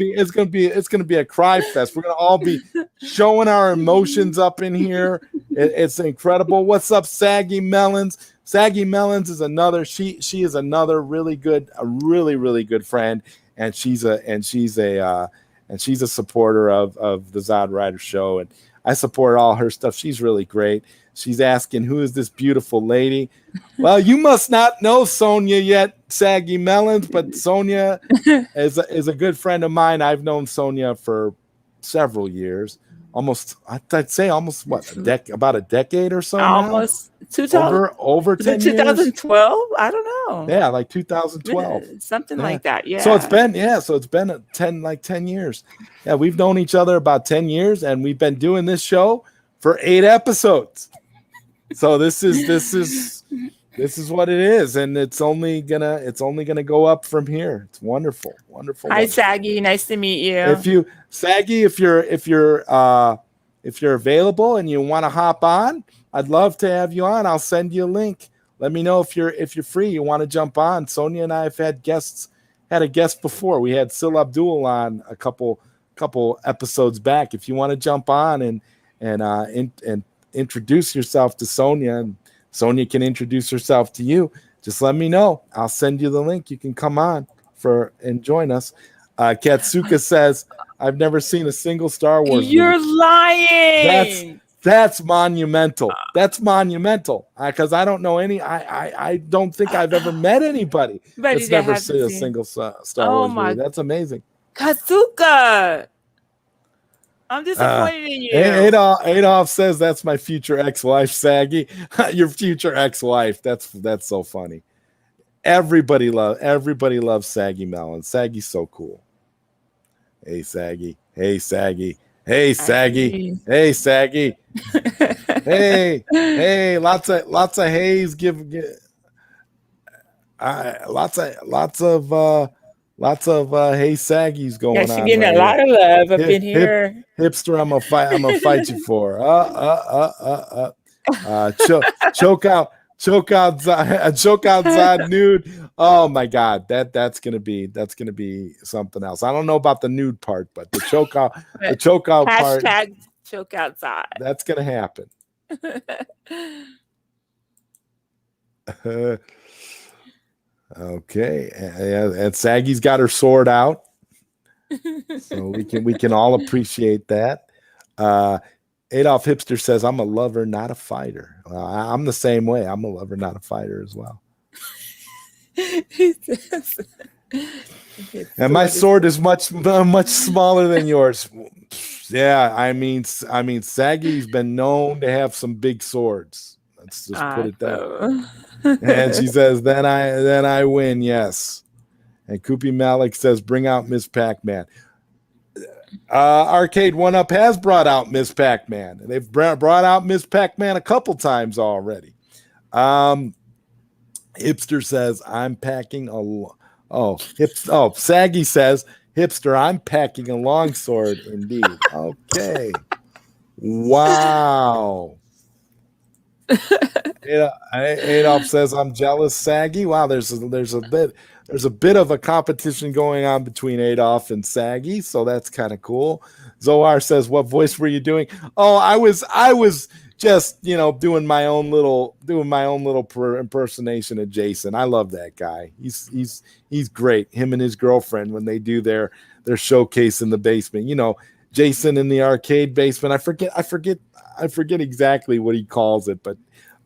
be a cry fest. We're gonna all be showing our emotions up in here. It's incredible. What's up, Saggy Melons? Saggy Melons is another. She is another really good friend, and she's a supporter of the ZodWriter show, and I support all her stuff. She's really great. She's asking, who is this beautiful lady? Well, you must not know Sonia yet, Saggy Melons, but Sonia is a good friend of mine. I've known Sonia for several years. I'd say what, about a decade or so almost now? 2000, over 10 years? 2012? I don't know. Yeah, like 2012. Something like that, yeah. So it's been 10 years. Yeah, we've known each other about 10 years, and we've been doing this show for 8 episodes. So this is what it is, and it's only gonna go up from here. It's wonderful. Hi, Saggy. Nice to meet you. If you're available and you want to hop on, I'd love to have you on. I'll send you a link. Let me know if you're free. You want to jump on. Sonia and I have had a guest before. We had Sil Abdul on a couple episodes back. If you want to jump on and introduce yourself to Sonia, and Sonia can introduce herself to you, just let me know. I'll send you the link. You can come on and join us. Katsuka says, I've never seen a single Star Wars You're movie. lying. That's monumental. That's monumental. Because I don't know I don't think I've ever met anybody that's never seen a single Star Wars movie. That's amazing. Katsuka, I'm disappointed in you. Adolf says that's my future ex-wife, Saggy. Your future ex-wife. That's so funny. Everybody loves Saggy Melon. Saggy's so cool. Hey Saggy. Hey Saggy. Hey Saggy. Hey Saggy. Hey. Lots of hays. Lots of hey Saggies going on. She's getting a lot of love up in here. Hipster, I'm gonna fight you for. Choke out Zod nude. Oh my God, that's gonna be something else. I don't know about the nude part, but the choke out part. Hashtag choke out Zod. That's gonna happen. Okay, and Saggy's got her sword out. So we can all appreciate that. Adolf Hipster says, I'm a lover, not a fighter. I'm the same way. I'm a lover, not a fighter as well. He says, and my sword is much smaller than yours. Yeah, I mean, Saggy's been known to have some big swords. Let's just put it that way. And she says, then I win, yes. And Koopy Malik says, bring out Miss Pac-Man. Arcade 1-Up has brought out Miss Pac-Man. They've brought out Miss Pac-Man a couple times already. Hipster says, I'm packing Saggy says, Hipster, I'm packing a longsword indeed. Okay. Wow. Adolf says, I'm jealous, Saggy. Wow, there's a bit of a competition going on between Adolf and Saggy, so that's kind of cool. Zohar says, what voice were you doing? Oh, I was just, doing my own little impersonation of Jason. I love that guy. He's great. Him and his girlfriend, when they do their showcase in the basement, Jason in the arcade basement. I forget exactly what he calls it, but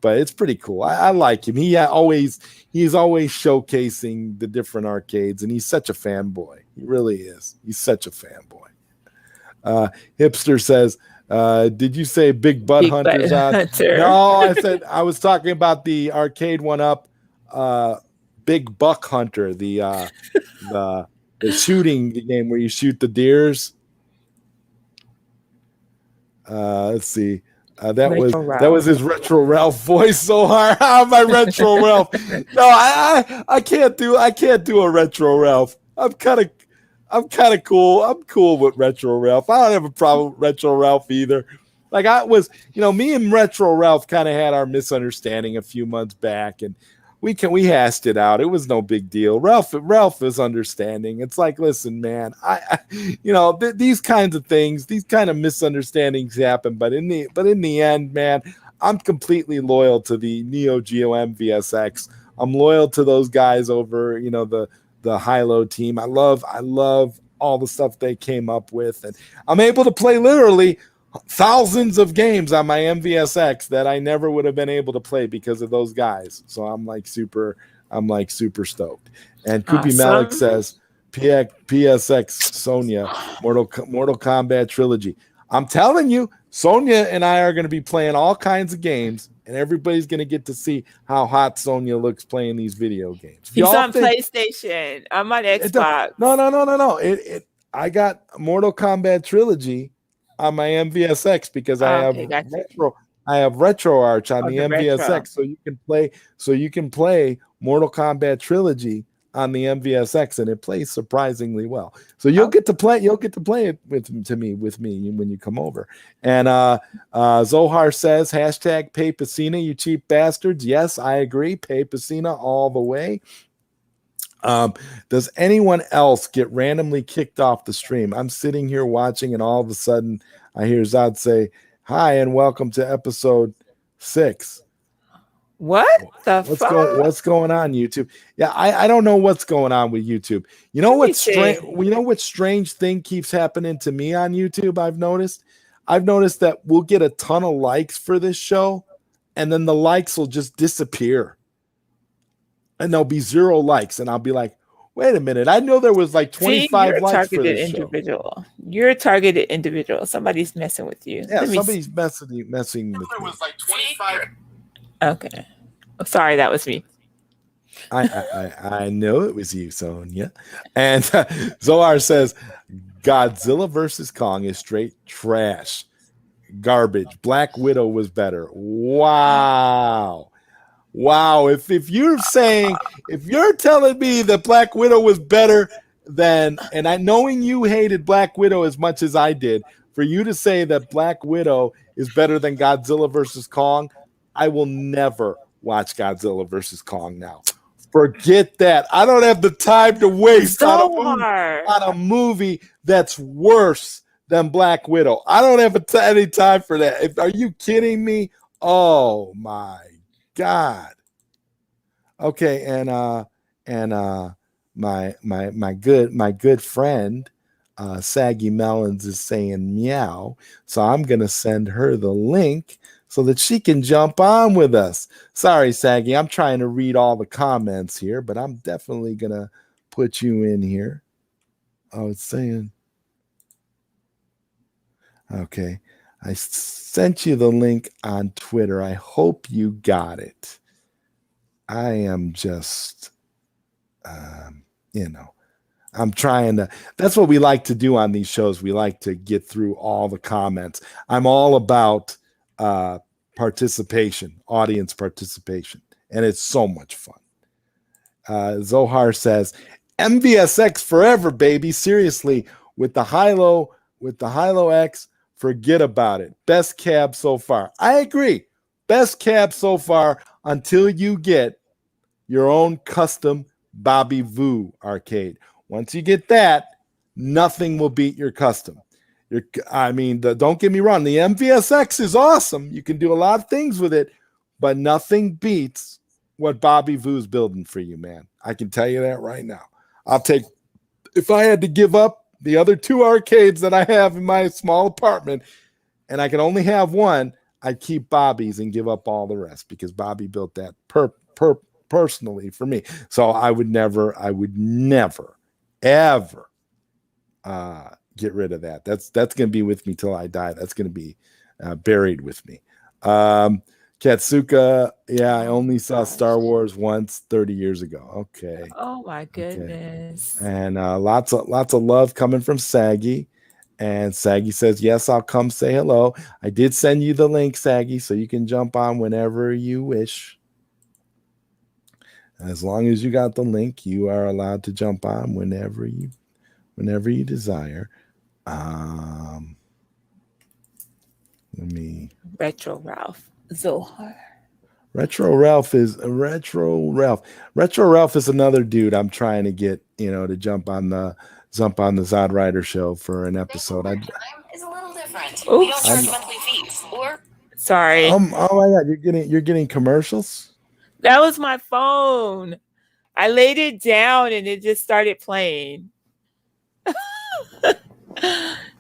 it's pretty cool. I like him. He's always showcasing the different arcades, and he's such a fanboy. He really is. He's such a fanboy. Hipster says, did you say Big Butt Hunter's on? No, I was talking about the arcade 1-Up Big Buck Hunter, the shooting game where you shoot the deers. Let's see. That was his Retro Ralph voice so hard. My Retro Ralph. No, I can't do a Retro Ralph. I'm kind of cool. I'm cool with Retro Ralph. I don't have a problem with Retro Ralph either. Like me and Retro Ralph kind of had our misunderstanding a few months back, and we hashed it out. It was no big deal. Ralph is understanding. It's like, listen, man, these kinds of things, these kind of misunderstandings happen, but in the end, man, I'm completely loyal to the Neo Geo MVSX. I'm loyal to those guys over, the high-low team. I love all the stuff they came up with, and I'm able to play literally thousands of games on my MVSX that I never would have been able to play because of those guys. So I'm super stoked. And Koopy Malik says, PSX Sonya Mortal Kombat Trilogy. I'm telling you, Sonya and I are going to be playing all kinds of games, and everybody's going to get to see how hot Sonya looks playing these video games. He's on PlayStation. I'm on Xbox. No. I got Mortal Kombat Trilogy on my MVSX because I have RetroArch on the MVSX, so you can play Mortal Kombat Trilogy on the MVSX, and it plays surprisingly well. So you'll get to play it with me when you come over. And Zohar says, hashtag pay Pacina, you cheap bastards. Yes, I agree. Pay Pacina all the way. Does anyone else get randomly kicked off the stream? I'm sitting here watching, and all of a sudden I hear Zod say, hi, and welcome to episode 6. What's going on, YouTube? Yeah, I don't know what's going on with YouTube. You know what strange thing keeps happening to me on YouTube? I've noticed that we'll get a ton of likes for this show, and then the likes will just disappear. And there'll be 0 likes, and I'll be like, wait a minute, I know there was like 25 likes for this individual. Show. You're a targeted individual. Somebody's messing with you. Yeah, somebody's messing with me. There was like 25. Okay. Oh, sorry, that was me. I know it was you, Sonia. And Zohar says, Godzilla versus Kong is straight trash. Garbage. Black Widow was better. Wow. If you're telling me that Black Widow was better than, and knowing you hated Black Widow as much as I did, for you to say that Black Widow is better than Godzilla versus Kong, I will never watch Godzilla versus Kong now. Forget that. I don't have the time to waste on a movie that's worse than Black Widow. I don't have any time for that. Are you kidding me? Oh my God. Okay, and my good friend Saggy Melons is saying meow. So I'm going to send her the link so that she can jump on with us. Sorry, Saggy. I'm trying to read all the comments here, but I'm definitely going to put you in here. Oh, it's saying. Okay. I sent you the link on Twitter. I hope you got it. I am just, I'm trying to, that's what we like to do on these shows. We like to get through all the comments. I'm all about participation, audience participation, and it's so much fun. Zohar says, MVSX forever, baby. Seriously, with the Hilo X, forget about it. Best cab so far. I agree. Best cab so far until you get your own custom Bobby Voo arcade. Once you get that, nothing will beat your custom. Don't get me wrong. The MVSX is awesome. You can do a lot of things with it, but nothing beats what Bobby Voo's building for you, man. I can tell you that right now. If I had to give up the other 2 arcades that I have in my small apartment and I could only have one, I'd keep Bobby's and give up all the rest because Bobby built that personally for me. So I would never, ever get rid of that. That's going to be with me till I die. That's going to be buried with me. Katsuka, yeah, I only saw Star Wars once 30 years ago. Okay. Oh my goodness. Okay. And lots of love coming from Saggy. And Saggy says, yes, I'll come say hello. I did send you the link, Saggy, so you can jump on whenever you wish. As long as you got the link, you are allowed to jump on whenever you desire. Let me Retro Ralph Zohar. Retro Ralph is another dude I'm trying to get, to jump on the ZodWriter show for an episode. Is a little different. We don't charge monthly fees. Or sorry. Oh my God, you're getting commercials? That was my phone. I laid it down and it just started playing.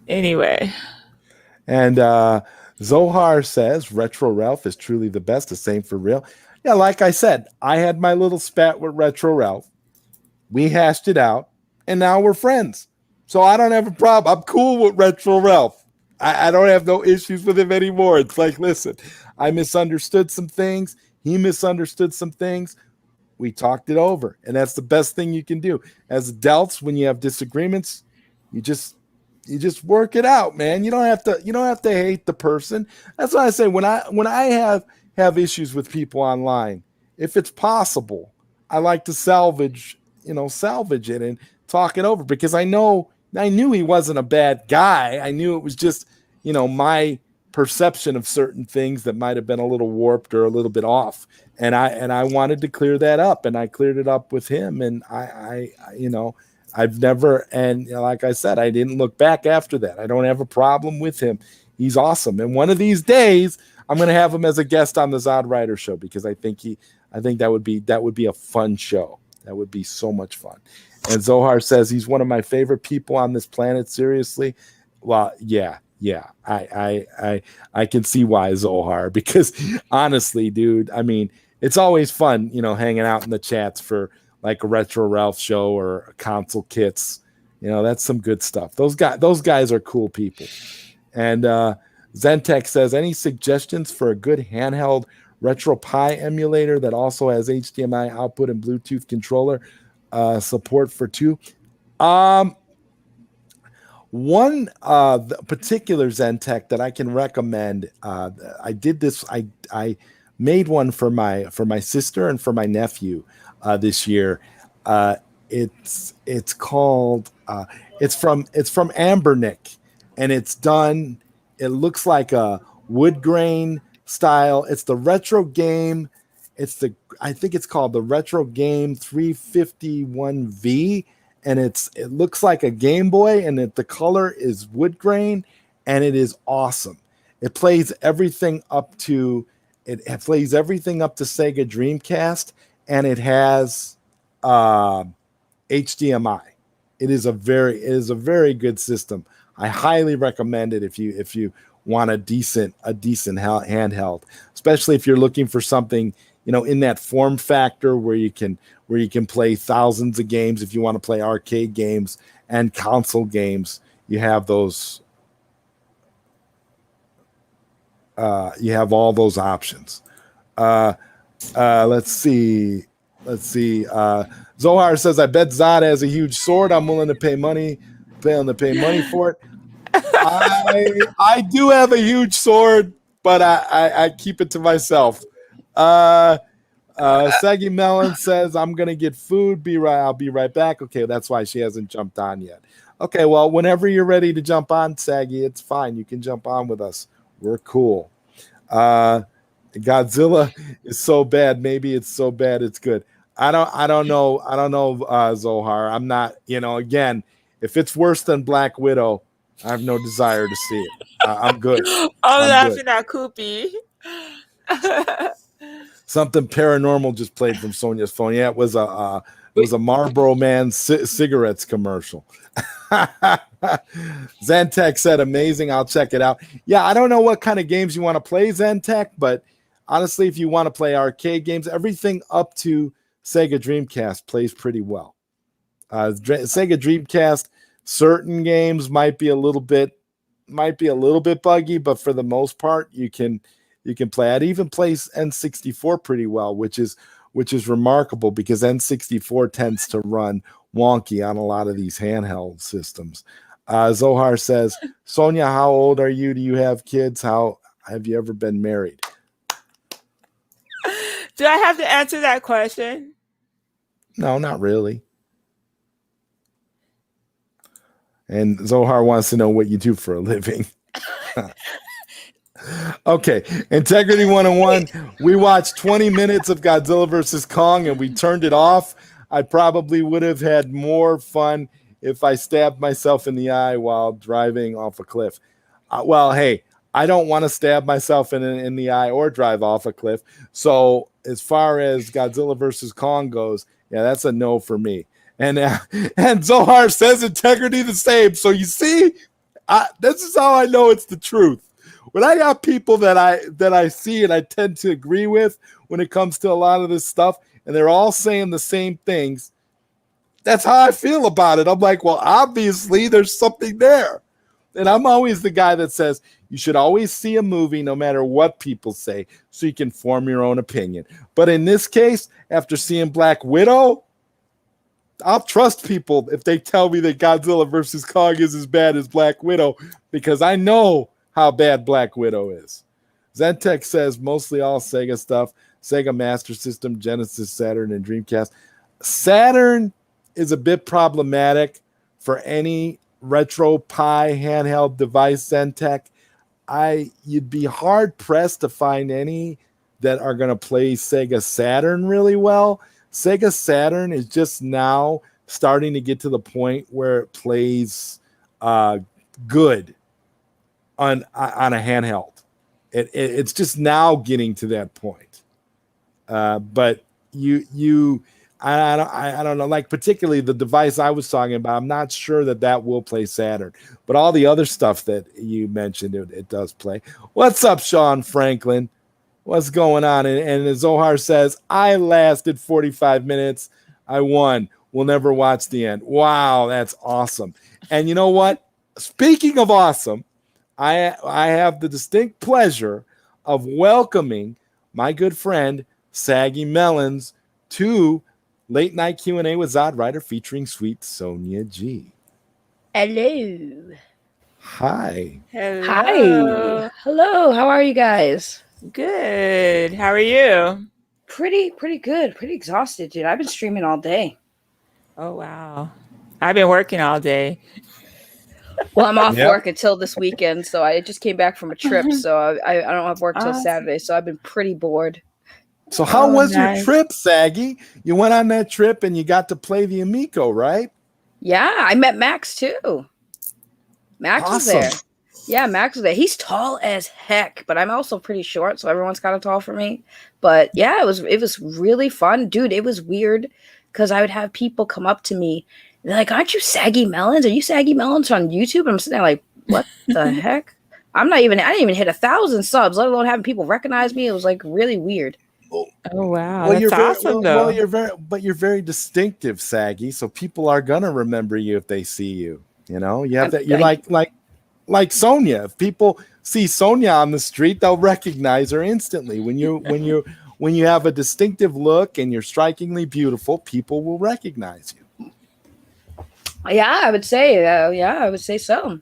Anyway. And Zohar says Retro Ralph is truly the best. The same for real. Yeah, like I said, I had my little spat with Retro Ralph. We hashed it out, and now we're friends. So I don't have a problem. I'm cool with Retro Ralph. I don't have no issues with him anymore. It's like, listen, I misunderstood some things. He misunderstood some things. We talked it over, and that's the best thing you can do. As adults, when you have disagreements, you just work it out, man. You don't have to hate the person. That's why I say when I have issues with people online, if it's possible, I like to salvage it and talk it over, because I knew he wasn't a bad guy. I knew it was just, my perception of certain things that might have been a little warped or a little bit off. And I wanted to clear that up, and I cleared it up with him. And I've never, and like I said, I didn't look back after that. I don't have a problem with him. He's awesome. And one of these days I'm going to have him as a guest on the ZodWriter show, because I think that would be a fun show. That would be so much fun. And Zohar says he's one of my favorite people on this planet. Seriously. Well, yeah. I can see why, Zohar, because honestly, dude, I mean, it's always fun, hanging out in the chats for like a Retro Ralph show or a Console Kits. That's some good stuff. Those guys are cool people. And Zentech says, any suggestions for a good handheld RetroPie emulator that also has HDMI output and Bluetooth controller support for 2? One particular Zentech that I can recommend. I did this. I made one for my sister and for my nephew this year. It's called. It's from Ambernick, and it's done. It looks like a wood grain style. It's the retro game. I think it's called the Retro Game 351V. And it looks like a Game Boy, and the color is wood grain, and it is awesome. It plays everything up to Sega Dreamcast, and it has HDMI. It is a very good system. I highly recommend it if you want a decent handheld, especially if you're looking for something, in that form factor where you can play thousands of games. If you want to play arcade games and console games, you have those. You have all those options. Let's see. Zohar says, I bet Zod has a huge sword. I'm willing to pay money for it. I do have a huge sword, but I keep it to myself. Saggy Melon says, I'm gonna get food. I'll be right back. Okay, that's why she hasn't jumped on yet. Okay, well, whenever you're ready to jump on, Saggy, it's fine. You can jump on with us. We're cool. Godzilla is so bad. Maybe it's so bad it's good. I don't know, Zohar. I'm not, again, if it's worse than Black Widow, I have no desire to see it. I'm good. I'm laughing at Koopy. Something paranormal just played from Sonia's phone. Yeah, it was a Marlboro Man cigarettes commercial. Zentek said, amazing. I'll check it out. Yeah, I don't know what kind of games you want to play, Zentek, but honestly, if you want to play arcade games, everything up to Sega Dreamcast plays pretty well. Sega Dreamcast, certain games might be a little bit buggy, but for the most part, you can play. I'd even play N64 pretty well, which is remarkable because N64 tends to run wonky on a lot of these handheld systems. Zohar says, Sonia, how old are you? Do you have kids? How have you ever been married? Do I have to answer that question? No, not really. And Zohar wants to know what you do for a living. Okay, Integrity 101. We watched 20 minutes of Godzilla vs. Kong and we turned it off. I probably would have had more fun if I stabbed myself in the eye while driving off a cliff. Well, hey, I don't want to stab myself in the eye or drive off a cliff. So as far as Godzilla vs. Kong goes, yeah, that's a no for me. And Zohar says Integrity the same. So you see, this is how I know it's the truth. When I got people that I see and I tend to agree with when it comes to a lot of this stuff, and they're all saying the same things, that's how I feel about it. I'm like, well, obviously there's something there. And I'm always the guy that says you should always see a movie no matter what people say so you can form your own opinion. But in this case, after seeing Black Widow, I'll trust people if they tell me that Godzilla vs. Kong is as bad as Black Widow because I know how bad Black Widow is. Zentek says mostly all Sega stuff. Sega Master System, Genesis, Saturn, and Dreamcast. Saturn is a bit problematic for any RetroPie handheld device, Zentek. You'd be hard pressed to find any that are going to play Sega Saturn really well. Sega Saturn is just now starting to get to the point where it plays good on a handheld. It's just now getting to that point. But I don't know, like particularly the device I was talking about, I'm not sure that will play Saturn. But all the other stuff that you mentioned, it does play. What's up, Sean Franklin? What's going on? And Zohar says, I lasted 45 minutes. I won. We'll never watch the end. Wow, that's awesome. And you know what? Speaking of awesome, I have the distinct pleasure of welcoming my good friend, Saggy Melons, to Late Night Q&A with ZodWriter featuring Sweet Sonia G. Hello. Hi. Hello. Hi. Hello. How are you guys? Good. How are you? Pretty good. Pretty exhausted, dude. I've been streaming all day. Oh, wow. I've been working all day. Well, I'm off work until this weekend, so I just came back from a trip, so I don't have work till Saturday, so I've been pretty bored. So how was your trip, Saggy? You went on that trip and you got to play the Amico, right? Yeah, I met Max too. Max was there. Yeah, Max was there. He's tall as heck, but I'm also pretty short, so everyone's kind of tall for me. But yeah, it was really fun. Dude, it was weird because I would have people come up to me They're like, aren't you Saggy Melons? Are you Saggy Melons on YouTube? I'm sitting there like, what the heck? I didn't even hit 1,000 subs, let alone having people recognize me. It was like really weird. Oh wow, Well, that's awesome though. You're very distinctive, Saggy. So people are gonna remember you if they see you. You know, you have that. You're like Sonia. If people see Sonia on the street, they'll recognize her instantly. When you have a distinctive look and you're strikingly beautiful, people will recognize you. Yeah, I would say. I would say so.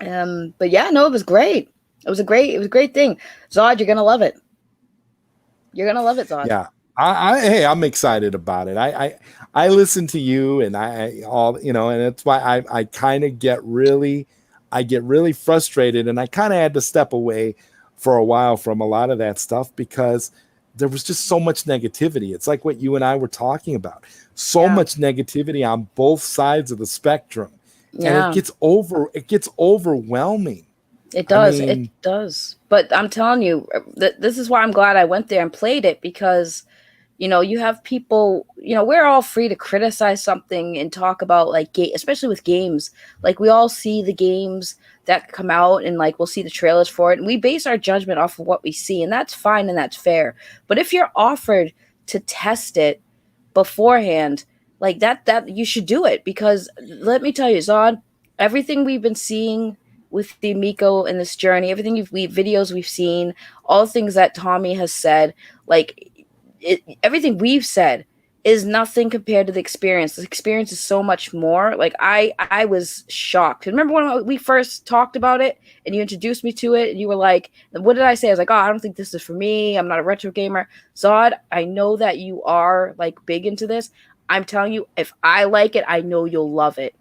But yeah, no, it was great. It was a great thing. Zod, you're gonna love it. You're gonna love it, Zod. Yeah, I'm excited about it. I listen to you, and and that's why I kind of get really frustrated, and I kind of had to step away for a while from a lot of that stuff because there was just so much negativity. It's like what you and I were talking about. So much negativity on both sides of the spectrum. Yeah. And it gets overwhelming. It does. It does. But I'm telling you, this is why I'm glad I went there and played it, because, you have people, we're all free to criticize something and talk about especially with games. Like we all see the games that come out and we'll see the trailers for it. And we base our judgment off of what we see. And that's fine and that's fair. But if you're offered to test it beforehand, like that you should do it, because let me tell you, Zod, everything we've been seeing with the Miko and this journey, everything videos we've seen, all the things that Tommy has said, everything we've said is nothing compared to the experience. The experience is so much more. I was shocked. Remember when we first talked about it and you introduced me to it and you were like, what did I say? I was like, oh, I don't think this is for me. I'm not a retro gamer. Zod, I know that you are big into this. I'm telling you, if I like it, I know you'll love it.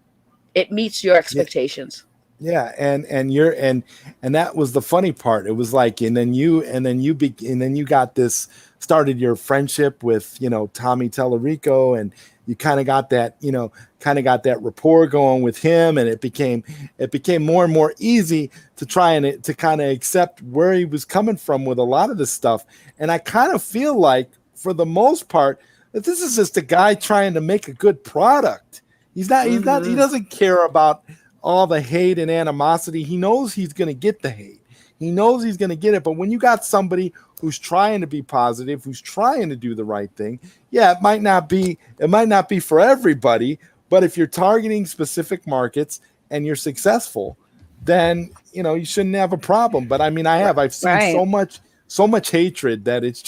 It meets your expectations. Yeah, and that was the funny part. It was and then you got this, started your friendship with Tommy Tellerico, and you kind of got that rapport going with him, and it became more and more easy to try and to kind of accept where he was coming from with a lot of this stuff. And I kind of feel like, for the most part, that this is just a guy trying to make a good product. He doesn't care about all the hate and animosity. He knows he's going to get the hate. He knows he's going to get it. But when you got somebody who's trying to be positive, who's trying to do the right thing, it might not be for everybody, but if you're targeting specific markets and you're successful, then you shouldn't have a problem. But I've seen so much hatred that it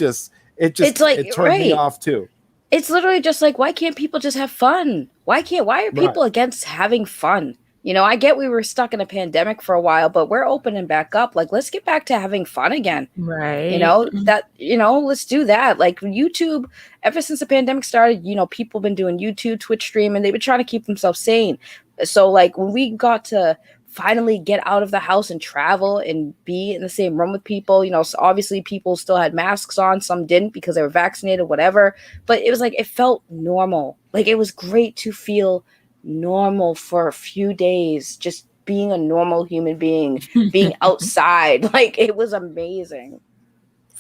turned me off too. It's literally just why can't people just have fun? Why are people against having fun? I get we were stuck in a pandemic for a while, but we're opening back up. Let's get back to having fun again. Right. Let's do that. YouTube, ever since the pandemic started, people have been doing YouTube, Twitch stream, and they've been trying to keep themselves sane. So when we got to finally get out of the house and travel and be in the same room with people, so obviously people still had masks on, some didn't because they were vaccinated, whatever. But it was it felt normal. It was great to feel normal for a few days, just being a normal human being, being outside. It was amazing.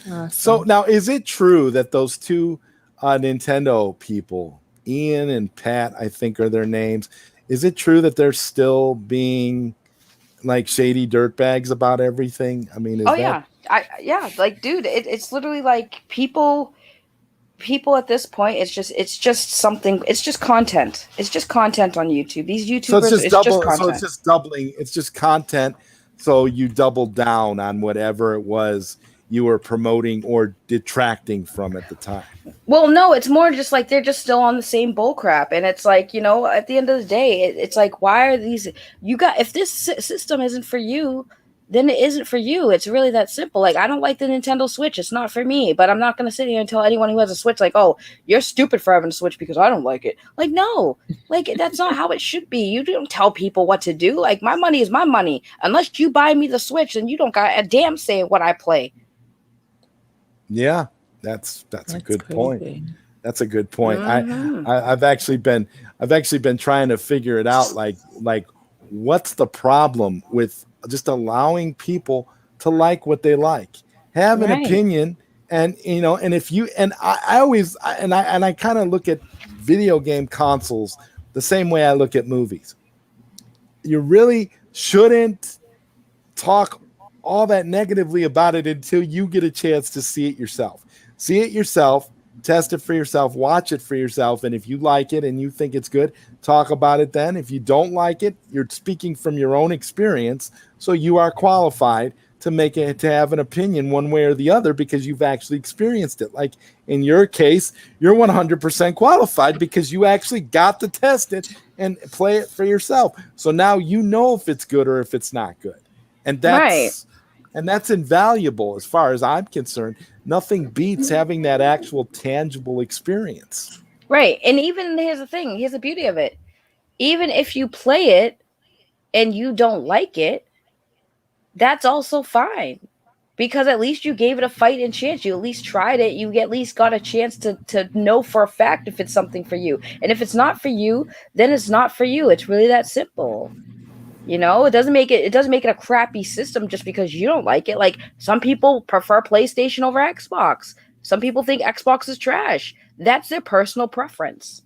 Awesome. So now, is it true that those two Nintendo people, Ian and Pat, I think are their names, is it true that they're still being shady dirtbags about everything? Dude, it's literally people at this point, it's just something, it's just content. It's just content on YouTube. These YouTubers, it's just content. So you double down on whatever it was you were promoting or detracting from at the time. Well, no, it's more just they're just still on the same bull crap. And it's at the end of the day, it's why are these, if this system isn't for you, then it isn't for you. It's really that simple. I don't like the Nintendo Switch. It's not for me, but I'm not going to sit here and tell anyone who has a Switch, oh, you're stupid for having a Switch because I don't like it. No, that's not how it should be. You don't tell people what to do. My money is my money. Unless you buy me the Switch, then you don't got a damn say in what I play. Yeah, that's a good point. That's a good point. Mm-hmm. I've actually been trying to figure it out. What's the problem with just allowing people to like what they like, have an opinion, and if you, and I always, I kind of look at video game consoles the same way I look at movies. You really shouldn't talk all that negatively about it until you get a chance to see it yourself. See it yourself, test it for yourself, watch it for yourself, and if you like it and you think it's good, talk about it then. If you don't like it, you're speaking from your own experience, so you are qualified to have an opinion one way or the other because you've actually experienced it. Like in your case, you're 100% qualified because you actually got to test it and play it for yourself. So now you know if it's good or if it's not good. And that's invaluable as far as I'm concerned. Nothing beats having that actual tangible experience. Right. And even here's the thing, here's the beauty of it. Even if you play it and you don't like it, that's also fine. Because at least you gave it a fight and chance. You at least tried it. You at least got a chance to know for a fact if it's something for you. And if it's not for you, then it's not for you. It's really that simple. You know, it doesn't make it a crappy system just because you don't like it. Like some people prefer PlayStation over Xbox. Some people think Xbox is trash. That's their personal preference.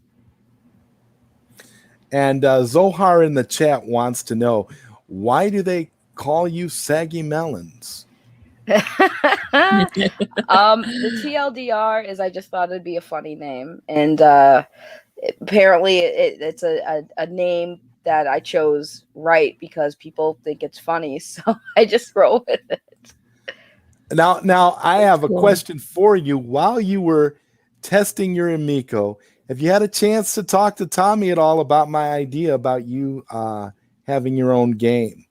And Zohar in the chat wants to know, why do they call you Saggy Melons? The TLDR is I just thought it'd be a funny name. And apparently it's a name that I chose right because people think it's funny. So I just roll with it. Now I have a question for you. While you were testing your Amico, have you had a chance to talk to Tommy at all about my idea about you having your own game?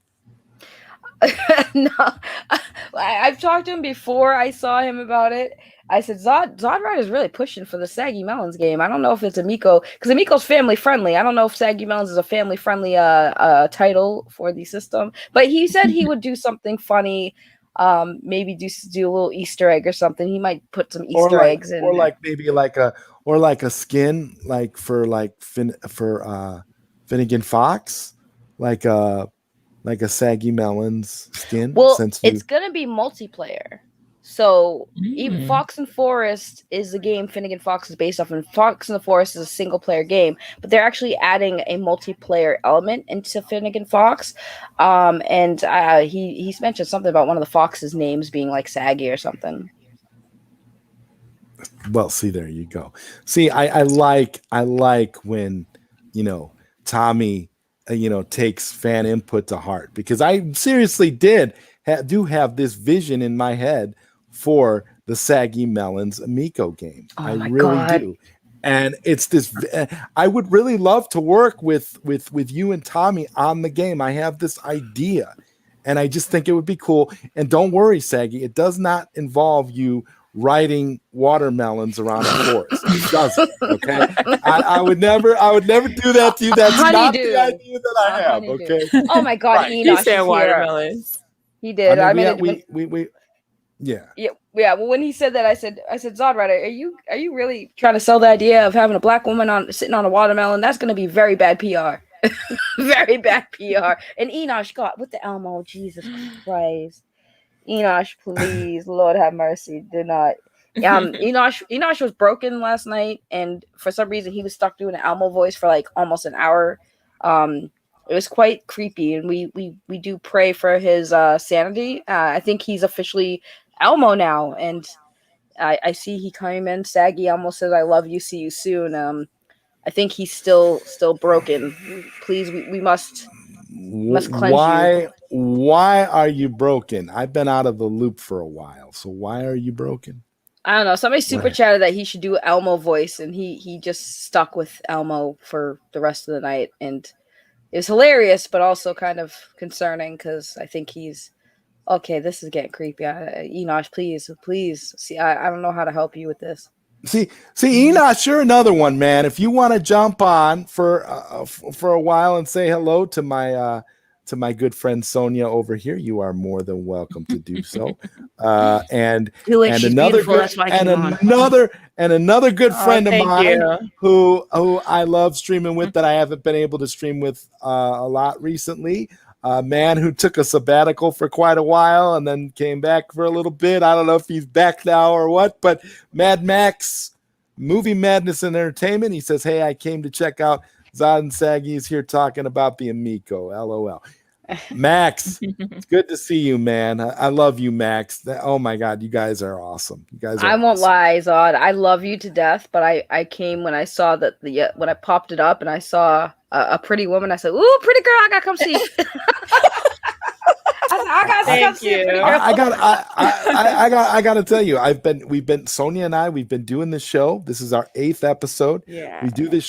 No, I've talked to him before. I saw him about it. I said, ZodWriter is really pushing for the Saggy Melons game. I don't know if it's Amico, because Amico's family friendly. I don't know if Saggy Melons is a family friendly title for the system. But he said he would do something funny, maybe do a little Easter egg or something. He might put some Easter eggs in, or like maybe like a skin like for Finnegan Fox, like a Saggy Melons skin. Well, it's gonna be multiplayer. So even Fox and Forest is the game Finnegan Fox is based off, and Fox and the Forest is a single player game, but they're actually adding a multiplayer element into Finnegan Fox. And he's mentioned something about one of the Fox's names being like Saggy or something. Well, see, there you go. See, I like when, Tommy, takes fan input to heart, because I seriously do have this vision in my head for the Saggy Melons Amico game. I really do. And it's this, I would really love to work with you and Tommy on the game. I have this idea and I just think it would be cool. And don't worry, Saggy, it does not involve you riding watermelons around a forest. It doesn't. Okay. I would never do that to you. That's not the idea that I have. Okay. Oh my God. Right. He said watermelons. He did. Yeah. Well, when he said that, I said, ZodWriter, are you really trying to sell the idea of having a black woman sitting on a watermelon? That's going to be very bad PR. Very bad PR. And Enosh, God, with the Elmo, Jesus Christ. Enosh, please, Lord have mercy. Do not. Enosh was broken last night, and for some reason he was stuck doing an Elmo voice for like almost an hour. It was quite creepy, and we do pray for his sanity. I think he's officially Elmo now, and I see he came in. Saggy Elmo says, "I love you. See you soon." I think he's still broken. Please, we must cleanse you. Why are you broken? I've been out of the loop for a while, so why are you broken? I don't know. Somebody super chatted that he should do Elmo voice, and he just stuck with Elmo for the rest of the night, and it was hilarious, but also kind of concerning because I think he's okay. This is getting creepy. Enosh, please. See, I don't know how to help you with this. See, Enosh, you're another one, man. If you want to jump on for a while and say hello to my good friend Sonia over here, you are more than welcome to do so. And another good friend of mine who I love streaming with that I haven't been able to stream with a lot recently. A man who took a sabbatical for quite a while and then came back for a little bit. I don't know if he's back now or what, but Mad Max Movie Madness and Entertainment. He says, "Hey, I came to check out Zod and Saggy is here talking about the Amico. LOL. Max, it's good to see you, man. I love you, Max. Oh my God, you guys are awesome. You guys are I won't awesome. lie, Zod. I love you to death, but I came when I saw that when I popped it up and I saw a pretty woman. I said, "Ooh, pretty girl, I gotta come see." I gotta come see a pretty girl. I gotta tell you, Sonia and we've been doing this show. This is our 8th episode. Yeah. We do the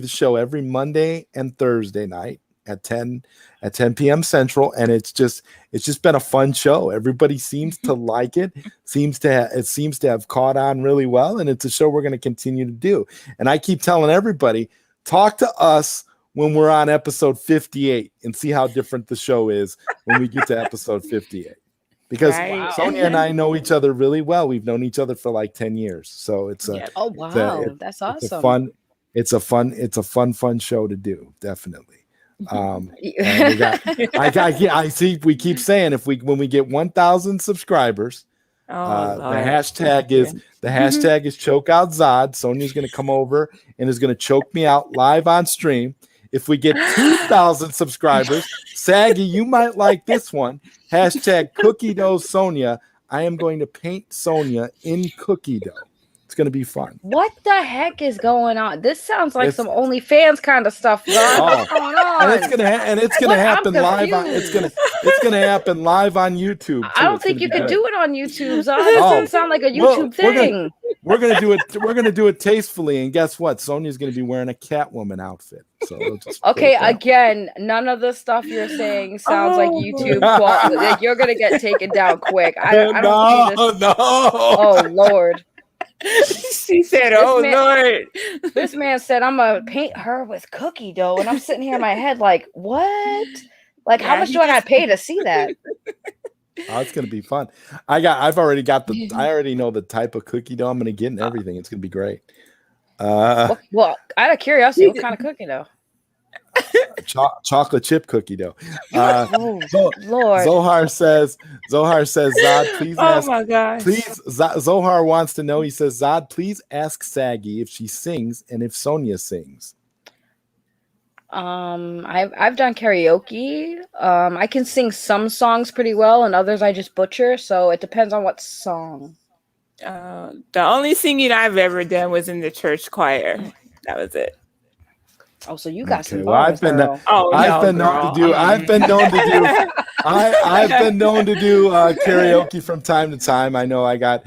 show every Monday and Thursday night at 10 p.m. Central, and it's just been a fun show. Everybody seems to like it. It seems to have caught on really well, and it's a show we're going to continue to do. And I keep telling everybody, talk to us when we're on episode 58 and see how different the show is when we get to episode 58. Because Sonia and I know each other really well. We've known each other for like 10 years. So it's a oh wow, that's awesome. It's a fun show to do, definitely. I see we keep saying when we get 1,000 subscribers, the hashtag is choke out Zod. Sonia's going to come over and is going to choke me out live on stream. If we get 2,000 subscribers, Saggy, you might like this one. Hashtag cookie dough Sonia. I am going to paint Sonia in cookie dough. It's going to be fun. What the heck is going on? This sounds like some OnlyFans kind of stuff. What's going on? And it's gonna happen live on. It's gonna happen live on YouTube. Too. I don't think you could do it on YouTube. Zod. This doesn't sound like a YouTube thing. We're gonna do it. We're gonna do it tastefully. And guess what? Sonia's gonna be wearing a Catwoman outfit. So okay, again, none of the stuff you're saying sounds like YouTube. Like you're gonna get taken down quick. I don't see this. No. Oh Lord. She said, Lord. This man said, I'm going to paint her with cookie dough. And I'm sitting here in my head like, what? Like, how much do I got to pay to see that? Oh, it's going to be fun. I already know the type of cookie dough I'm going to get and everything. It's going to be great. Well, out of curiosity, what kind of cookie dough? Chocolate chip cookie dough. Lord. Zohar says, Zod, please ask. Oh my gosh. Please, Zohar wants to know. He says, Zod, please ask Saggy if she sings and if Sonia sings. I've done karaoke. I can sing some songs pretty well, and others I just butcher. So it depends on what song. The only singing I've ever done was in the church choir. That was it. Oh, so you got some. Well, I've been known to do karaoke from time to time. I know I got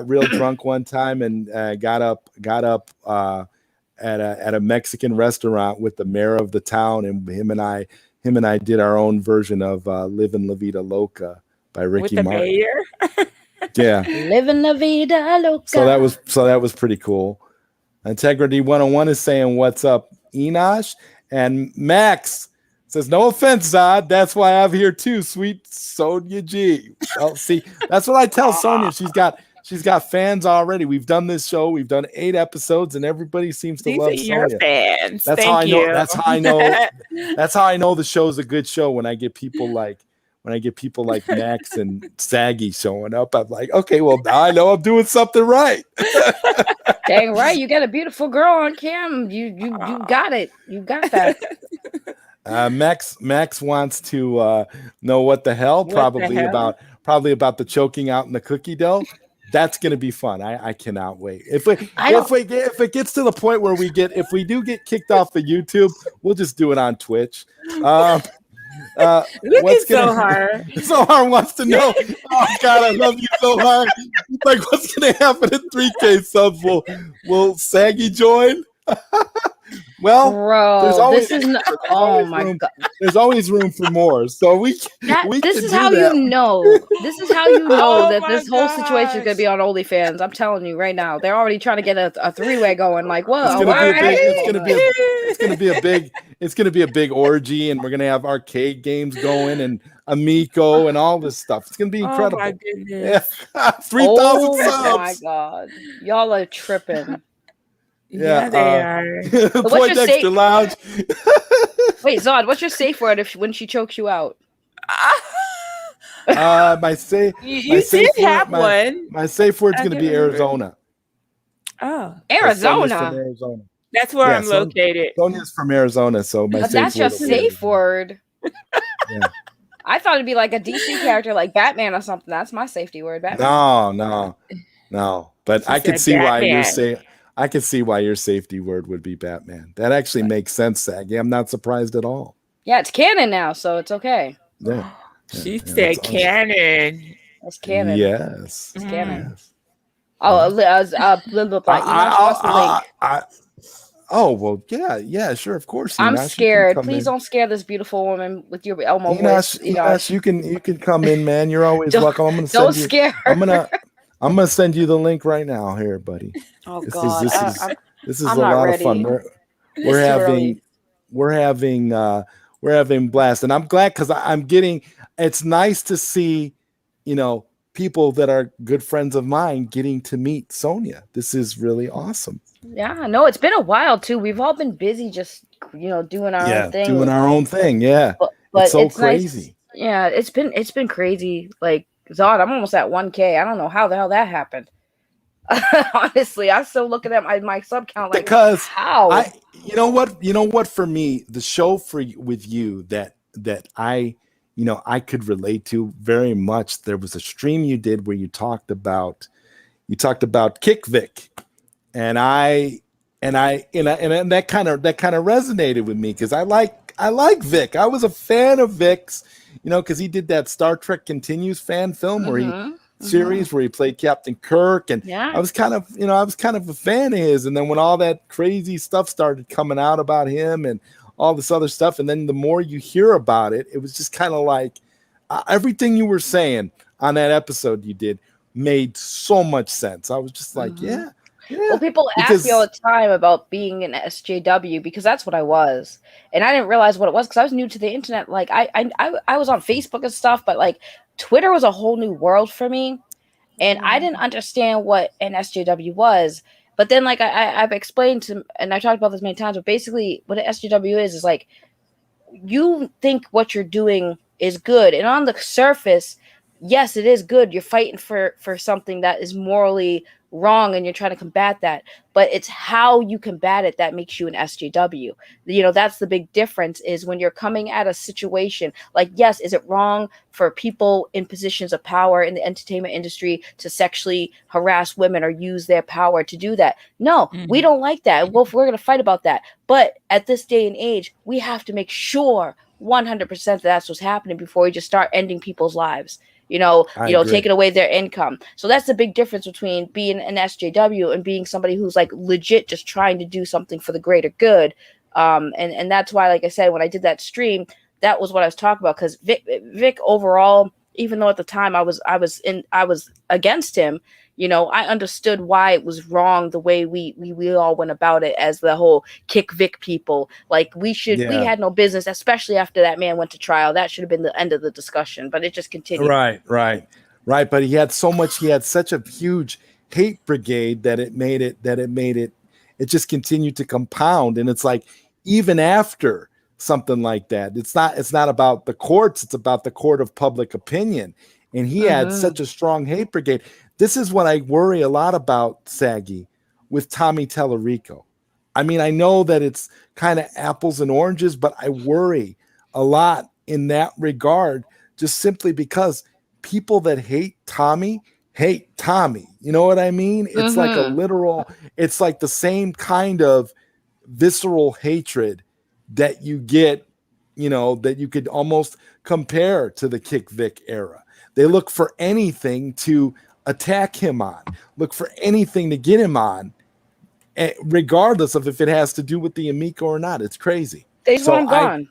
real drunk one time and got up at a Mexican restaurant with the mayor of the town, and him and I did our own version of "Livin' La Vida Loca" by Ricky Martin. Mayor? Yeah, "Livin' La Vida Loca." So that was pretty cool. Integrity 101 is saying, "What's up, Enosh?" And Max says, "No offense, Zod. That's why I'm here too, SweetSonjaG." Well, see, that's what I tell Sonia. She's got fans already. We've done this show. We've done 8 episodes, and everybody seems to love your Sonia. Fans. That's how I know. That's how I know. That's how I know the show's a good show. When I get people like Max and Saggy showing up, I'm like, okay, well now I know I'm doing something right. Dang right, you got a beautiful girl on cam. You got it. You got that. Max wants to know what the hell. Probably about the choking out in the cookie dough. That's gonna be fun. I cannot wait. If it gets to the point where if we do get kicked off of YouTube, we'll just do it on Twitch. Look at Zohar. Zohar wants to know. Oh God, I love you, Zohar. Like, what's gonna happen at 3K subs? Will Saggy join? Well, bro, there's always, oh my God, there's always room for more. So this is how you know. This is how you know that this whole situation is gonna be on OnlyFans. I'm telling you right now, they're already trying to get a 3-way going. Like, whoa, it's gonna be a big orgy, and we're gonna have arcade games going and Amico and all this stuff. It's gonna be incredible. Oh my goodness. Yeah. 3,000 subs. Oh my God, y'all are tripping. Yeah, they are. Point extra lounge. Wait, Zod, what's your safe word when she chokes you out? My safe word's one. My safe word's going to be Arizona. Oh, Arizona. Arizona. That's where I'm located. Sonya's from Arizona, so my but that's your safe word. Yeah. I thought it'd be like a DC character like Batman or something. That's my safety word. Batman. No. But She I could said see why Batman. I could see why your safety word would be Batman. That actually makes sense, Saggy. I'm not surprised at all. Yeah, it's canon now, so it's okay. Yeah. She said canon. It's canon. Yes. It's canon. Yes. Oh, oh, well, yeah, sure, of course. I'm Enosh, scared. Please don't scare this beautiful woman with your Elmo voice. Enosh, you can come in, man. You're always welcome. I'm gonna send don't scare her. I'm gonna send you the link right now here, buddy. Oh this God, this is a lot of fun. We're having blast, and I'm glad because it's nice to see, people that are good friends of mine getting to meet Sonya. This is really awesome. Yeah, no, it's been a while too. We've all been busy just doing our own thing. Doing our own thing. Yeah, but it's so crazy. Nice. Yeah, it's been crazy. Like Zod, I'm almost at 1K. I don't know how the hell that happened. Honestly, I still looking at my sub count like because how you know what for me the show with you that I could relate to very much. There was a stream you did where you talked about Kick Vic, and that kind of resonated with me because I like Vic. I was a fan of Vic's, because he did that Star Trek Continues fan film where he series where he played Captain Kirk, and I was kind of a fan of his. And then when all that crazy stuff started coming out about him and all this other stuff, and then the more you hear about it, it was just kind of like everything you were saying on that episode you did made so much sense. I was just like, yeah. Well, people ask me all the time about being an SJW because that's what I was, and I didn't realize what it was because I was new to the internet. Like I was on Facebook and stuff, but like Twitter was a whole new world for me, and I didn't understand what an SJW was. But then, like I've explained to, and I talked about this many times, but basically, what an SJW is like you think what you're doing is good, and on the surface, yes, it is good. You're fighting for something that is morally wrong and you're trying to combat that, but it's how you combat it that makes you an SJW. That's the big difference is when you're coming at a situation like, yes, is it wrong for people in positions of power in the entertainment industry to sexually harass women or use their power to do that? No, we don't like that. Well, we're going to fight about that. But at this day and age, we have to make sure 100% that's what's happening before we just start ending people's lives. Taking away their income. So that's the big difference between being an SJW and being somebody who's like legit just trying to do something for the greater good. And that's why, like I said, when I did that stream, that was what I was talking about. Because Vic overall, even though at the time I was against him, I understood why it was wrong the way we all went about it as the whole Kick Vic people. Like we had no business, especially after that man went to trial. That should have been the end of the discussion, but it just continued. Right. But he had such a huge hate brigade that it just continued to compound. And it's like, even after something like that, it's not about the courts, it's about the court of public opinion. And he had such a strong hate brigade. This is what I worry a lot about, Saggy, with Tommy Tallarico. I mean, I know that it's kind of apples and oranges, but I worry a lot in that regard, just simply because people that hate Tommy. You know what I mean? It's like a literal, it's like the same kind of visceral hatred that you get, that you could almost compare to the Kick Vic era. They look for anything to attack him on, look for anything to get him on, regardless of if it has to do with the Amico or not. It's crazy. They just want him gone.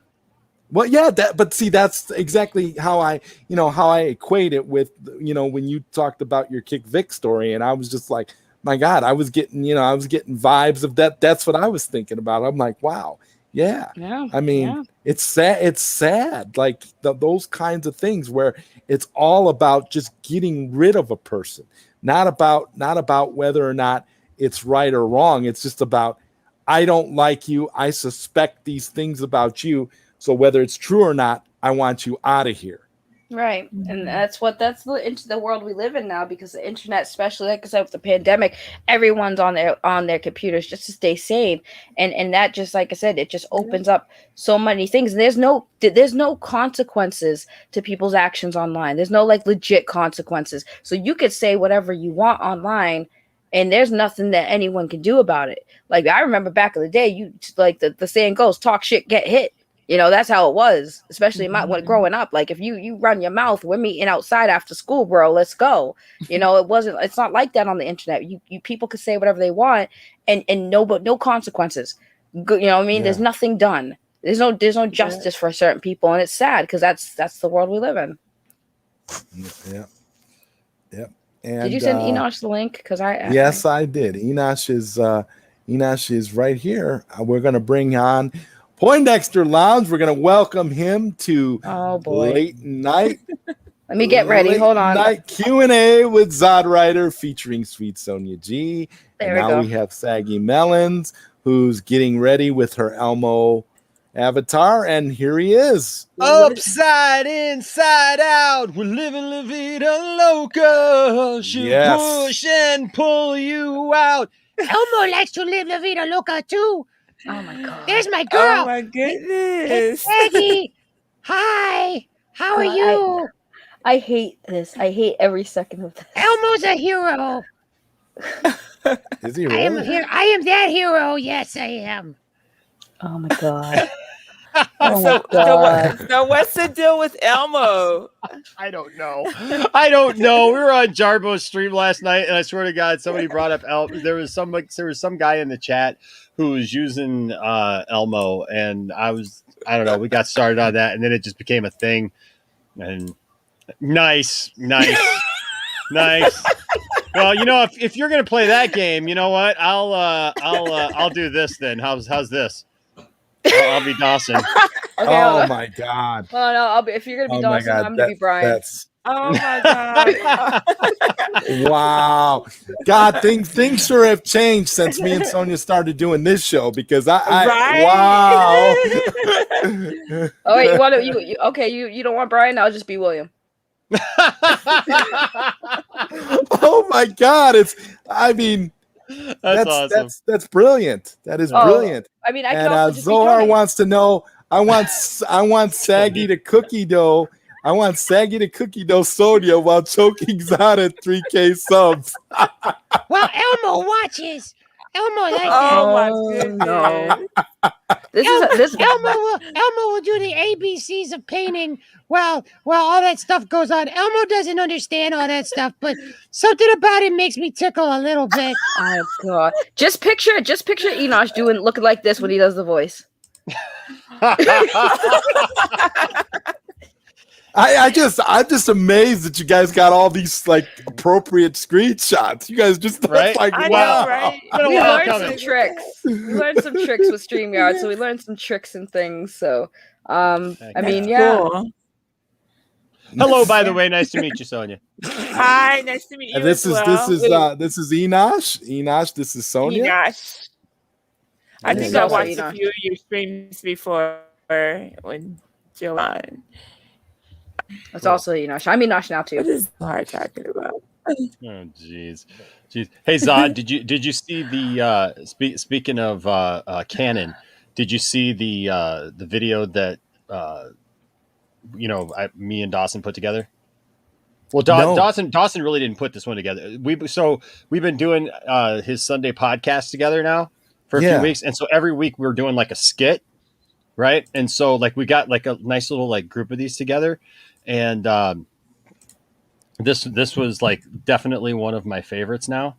Well, yeah, but see, that's exactly how I equate it with, when you talked about your Kick Vic story, and I was just like, my God, I was getting vibes of that. That's what I was thinking about. I'm like, wow. Yeah. I mean, it's sad. It's sad. Like those kinds of things where it's all about just getting rid of a person, not about whether or not it's right or wrong. It's just about, I don't like you. I suspect these things about you. So whether it's true or not, I want you out of here. Right. And that's the world we live in now, because the internet, especially like I said with the pandemic, everyone's on their computers just to stay sane. And that, just like I said, it just opens up so many things. And there's no consequences to people's actions online. There's no like legit consequences. So you could say whatever you want online and there's nothing that anyone can do about it. Like I remember back in the day, you like the saying goes, talk shit, get hit. You know, that's how it was, especially when growing up. Like if you run your mouth, we're meeting outside after school, bro. Let's go. You know, it's not like that on the internet. You people could say whatever they want and no consequences. You know what I mean? Yeah. There's nothing done. There's no justice for certain people, and it's sad because that's the world we live in. Yeah. Yep. And did you send Enosh the link? Because yes, I did. Enosh is right here. We're gonna bring on Poindexter Lounge. We're going to welcome him to late night. Let me get ready. Hold on. Night Q&A with ZodWriter featuring Sweet Sonja G. There and now we have Saggy Melons, who's getting ready with her Elmo avatar, and here he is. Upside, inside out, we're living La Vida Loca. She'll push and pull you out. Elmo likes to live La Vida Loca too. Oh my god. There's my girl. Oh my goodness. Hey, Maggie. Hi. How are you? I hate this. I hate every second of this. Elmo's a hero. Is he really? I am that hero. Yes, I am. Oh my god. So what's the deal with Elmo? I don't know. We were on Jarbo's stream last night, and I swear to God, somebody brought up Elmo. There was some guy in the chat who was using Elmo, and I don't know. We got started on that, and then it just became a thing. And nice. Well, you know, if you're gonna play that game, you know what? I'll do this then. How's this? I'll be Dawson. Okay, my god. Well, no, if you're gonna be Dawson, I'm gonna be Brian. Oh my god. Wow. God, things sure have changed since me and Sonia started doing this show, because wow. Oh wait, you don't want Brian? I'll just be William. Oh my god, that's awesome. That's brilliant. That is brilliant. I mean, Zohar wants to know. I want Saggy to cookie dough. I want Saggy to cookie dough Sonia while choking Zod at 3K subs. Well, Elmo watches. Elmo like that. Oh my goodness. No. Elmo will do the ABCs of painting while all that stuff goes on. Elmo doesn't understand all that stuff, but something about it makes me tickle a little bit. Oh god. Just picture Enosh looking like this when he does the voice. I'm just amazed that you guys got all these like appropriate screenshots. You guys just right? like, I wow. know, right? We learned some tricks. We learned some tricks with StreamYard, so we learned some tricks and things. So, I mean, yeah. Cool. Hello, by the way, nice to meet you, Sonia. Hi, nice to meet you. This is Enosh. Enosh, this is Sonia. Enosh. I think I watched a few of your streams before when Joanne. That's also Enosh. I'm Enosh now too. What is Zod talking about? Oh, jeez. Hey, Zod, did you see the speaking of canon? Did you see the video that me and Dawson put together? Well, No. Dawson really didn't put this one together. We've been doing his Sunday podcast together now for a few weeks, and so every week we're doing like a skit, right? And so like we got like a nice little like group of these together, and this was like definitely one of my favorites now.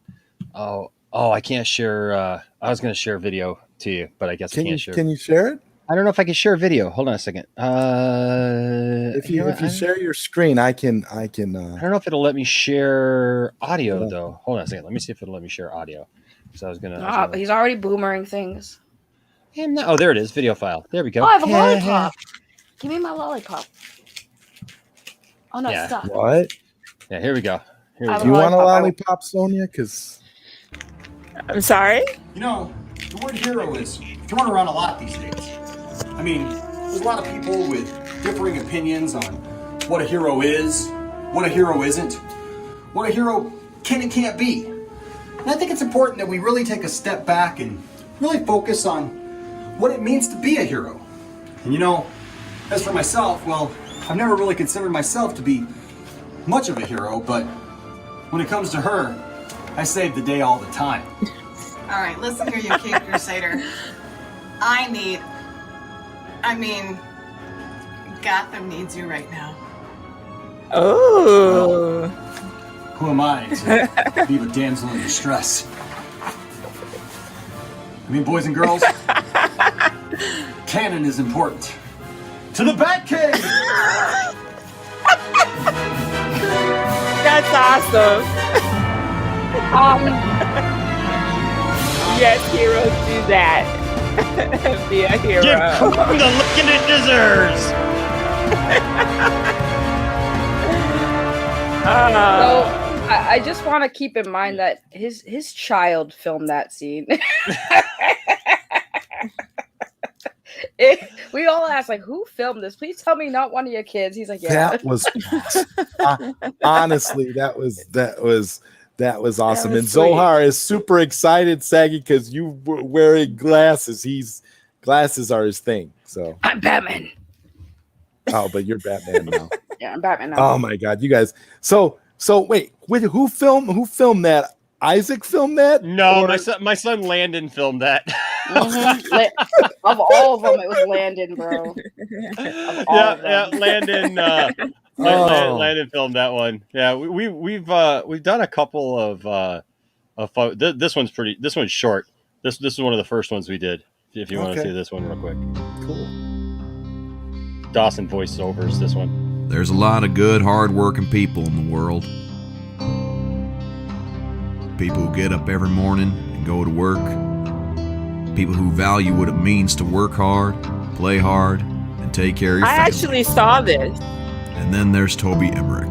Oh, I can't share. I was going to share video to you, but I guess I can't share. Can you share it? I don't know if I can share video. Hold on a second. If you share your screen, I can. I don't know if it'll let me share audio though. Hold on a second. Let me see if it'll let me share audio. So I was gonna. He's already boomering things. Oh, there it is. Video file. There we go. Oh, I have a lollipop. Give me my lollipop. Oh no, Yeah. stop. What? Yeah, here we go. Do you want a lollipop, Sonia? Because I'm sorry. You know, the word hero is thrown around a lot these days. I mean, there's a lot of people with differing opinions on what a hero is, what a hero isn't, what a hero can and can't be. And I think it's important that we really take a step back and really focus on what it means to be a hero. And as for myself, well, I've never really considered myself to be much of a hero, but when it comes to her, I save the day all the time. All right, listen here, you Cape Crusader. Gotham needs you right now. Oh. Who am I to leave a damsel in distress? Boys and girls, canon is important. To the Batcave! That's awesome. Yes, heroes do that. Be a hero. Give Krang the licking it deserves. So I just want to keep in mind that his child filmed that scene. We all asked, like, who filmed this? Please tell me not one of your kids. He's like, yeah. That was awesome. Honestly, that was awesome. Was and sweet. Zohar is super excited, Saggy, because you were wearing glasses. Glasses are his thing. So I'm Batman. Oh, but you're Batman now. Yeah, I'm Batman now. Oh my God, you guys. So wait, who filmed that? Isaac filmed that? No, my son Landon filmed that. Of all of them, it was Landon, bro. Landon. Landon filmed that one. Yeah, we've done a couple of this one's pretty. This one's short. This is one of the first ones we did. If you want to see this one real quick. Cool. Dawson voiceovers this one. There's a lot of good, hard-working people in the world. People who get up every morning and go to work. People who value what it means to work hard, play hard, and take care of your family. I actually saw this. And then there's Toby Emmerich.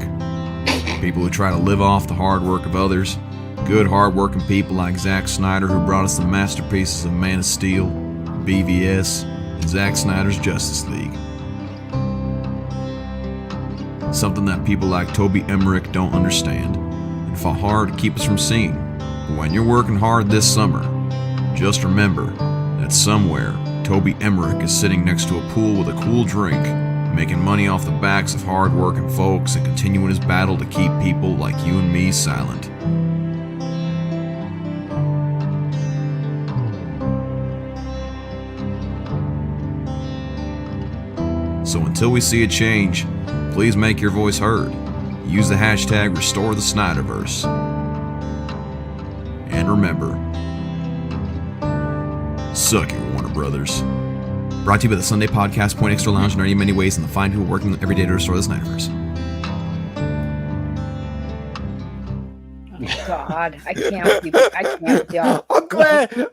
People who try to live off the hard work of others. Good, hard-working people like Zack Snyder, who brought us the masterpieces of Man of Steel, BVS, and Zack Snyder's Justice League. Something that people like Toby Emmerich don't understand and fought hard to keep us from seeing. But when you're working hard this summer, just remember that somewhere Toby Emmerich is sitting next to a pool with a cool drink, making money off the backs of hard-working folks and continuing his battle to keep people like you and me silent. So until we see a change, please make your voice heard. Use the hashtag #RestoreTheSnyderverse. And remember, suck it, Warner Brothers. Brought to you by the Sunday Podcast, Point Extra Lounge, and already many ways, and the fine people working every day to restore the Snyderverse. God, I can't with y'all.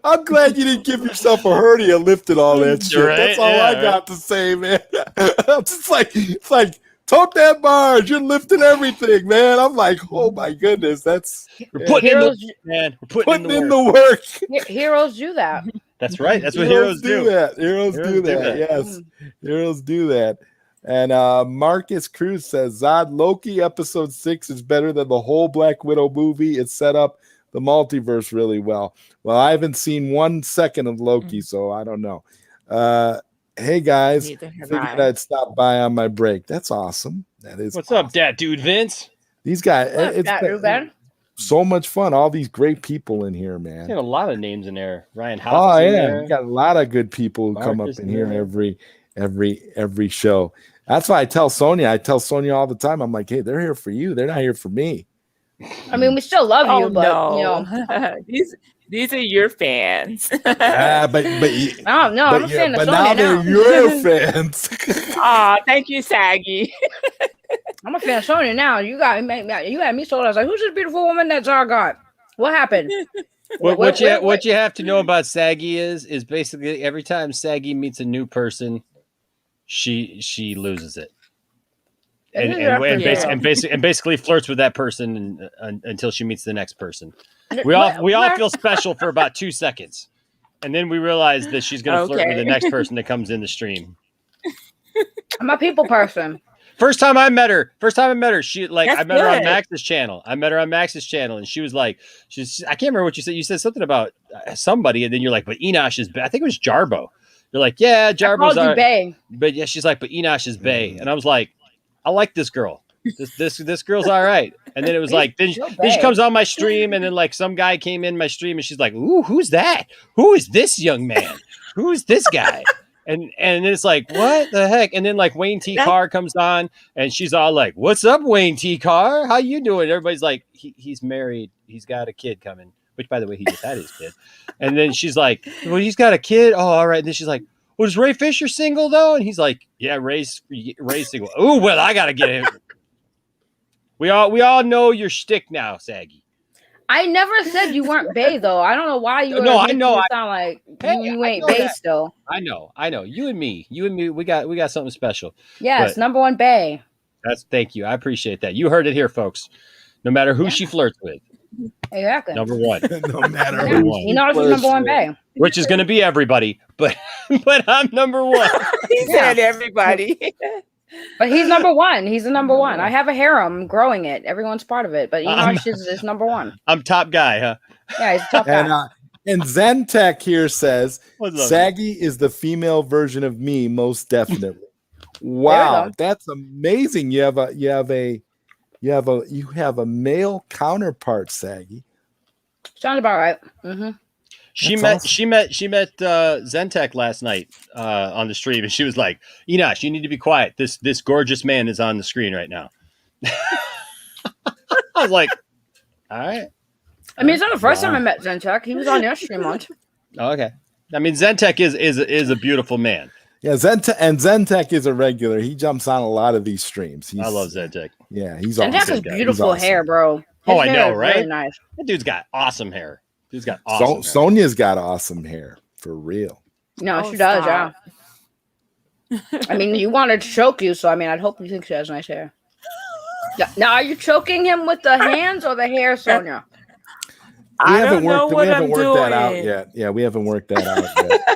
I'm glad you didn't give yourself a hernia lifting all that shit. Right? That's all I got to say, man. It's like tote that barge. You're lifting everything, man. I'm like, oh my goodness, we're putting in the man. We're putting in the work. Heroes do that. That's right. That's what heroes do. Heroes do that. Yes, heroes do that. And Marcus Cruz says, Zod, Loki episode 6 is better than the whole Black Widow movie. It set up the multiverse really well. Well, I haven't seen 1 second of Loki, so I don't know. Hey, guys, figured I'd stop by on my break. That's awesome. That is. What's up, Dat Dude Vince? These guys, it's been so much fun. All these great people in here, man. Got a lot of names in there. Ryan House. Oh, yeah. There. We got a lot of good people who come up in here every show. That's why I tell Sonia all the time. I'm like, hey, they're here for you. They're not here for me. I mean, we still love you, but no. you know, these are your fans. but I'm a fan of Sonia now. They're your fans. Aw, thank you, Saggy. I'm a fan of Sonia now. You had me sold. I was like, who's this beautiful woman that Zara got? What happened? What you have to know about Saggy is basically every time Saggy meets a new person, she loses it, and basically flirts with that person until she meets the next person. We all feel special for about 2 seconds, and then we realize that she's going to flirt with the next person that comes in the stream. I'm a people person. First time I met her, she like That's I met her on good. Max's channel. And she was like, I can't remember what you said. You said something about somebody, and then you're like, but Enosh is. I think it was Jarbo. You're like, yeah, Jarbo's I called you bae. but yeah, she's like, but Enosh is bae, and I was like, I like this girl. This girl's all right. And then it was like, then she comes on my stream, and then like some guy came in my stream, and she's like, ooh, who's that? Who is this young man? Who is this guy? And then it's like, what the heck? And then like Wayne T. Carr comes on, and she's all like, what's up, Wayne T. Carr? How you doing? Everybody's like, he's married. He's got a kid coming, which by the way, he just had his kid. And then she's like, well, he's got a kid. Oh, all right. And then she's like, well, is Ray Fisher single though? And he's like, yeah, Ray's single. Oh, well, I got to get him. We all know your shtick now, Saggy. I never said you weren't bae though. I don't know why you. No, I know. You sound like you ain't bae still. I know. You and me, we got something special. Yes, But number one bae. thank you. I appreciate that. You heard it here, folks. No matter who she flirts with, Exactly. number one, No matter Number who one. You know, it's number one bae. which is going to be everybody, but I'm number one. He said everybody. But he's number one. He's the number one. I have a harem growing it. Everyone's part of it. But Enosh is number one. I'm top guy, huh? Yeah, he's a tough guy. And Zen Tech here says What's up? Saggy is the female version of me, most definitely. Wow, that's amazing. You have a male counterpart, Saggy. Sounds about right. Mm-hmm. She met Zentech last night on the stream, and she was like, Enosh, you need to be quiet. This gorgeous man is on the screen right now. I was like, all right. I mean, it's not the first time I met Zentech. He was on your stream once. Oh, okay. I mean, Zentech is a beautiful man. Yeah, Zentech is a regular. He jumps on a lot of these streams. I love Zentech. Yeah, he's Zentech awesome. has beautiful hair, bro. His I know, hair is right? really nice. That dude's got awesome hair. Hair. Sonya's got awesome hair, for real. No, she does, yeah. I mean, you wanted to choke you, so I mean, I'd hope you think she has nice hair. Now, are you choking him with the hands or the hair, Sonia? We haven't worked that out yet. Yeah, we haven't worked that out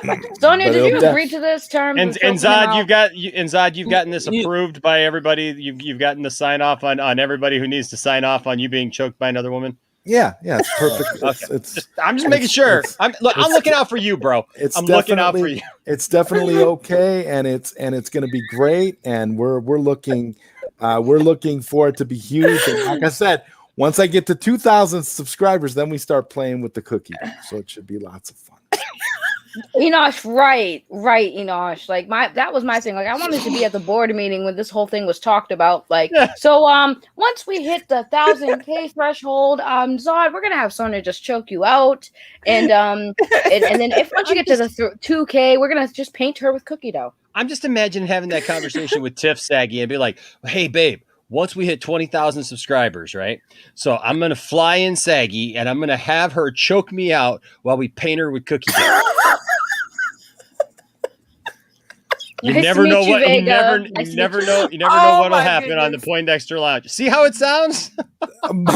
yet. Sonia, did you agree to this term? And Zod, you've gotten this approved by everybody. You've gotten the sign off on everybody who needs to sign off on you being choked by another woman. Yeah, it's perfect. I'm just making sure. I'm looking out for you, bro. I'm looking out for you. It's definitely okay, and it's going to be great, and we're looking for it to be huge. And like I said, once I get to 2,000 subscribers, then we start playing with the cookie. So it should be lots of fun. Enosh, right, Enosh. Like that was my thing. Like I wanted to be at the board meeting when this whole thing was talked about. Like, so once we hit the 1,000K threshold, Zod, we're gonna have Sonia just choke you out, and then if once you get to the 2K, we're gonna just paint her with cookie dough. I'm just imagining having that conversation with Tiff Saggy and be like, hey, babe. Once we hit 20,000 subscribers, right? So I'm going to fly in Saggy and I'm going to have her choke me out while we paint her with cookie dough. You never know what what'll happen on the Poindexter Lounge. See how it sounds? And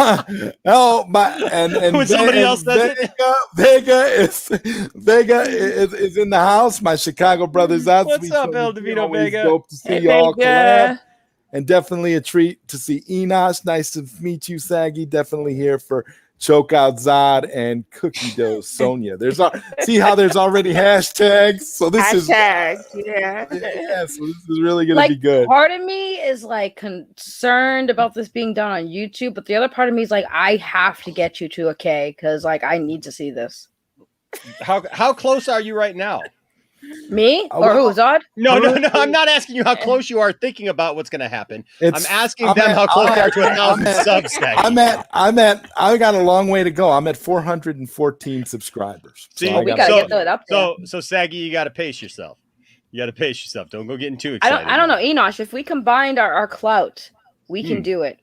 when somebody else does it. Vega is in the house. My Chicago brothers out. What's up, El DeVito Vega? Dope to see y'all collab. And definitely a treat to see Enosh. Nice to meet you, Saggy. Definitely here for Choke Out Zod and Cookie Dough Sonia. See how there's already hashtags. So this is yeah. So this is really gonna be good. Part of me is like concerned about this being done on YouTube, but the other part of me is like, I have to get you to a K because like I need to see this. How close are you right now? Me or who, Zod? No. I'm not asking you how close you are thinking about what's going to happen. I'm asking them how close they are to 1,000 subs. I got a long way to go. I'm at 414 subscribers. See, so we got to get that up there. So Saggy, you got to pace yourself. Don't go getting too excited. I don't know, Enosh. If we combined our clout, we can do it.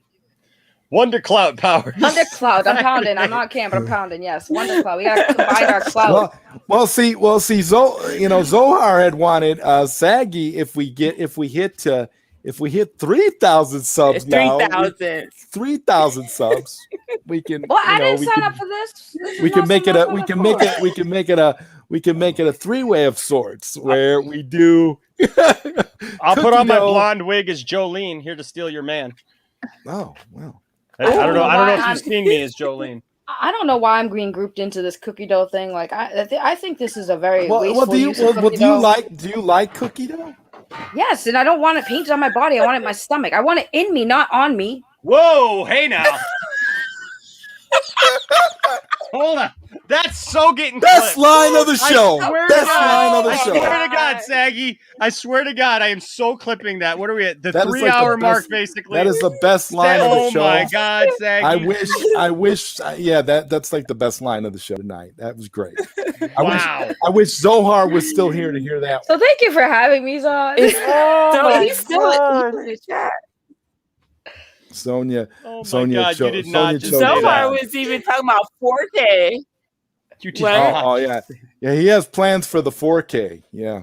Wonder Cloud powers. Wonder Cloud. I'm pounding. I'm not camping. I'm pounding. Yes, Wonder Cloud. We got to combine our clout. Well, see, Zohar had wanted Saggy if we hit 3,000 subs. 3,000 subs. We can. Well, I didn't sign up for this. We can make it a 3-way of sorts where we do I'll put on my dough. blonde wig as Jolene, here to steal your man. Oh, well. I don't know. I don't know if I'm- you've seen me as Jolene. I don't know why I'm being grouped into this cookie dough thing. Like I think this is a very wasteful do you use of cookie do you dough. like cookie dough? Yes, and I don't want it painted on my body. I want it in my stomach. I want it in me, not on me. Whoa, hey now. Hold on. That's so getting Best clipped. line of the show. I swear Best to God. line of the I show. swear to God, Saggy. I swear to God, I am so clipping that. What are we at? The That is like 3-hour the mark, best- basically. That is the best line of the Oh show. my God, Saggy. I wish, yeah, that's like the best line of the show tonight. That was great. Wow. I wish Zohar was still here to hear that. So thank you for having me, Zod. So he's still in the chat. Sonia, Oh my Sonia, God, you did not Sonia just chose say that. Zohar that. was even talking about 4K. You did What? not. Oh yeah, yeah. He has plans for the 4K. Yeah.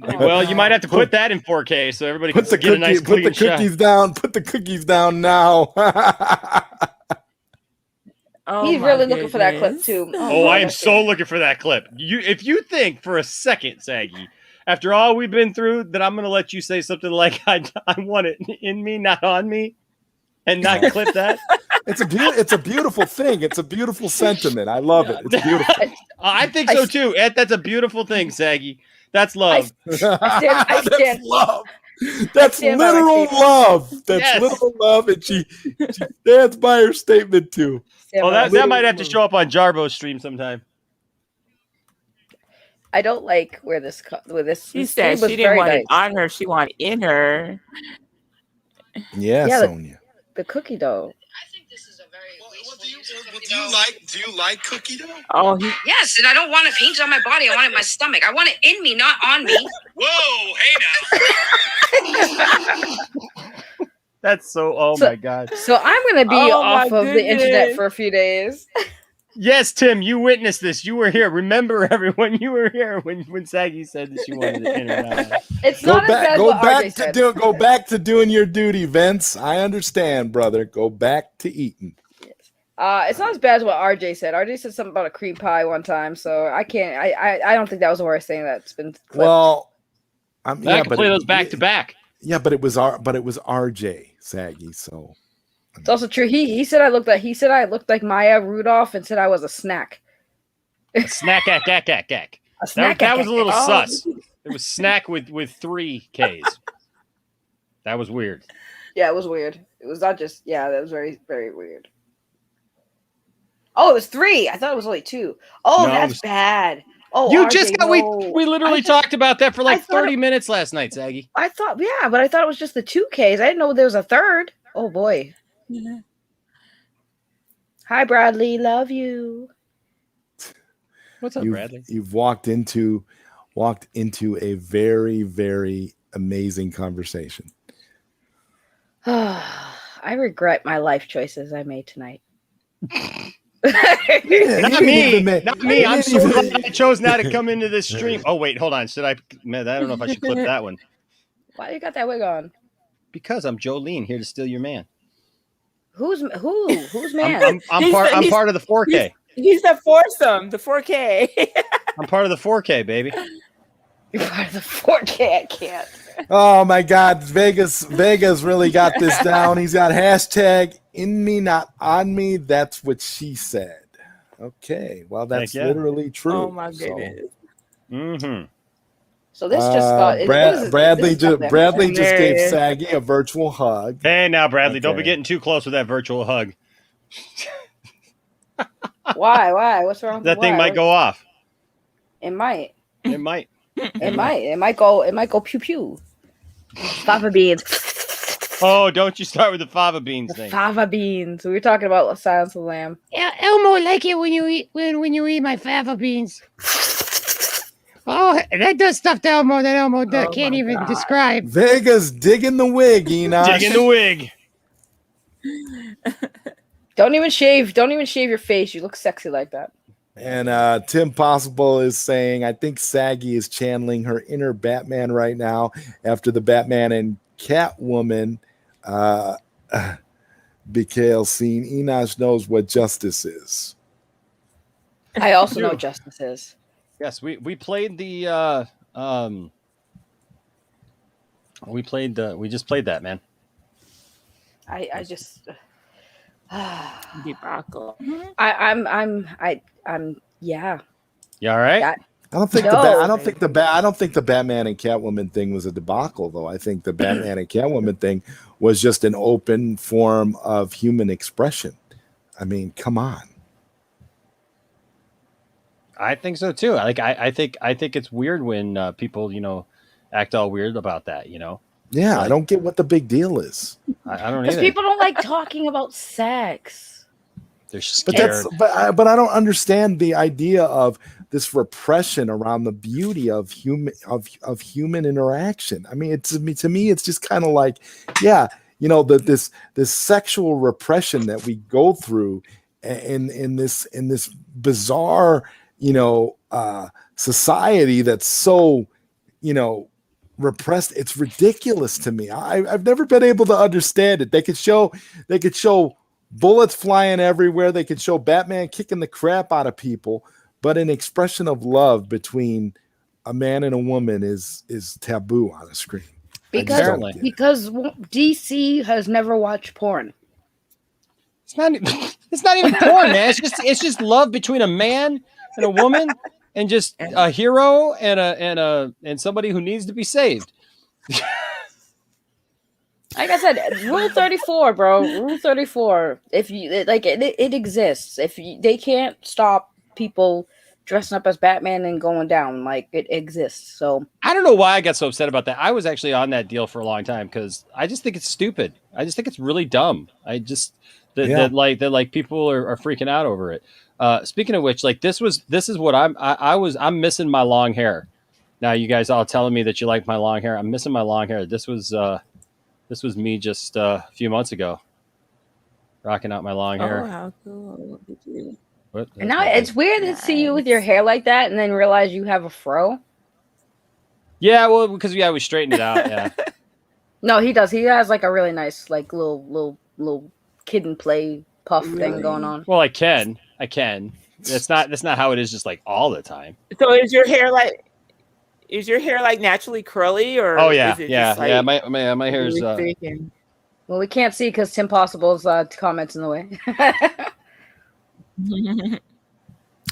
Well, you might have to put that in 4K so everybody can get a nice put clean the shot. cookies down. Put the cookies down now. Oh He's my really looking for that clip goodness. too. Oh, I am that's so it. looking for that clip. If you think for a second, Saggy, after all we've been through, that I'm going to let you say something like, I want it in me, not on me, and not clip that. It's a beautiful thing. It's a beautiful sentiment. I love it. It's beautiful. I think so too. Ed, that's a beautiful thing, Saggy. That's love. I stand- That's love. That's stand by my literal statement. love. That's Yes. literal love, and she stands by her statement too. Stand Oh, by my that might have to show up on Jarbo's stream sometime. I don't like where this She this said stream was she didn't very want nice. it on her. She wanted in her. Yeah, Yeah, Sonia. The cookie dough. Do you like cookie dough? Oh, he, Yes, and I don't want it painted on my body. I want it in my stomach. I want it in me, not on me. Whoa, hey now. That's so, oh So- my God. So I'm gonna be Oh, off my of the internet goodness. for a few days. Yes, Tim, you witnessed this. You were here. Remember, everyone, you were here when Saggy said that she wanted it in her eye. It's not as bad as what RJ said. Go back to doing your duty, Vince. I understand, brother. Go back to eating. It's not as bad as what RJ said. RJ said something about a cream pie one time, so I can't. I don't think that was the worst thing that's been clipped. Well, I can play those back to back. Yeah, but it was RJ Saggy. So it's also true. He said I looked like Maya Rudolph and said I was a snack. Snack, ack. A snack. That was a little Oh. sus. It was snack with 3 Ks. That was weird. Yeah, it was weird. It was not just. Yeah, that was very, very weird. Oh, it was 3. I thought it was only 2. Oh, No, it that's was- bad. Oh, You RJ, just got no. we literally I thought- talked about that for I like thought 30 minutes last night, Saggy. I thought, yeah, but I thought it was just the 2 Ks. I didn't know there was a third. Oh boy. Hi, Bradley. Love you. What's up, Bradley? You've walked into a very, very amazing conversation. I regret my life choices I made tonight. Not me. Not me. You I'm didn't so even- glad I chose not to come into this stream. Oh, wait, hold on. Should I? Man, I don't know if I should clip that one. Why you got that wig on? Because I'm Jolene, here to steal your man. Who's man? I'm part of the 4K. he's the foursome, the 4K. I'm part of the 4K, baby. You're part of the 4K. I can't. Oh my God, Vegas really got this down. He's got hashtag in me, not on me. That's what she said. Okay, well that's Heck yeah. literally true. Oh my goodness. Mm-hmm. So this just got Bradley just gave Hilarious. Saggy a virtual hug. Hey, now, Bradley, don't be Okay. getting too close with that virtual hug. Why? What's wrong? That thing why? might go off. It might. It might. It might go pew pew. Fava beans. Oh, don't you start with the fava beans thing. Fava beans. We were talking about Silence of the Lamb. Elmo like it when you eat when you eat my fava beans. Oh, that does stuff to Elmo that Elmo can't my even God. describe. Vegas digging the wig, Enoch. Dig in the wig. Don't even shave your face. You look sexy like that. And Tim Possible is saying, I think Saggy is channeling her inner Batman right now after the Batman and Catwoman Bicale scene. Enoch knows what justice is. I also know what justice is. Yes, we played the We just played that, man. I just Debacle. I'm yeah. You all right? That, I don't think No. I don't think the Batman and Catwoman thing was a debacle, though. I think the Batman and Catwoman thing was just an open form of human expression. I mean, come on. I think so too. Like I think it's weird when people, act all weird about that. Yeah, Like- I don't get what the big deal is. I don't because either. people don't like talking about sex. They're But scared. but I don't understand the idea of this repression around the beauty of human interaction. I mean, to me, it's just kind of like, yeah, this sexual repression that we go through in this bizarre, society that's so, repressed. It's ridiculous to me. I've never been able to understand it. They could show bullets flying everywhere. They could show Batman kicking the crap out of people, but an expression of love between a man and a woman is taboo on a screen. Because DC has never watched porn. It's not even porn, man. It's just love between a man and a woman, and just a hero and somebody who needs to be saved. Like I said, Rule 34, bro. Rule 34. If you it exists. They can't stop people dressing up as Batman and going down. Like, it exists. So I don't know why I got so upset about that. I was actually on that deal for a long time because I just think it's stupid. I just think it's really dumb. I just that people are freaking out over it. Speaking of which, like this is what I'm missing my long hair. Now you guys all telling me that you like my long hair. I'm missing my long hair. This was me just a few months ago, rocking out my long hair. Oh, how cool! Did you? What? and now it's weird to see you with your hair like that and then realize you have a fro. Yeah, well, because we straightened it out. Yeah. No, he does. He has like a really nice, like little kid and play puff thing going on. Well, I can. That's not how it is. Just like all the time. So is your hair like naturally curly, or? Oh yeah, is it yeah, just like yeah. My hair's. really thick and- Well, we can't see because Tim Possible's comments in the way.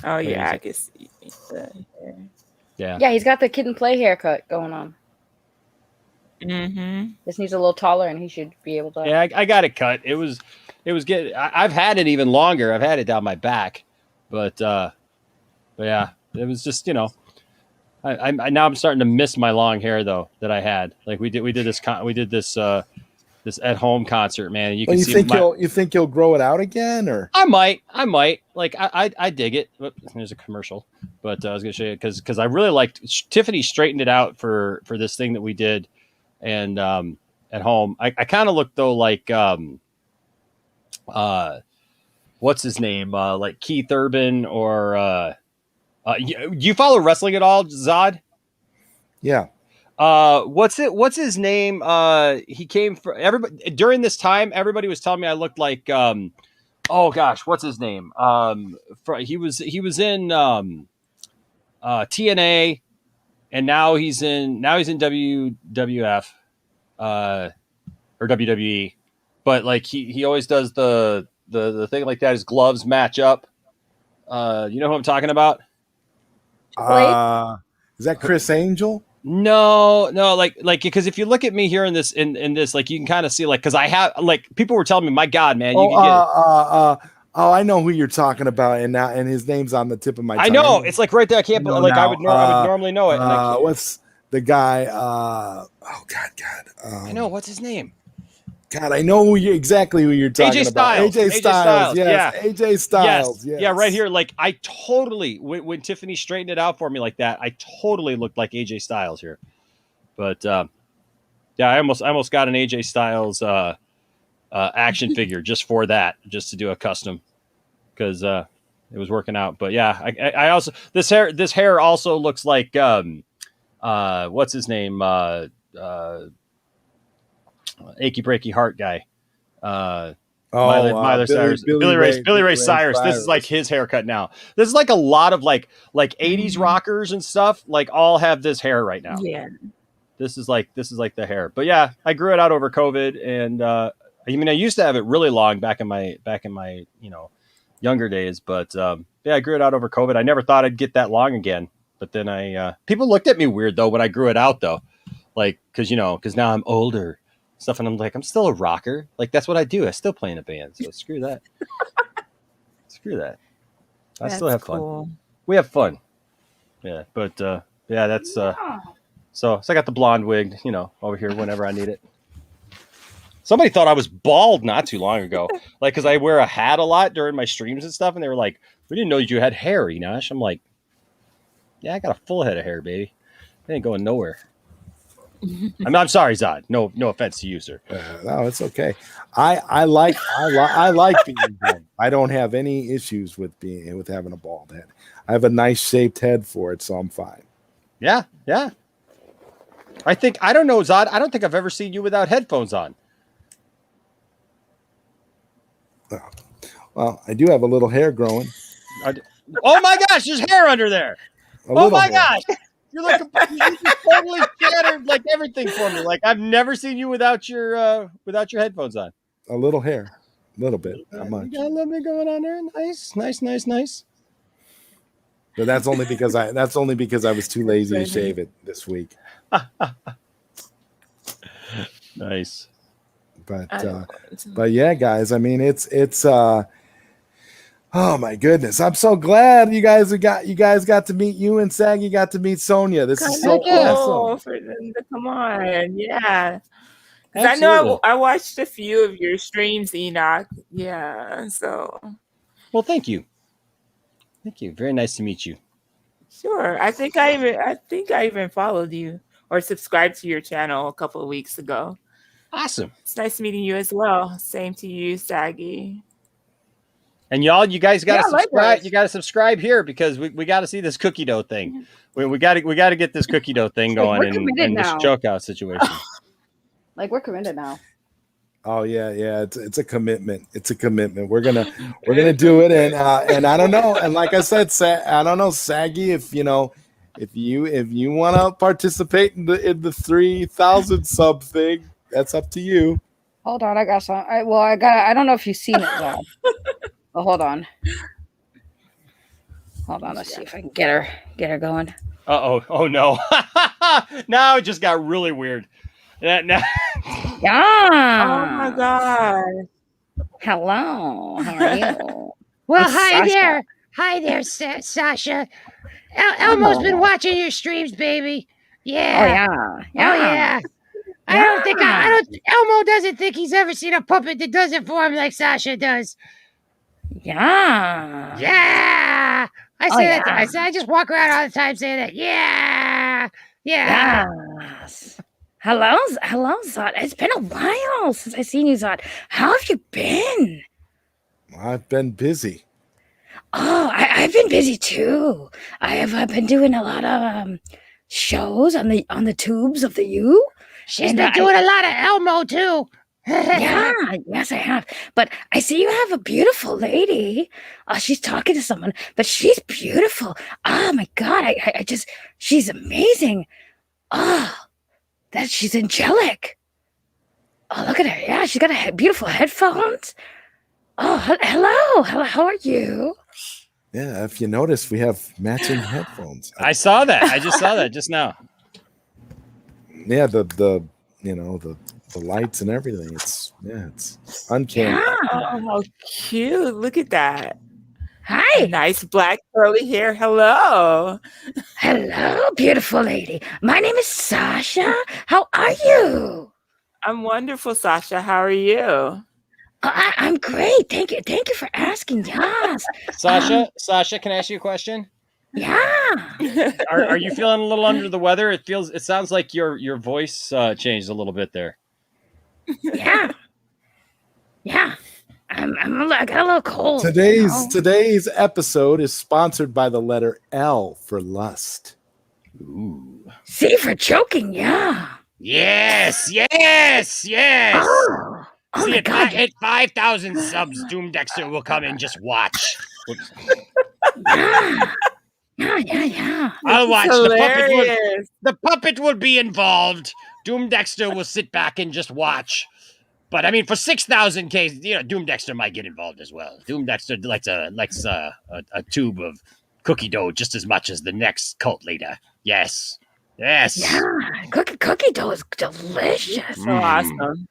Oh yeah, I Crazy. guess. Yeah. Yeah, he's got the kid and play haircut going on. Mm-hmm. This needs a little taller, and he should be able to. Yeah, I got it cut. It was good. I've had it even longer. I've had it down my back, but yeah, it was just I now I'm starting to miss my long hair though that I had. Like we did this at home concert, man. You can see you think you'll grow it out again, or I might. Like I dig it. Oop, there's a commercial, but I was gonna show you because I really liked Tiffany straightened it out for this thing that we did, and at home I kind of looked though like what's his name like Keith Urban or you follow wrestling at all, Zod? yeah. What's his name? He came for everybody during this time. Everybody was telling me I looked like oh gosh, what's his name? He was in TNA, and now he's in WWF or WWE. But like he always does the thing like that. His gloves match up. You know who I'm talking about? Is that Chris Angel? No, like because if you look at me here in this like you can kind of see like because I have like people were telling me, my God, man, you can get. I know who you're talking about, and his name's on the tip of my tongue. I know it's like right there. I can't I would normally know it. What's the guy? I know what's his name. God, I know exactly who you're talking about. AJ Styles. Yes. AJ Styles. Yes. Yeah, right here. Like I totally when Tiffany straightened it out for me like that, I totally looked like AJ Styles here. But yeah, I almost got an AJ Styles action figure just for that, just to do a custom because it was working out. But yeah, I also this hair also looks like what's his name? Achy breaky heart guy. Miley Cyrus, Billy Ray Cyrus. This is like his haircut now. This is like a lot of like 80s rockers and stuff. Like all have this hair right now. Yeah. This is like the hair. But yeah, I grew it out over COVID, and I used to have it really long back in my younger days. But I grew it out over COVID. I never thought I'd get that long again. But then people looked at me weird though when I grew it out though, like because now I'm older. Stuff, and I'm like, I'm still a rocker. Like that's what I do. I still play in a band. So screw that. I still have fun. We have fun. Yeah, but that's so I got the blonde wig, over here whenever I need it. Somebody thought I was bald not too long ago, like because I wear a hat a lot during my streams and stuff, and they were like, "We didn't know you had hair, Enosh." I'm like, "Yeah, I got a full head of hair, baby. It ain't going nowhere." I'm sorry, Zod. No offense to you, sir. No, it's okay. I like being bald. I don't have any issues with having a bald head. I have a nice shaped head for it, so I'm fine. Yeah. I don't know, Zod. I don't think I've ever seen you without headphones on. Well, I do have a little hair growing. Oh my gosh, there's hair under there. Oh my gosh. You're like you just totally shattered like everything for me. Like I've never seen you without your headphones on. A little hair, a little bit, not much. You got a little bit going on there. Nice. But that's only because I was too lazy to shave it this week. Nice. But yeah, guys. I mean, it's. Oh my goodness! I'm so glad you guys got to meet you and Saggy got to meet Sonia. This is so awesome. For them to come on, yeah. I know I watched a few of your streams, Enoch. Yeah, so. Well, thank you. Very nice to meet you. Sure. I think I even followed you or subscribed to your channel a couple of weeks ago. Awesome. It's nice meeting you as well. Same to you, Saggy. And y'all, you guys got to subscribe. Likewise. You got to subscribe here because we got to see this cookie dough thing. We got to get this cookie dough thing going in this choke out situation. Like we're committed now. Oh yeah. It's a commitment. We're gonna do it, and I don't know. And like I said, I don't know, Saggy, if you want to participate in the 3,000 sub thing, that's up to you. Hold on, I got some. I don't know if you've seen it, Zod. Oh, hold on. Let's see if I can get her going. Oh no. Now it just got really weird. Yeah. Oh my God. Hello. How are you? Well, hi there, Sasha. Elmo's been watching your streams, baby. Yeah. Oh yeah. Elmo doesn't think he's ever seen a puppet that does it for him like Sasha does. Yeah. Yeah. I say that. I just walk around all the time saying that. Yeah. Yes. Hello, Zod. It's been a while since I've seen you, Zod. How have you been? I've been busy. Oh, I've been busy too. I've been doing a lot of shows on the tubes of the U. She's been doing a lot of Elmo too. Yes, I have. But I see you have a beautiful lady. She's talking to someone, but she's beautiful. Oh my God, she's amazing. Oh, she's angelic. Oh, look at her. Yeah, she's got beautiful headphones. Oh, hello. How are you? Yeah, if you notice, we have matching headphones. I saw that. I just saw that just now. Yeah, the lights and everything. It's uncanny. Yeah. Oh, how cute. Look at that. Hi. Nice black curly hair. Hello. Hello, beautiful lady. My name is Sasha. How are you? I'm wonderful, Sasha. How are you? I'm great. Thank you for asking. Yes. Sasha, can I ask you a question? Yeah. Are you feeling a little under the weather? It sounds like your voice changed a little bit there. Yeah. I got a little cold. Today's episode is sponsored by the letter L for lust. Ooh. C for choking. Yeah. Yes. Oh. Oh See, my at, God. at 5,000 subs, Doom Dexter will come and just watch. Yeah. I'll watch. Hilarious. The puppet will be involved. Doom Dexter will sit back and just watch. But I mean, for 6,000 Ks, Doom Dexter might get involved as well. Doom Dexter likes a tube of cookie dough just as much as the next cult leader. Yes. Yeah. Cookie dough is delicious. So awesome.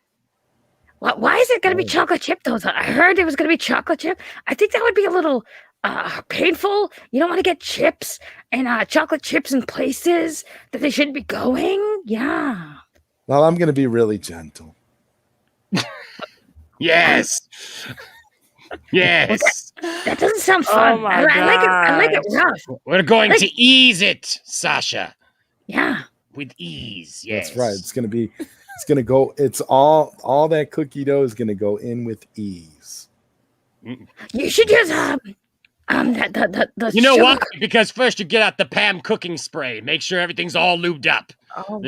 Why is it going to be chocolate chip though? I heard it was going to be chocolate chip. I think that would be a little painful. You don't want to get chips and chocolate chips in places that they shouldn't be going. Yeah. Well, I'm going to be really gentle. Yes. Yes. That doesn't sound fun. Oh my I like it rough. We're going to ease it, Sasha. Yeah. With ease. Yes. That's right. It's going to go. It's all that cookie dough is going to go in with ease. You should use the You know sugar. why? Because first you get out the Pam cooking spray. Make sure everything's all lubed up. Oh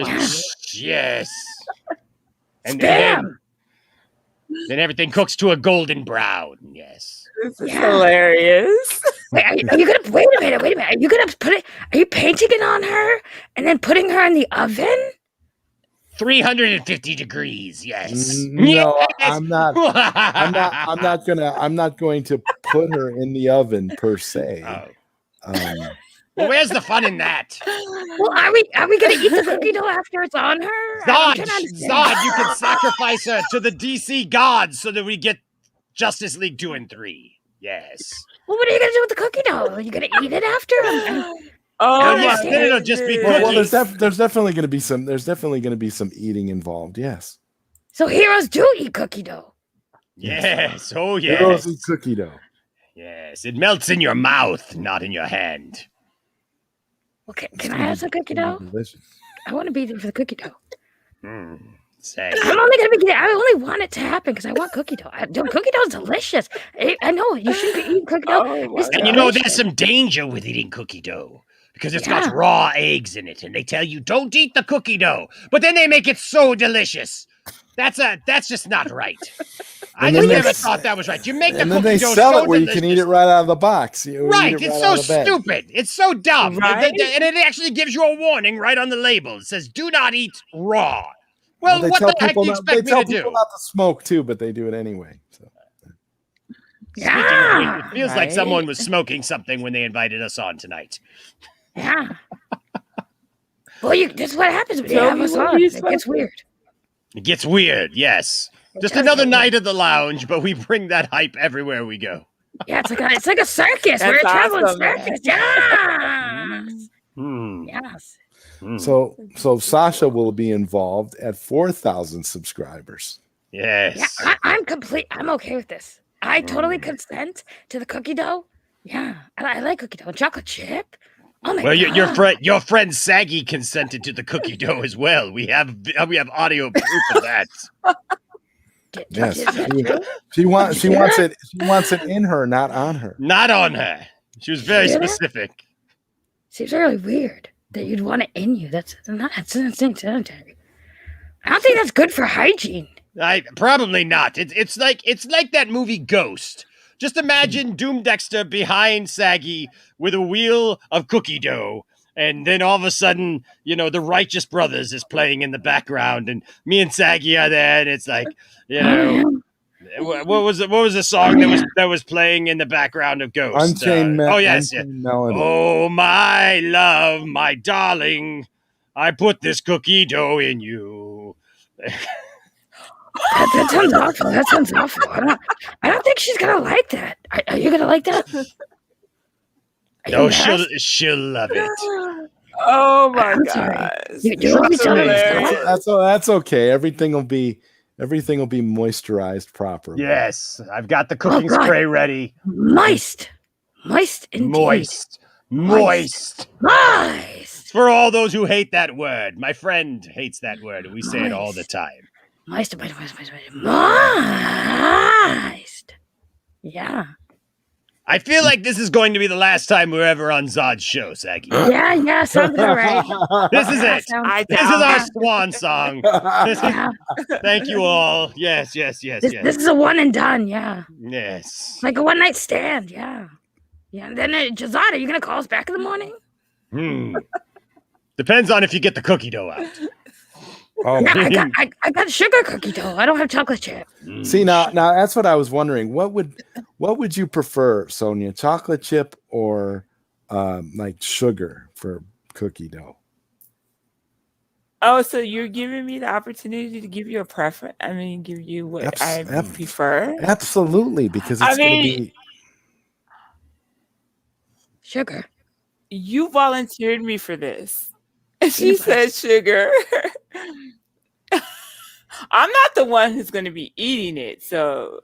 Yes. And Spam. then everything cooks to a golden brown. Yes. This is hilarious. Wait, are you gonna wait a minute? Are you gonna put it? Are you painting it on her and then putting her in the oven? 350 degrees. Yes. No, Yes. I'm not. I'm not going to put her in the oven per se. Well, where's the fun in that? Well, are we gonna eat the cookie dough after it's on her? Zod, you can sacrifice her to the DC gods so that we get Justice League 2 and 3. Yes. Well, what are you gonna do with the cookie dough? Are you gonna eat it after? Then it'll just be Well, cookies. there's definitely going to be some eating involved. Yes. So heroes do eat cookie dough. Yes. Oh, Heroes yes. eat cookie dough. Yes. It melts in your mouth, not in your hand. Okay, can I have some cookie dough? Delicious. I want to be there for the cookie dough. Say. I'm only gonna be. I only want it to happen because I want cookie dough. Cookie dough is delicious. I know you shouldn't be eating cookie dough. It's And you know, there's delicious. some danger with eating cookie dough because it's got raw eggs in it, and they tell you don't eat the cookie dough, but then they make it so delicious. That's just not right. I just never thought that was right. You make the And cookie then they dough sell so it where you can eat delicious. it right out of the box. Right, it's so stupid. It's so dumb. Right? And it actually gives you a warning right on the label. It says, do not eat raw. Well, They what tell the heck do people you not, they expect me tell to do? people not to smoke too, but they do it anyway. So. Yeah. It feels like someone was smoking something when they invited us on tonight. Yeah. Well, that's what happens when you have us on. It gets weird. It gets weird, yes. Just another night at the lounge, but we bring that hype everywhere we go. Yeah, it's like a circus. We're a That's traveling awesome, man. circus. Yes. Yes. So Sasha will be involved at 4,000 subscribers. Yes. Yeah, I'm complete. I'm okay with this. I totally consent to the cookie dough. Yeah, I like cookie dough and chocolate chip. Oh my Well, God. your friend Saggy consented to the cookie dough as well. We have audio proof of that. Yes, she wants it in her, not on her. Not on her. She was very specific. Seems really weird that you'd want it in you. That's sanitary. I don't think that's good for hygiene. Probably not. It's like that movie Ghost. Just imagine Doom Dexter behind Saggy with a wheel of cookie dough, and then all of a sudden, the Righteous Brothers is playing in the background, and me and Saggy are there, and it's like, what was the song that was playing in the background of Ghost? Unchained Melody. Oh my love, my darling, I put this cookie dough in you. That sounds awful. That sounds awful. I don't think she's gonna like that. Are you gonna like that? No, she'll love it. Oh my sorry. gosh. That's okay. Everything will be moisturized properly. Yes, I've got the cooking spray ready. Moist indeed. Moist. Moist. For all those who hate that word, my friend hates that word, and we say it all the time. Moist. Yeah. I feel like this is going to be the last time we're ever on Zod's show, Saggy. Yeah, sounds all right. This is it. I This is doubt our it. swan song. Thank you all. Yes. This is a one and done, yeah. Yes. Like a one night stand, yeah. Yeah, and then Jazada, are you gonna call us back in the morning? Depends on if you get the cookie dough out. Oh, Yeah, I got sugar cookie dough. I don't have chocolate chip. see now that's what I was wondering. What would you prefer, Sonia? Chocolate chip or like sugar for cookie dough? Oh, so you're giving me the opportunity to give you a preference? I mean, give you what I prefer? Absolutely, because it's going to be Sugar. You volunteered me for this. She said sugar. I'm not the one who's going to be eating it, so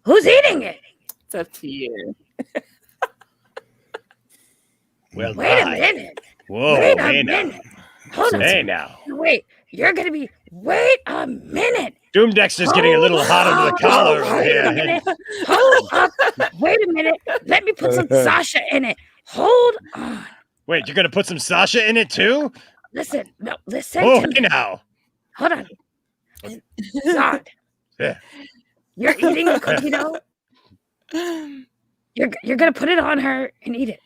Who's eating it? it's up to you. Well, Wait a minute. Whoa, Wait a hey now. minute. Hold on. Hey now. Wait, you're gonna be. Wait a minute. Doom Dexter's getting a little hot under the collar over Wait a here. minute. Hold up. Wait a minute. Let me put some Sasha in it. Hold on. Wait, you're going to put some Sasha in it too? Listen. No, listen Oh, to me. hey now. Hold on. Zod, Yeah. you're eating the cookie dough. You're gonna put it on her and eat it.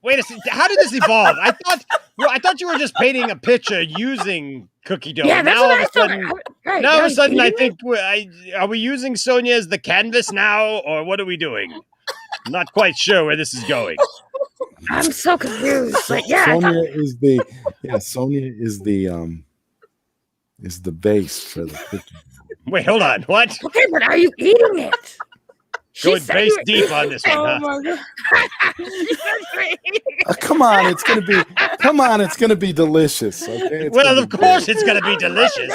Wait a second. How did this evolve? I thought you were just painting a picture using cookie dough. Yeah, that's now what all I of a thought. sudden, Right, now all of a you sudden, I eating think are we using Sonia as the canvas now, or what are we doing? I'm not quite sure where this is going. I'm so confused. But yeah, Sonia is the base for the cookie. Wait, hold on. What? okay, but are you eating it? Going said base you were deep on this one, Oh huh? my God. She said you were eating it. Come on, it's gonna be delicious. Okay. It's Well, gonna of be course great. it's going to be delicious.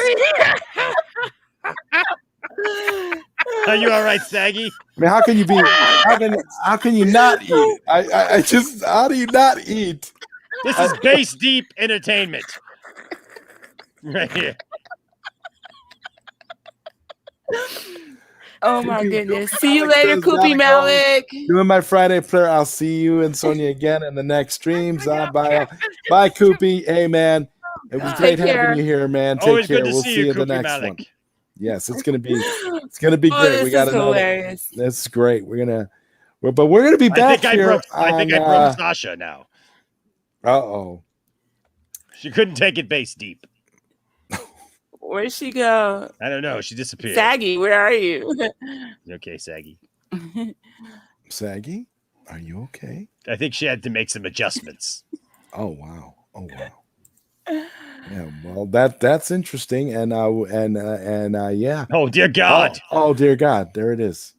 Are you all right, Saggy? I mean, how can you not eat it? I just how do you not eat? This is base deep entertainment. Right here. Oh my Koopy- goodness. Koopy See you Malik later, says, "Gotta Koopy go. Malik. Doing my Friday prayer. I'll see you and Sonia again in the next stream. Bye, Koopy. Hey, man, it was great Take care. having you here, man. Take Always care. good to We'll see see you, you in the Koopy next Malik. one. Yes, it's gonna be Oh, great. We this got is another. hilarious. That's great. We're gonna be back I here. think I broke Sasha now. Uh-oh. She couldn't take it base deep. Where'd she go? I don't know. She disappeared. Saggy, where are you? Okay, Saggy. Saggy, are you okay? I think she had to make some adjustments. Oh wow. Yeah, well, that's interesting, and yeah. Oh dear God! Oh dear God! There it is.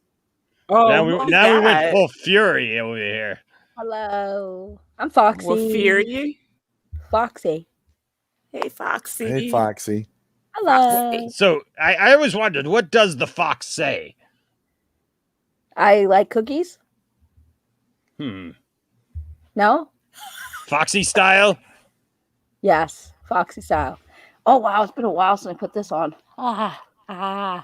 Oh, now we who's went that? full fury over here. Hello. I'm Foxy. What fear you? Foxy. Hey, Foxy. Hey, Foxy. Hello. So I always wondered, what does the fox say? I like cookies. No? Foxy style? Yes. Foxy style. Oh, wow. It's been a while since I put this on. Your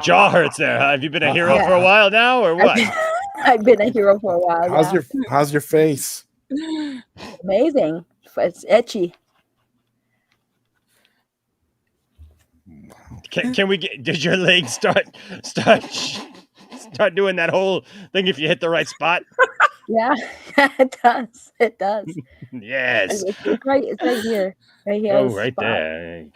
jaw hurts there, huh? Have you been a hero for a while now, or what? I've been a hero for a while. How's your face? Amazing. It's itchy. Can we get? Did your leg start doing that whole thing if you hit the right spot? Yeah, it does. It does. Yes. It's right here. Right here. Oh, is the right spot. there.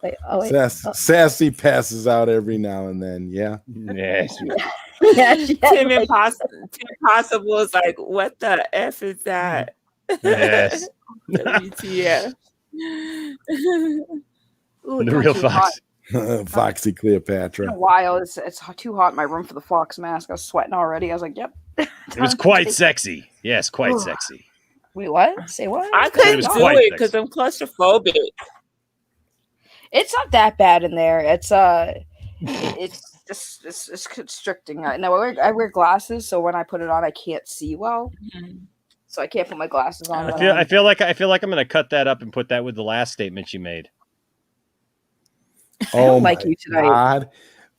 Wait, wait. Sassy passes out every now and then. Yeah. Yes. Yeah, Tim Impossible is like, what the F is that? Yes. WTF. Ooh, The real fox. Foxy Cleopatra. A while. It's too hot in my room for the fox mask. I was sweating already. I was like, "Yep." It was quite sexy. Yes, quite sexy. Wait, what? Say what? I couldn't was do quite it because I'm claustrophobic. It's not that bad in there. It's just it's constricting. Now I wear glasses, so when I put it on, I can't see well. So I can't put my glasses on. I feel like I'm gonna cut that up and put that with the last statement you made. Oh like my you tonight. God.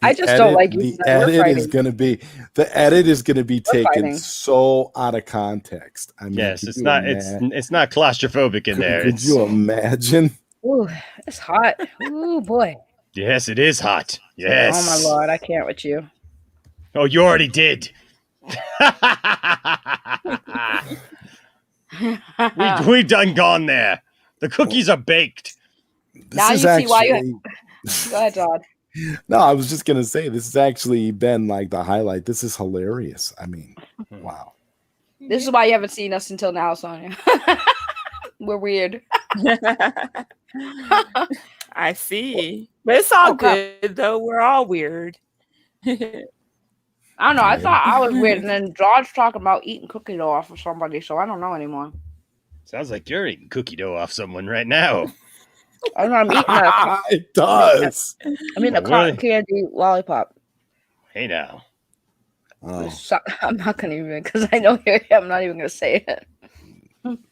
I just don't like the using that word edit is fighting. going to be the edit is going to be taken fighting. so out of context. I mean, Yes, could it's you not. imagine- It's not claustrophobic in there. Could It's you imagine? Ooh, it's hot. Ooh, boy. yes, it is hot. Yes. Oh my lord, I can't with you. Oh, you already did. we done gone there. The cookies are baked. This Now is you see why you- actually- Go ahead, Todd. No, I was just gonna say this has actually been like the highlight. This is hilarious. I mean, wow. This is why you haven't seen us until now, Sonia. We're weird. I see. But it's all Oh, crap. good, though. We're all weird. I don't know. I thought I was weird, and then George talking about eating cookie dough off of somebody, so I don't know anymore. Sounds like you're eating cookie dough off someone right now. I know I'm eating It does. I'm eating a cotton candy lollipop. Hey now. Oh. I'm not gonna even because I know I'm not even gonna say it.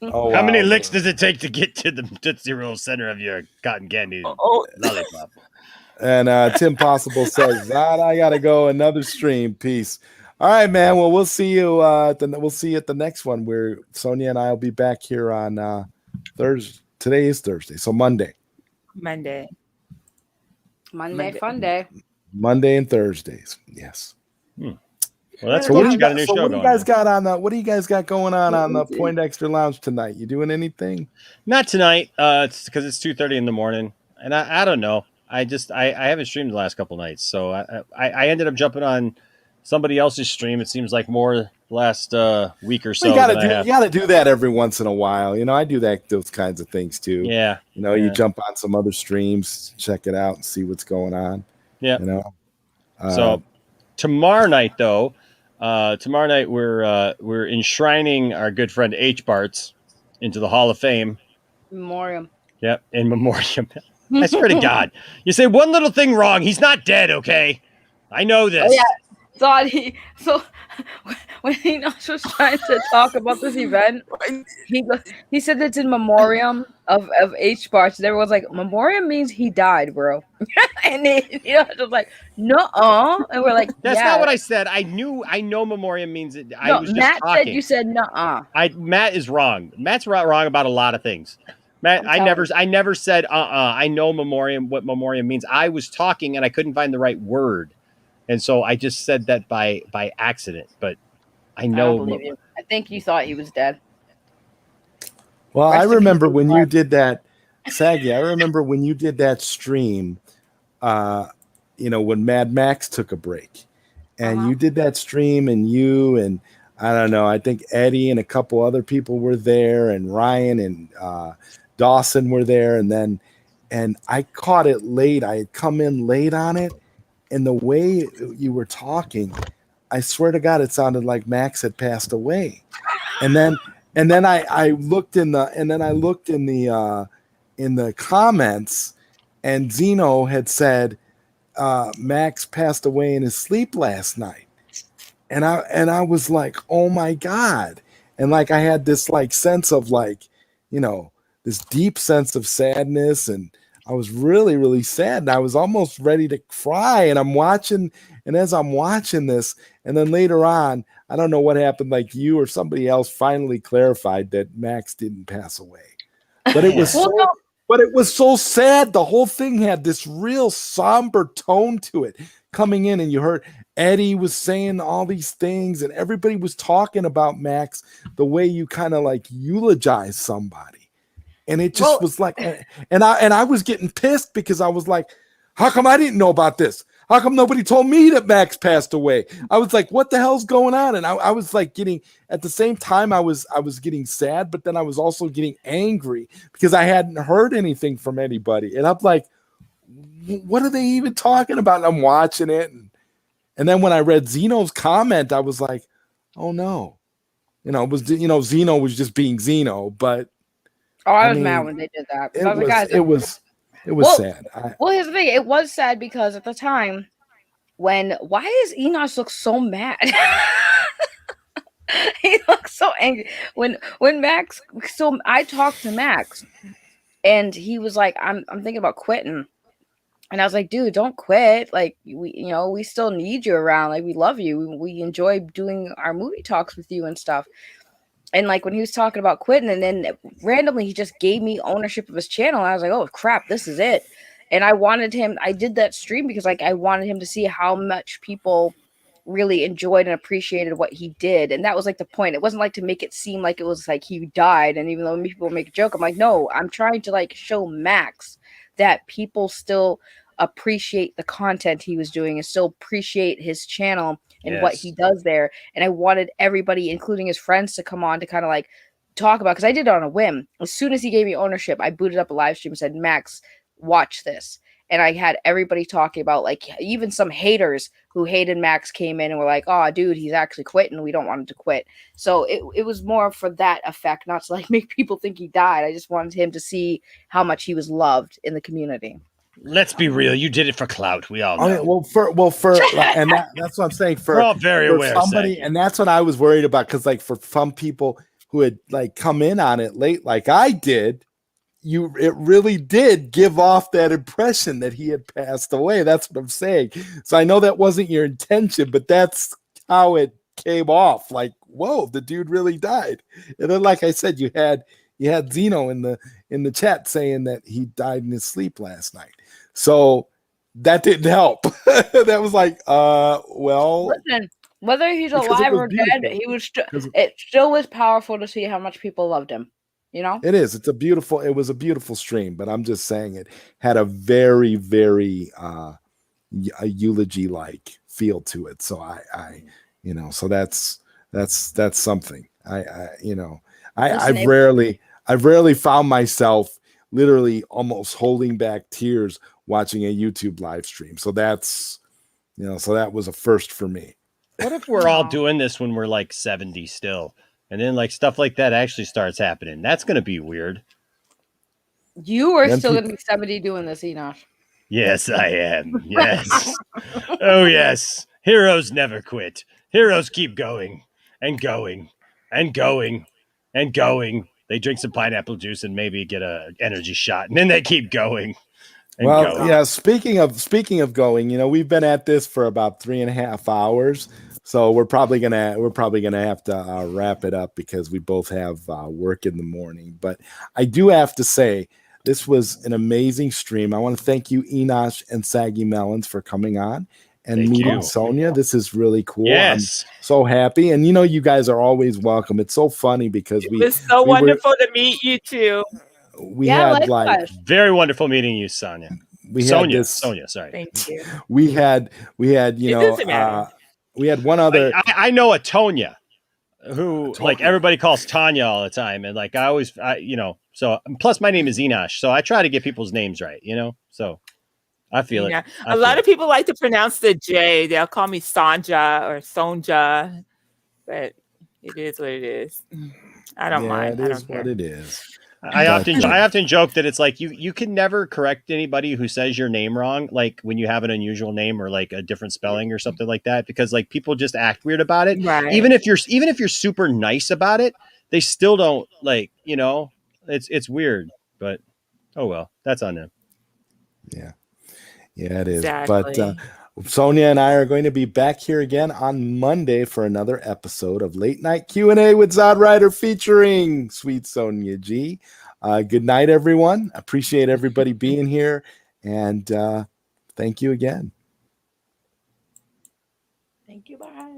Oh, How many wow. licks does it take to get to the Tootsie Roll center of your cotton candy lollipop? And Tim Possible says, "Zod, I gotta go. Another stream. Peace." All right, man. Well, we'll see you. We'll see you at the next one where Sonia and I will be back here on Thursday. Today is Thursday, so Monday. Monday Fun day. Monday and Thursdays. Yes. Well, that's So cool. what do You got a new so show what do you going. guys got on the? What do you guys got going on the Point Extra Lounge tonight? You doing anything? Not tonight. It's because it's 2:30 in the morning, and I don't know. I haven't streamed the last couple nights, so I ended up jumping on somebody else's stream. It seems like more last week or so. You gotta do that every once in a while. You know, I do those kinds of things too. Yeah. You know, you jump on some other streams, check it out, and see what's going on. Yeah. You know. So tomorrow night, though, we're enshrining our good friend H. Bartz into the Hall of Fame. Memoriam. Yep, in memoriam. I swear to God, you say one little thing wrong, he's not dead. Okay, I know this. Oh, yeah. So when he was trying to talk about this event, he said it's in memoriam of H. Bartz. And everyone's like, memoriam means he died, bro. And just like, nuh-uh. And we're like, That's yeah. not what I said. I know memoriam means it. I was just Matt talking. said you said nuh-uh. Matt is wrong. Matt's wrong about a lot of things. Matt, I never said I know what memoriam means. I was talking and I couldn't find the right word. And so I just said that by accident, but I know. I don't believe you. I think you thought he was dead. Well, Rest I in remember peace, when Mark. you did that, Saggy. I remember when you did that stream. When Mad Max took a break, and you did that stream, and I don't know. I think Eddie and a couple other people were there, and Ryan and Dawson were there, and I caught it late. I had come in late on it. And the way you were talking, I swear to God, it sounded like Max had passed away. And then I looked in the comments, and Zeno had said Max passed away in his sleep last night. And I was like, oh my God. And like I had this like sense of like, this deep sense of sadness, and I was really, really sad, and I was almost ready to cry. And I'm watching, and as I'm watching this, and then later on, I don't know what happened, like you or somebody else finally clarified that Max didn't pass away. But it was it was so sad. The whole thing had this real somber tone to it coming in, and you heard Eddie was saying all these things, and everybody was talking about Max the way you kind of like eulogize somebody. And it just was like, and I was getting pissed because I was like, how come I didn't know about this? How come nobody told me that Max passed away? I was like, what the hell's going on? And I was like at the same time, I was getting sad, but then I was also getting angry because I hadn't heard anything from anybody. And I'm like, what are they even talking about? And I'm watching it. And then when I read Zeno's comment, I was like, oh no, it was, Zeno was just being Zeno, but I was mad when they did that. It was sad. Here's the thing. It was sad because at the time, why does Enosh look so mad? He looks so angry. When Max, I talked to Max, and he was like, I'm thinking about quitting. And I was like, dude, don't quit. Like, we still need you around. Like, we love you. We enjoy doing our movie talks with you and stuff. And like when he was talking about quitting, and then randomly he just gave me ownership of his channel. And I was like, oh crap, this is it. And I did that stream because like I wanted him to see how much people really enjoyed and appreciated what he did. And that was like the point. It wasn't like to make it seem like it was like he died. And even though people make a joke, I'm like, no, I'm trying to like show Max that people still appreciate the content he was doing and still appreciate his channel and what he does there. And I wanted everybody, including his friends, to come on to kind of like talk about, because I did it on a whim. As soon as he gave me ownership, I booted up a live stream and said, Max, watch this. And I had everybody talking about, like, even some haters who hated Max came in and were like, oh, dude, he's actually quitting. We don't want him to quit. So it was more for that effect, not to like make people think he died. I just wanted him to see how much he was loved in the community. Let's be real. You did it for clout. We all know. I mean, and that's what I'm saying. We're all very aware. Somebody, and that's what I was worried about, because like for some people who had like come in on it late, like I did, it really did give off that impression that he had passed away. That's what I'm saying. So I know that wasn't your intention, but that's how it came off. Like, whoa, the dude really died. And then, like I said, you had Zeno in the chat saying that he died in his sleep last night. So that didn't help. That was like, well, listen, whether he's alive or dead, it still was powerful to see how much people loved him. You know, it is. It was a beautiful stream, but I'm just saying it had a very, very a eulogy like feel to it. So so that's something. I've rarely found myself literally almost holding back tears watching a YouTube live stream. So that's, so that was a first for me. What if we're all doing this when we're like 70 still? And then like stuff like that actually starts happening. That's going to be weird. You are still going to be 70 doing this, Enoch. Yes, I am. Yes. Oh, yes. Heroes never quit. Heroes keep going and going and going and going. They drink some pineapple juice and maybe get an energy shot, and then they keep going. Well, yeah. Speaking of going, we've been at this for about 3.5 hours. So we're probably gonna have to wrap it up because we both have work in the morning. But I do have to say, this was an amazing stream. I want to thank you, Enosh and Saggy Melons, for coming on and meeting Sonia. This is really cool. Yes. I'm so happy. And you guys are always welcome. It's so funny because it was so wonderful to meet you too. We had like very wonderful meeting you, Sonia. Sonia, sorry. Thank you. We had we had one other. I know a Tonya who like everybody calls Tanya all the time, and like I always, so plus my name is Enosh, so I try to get people's names right, So I feel it. A lot of people like to pronounce the J. They'll call me Sonja or Sonja, but it is what it is. I don't mind. It is what it is. I often joke that it's like you can never correct anybody who says your name wrong, like when you have an unusual name or like a different spelling or something like that, because like people just act weird about it. Right. Even if you're super nice about it, they still don't like, it's weird, but oh well, that's on them. Yeah, it is. Exactly. But Sonia and I are going to be back here again on Monday for another episode of Late Night Q&A with ZodWriter featuring Sweet Sonia G. Good night, everyone. Appreciate everybody being here, and thank you again. Thank you. Bye.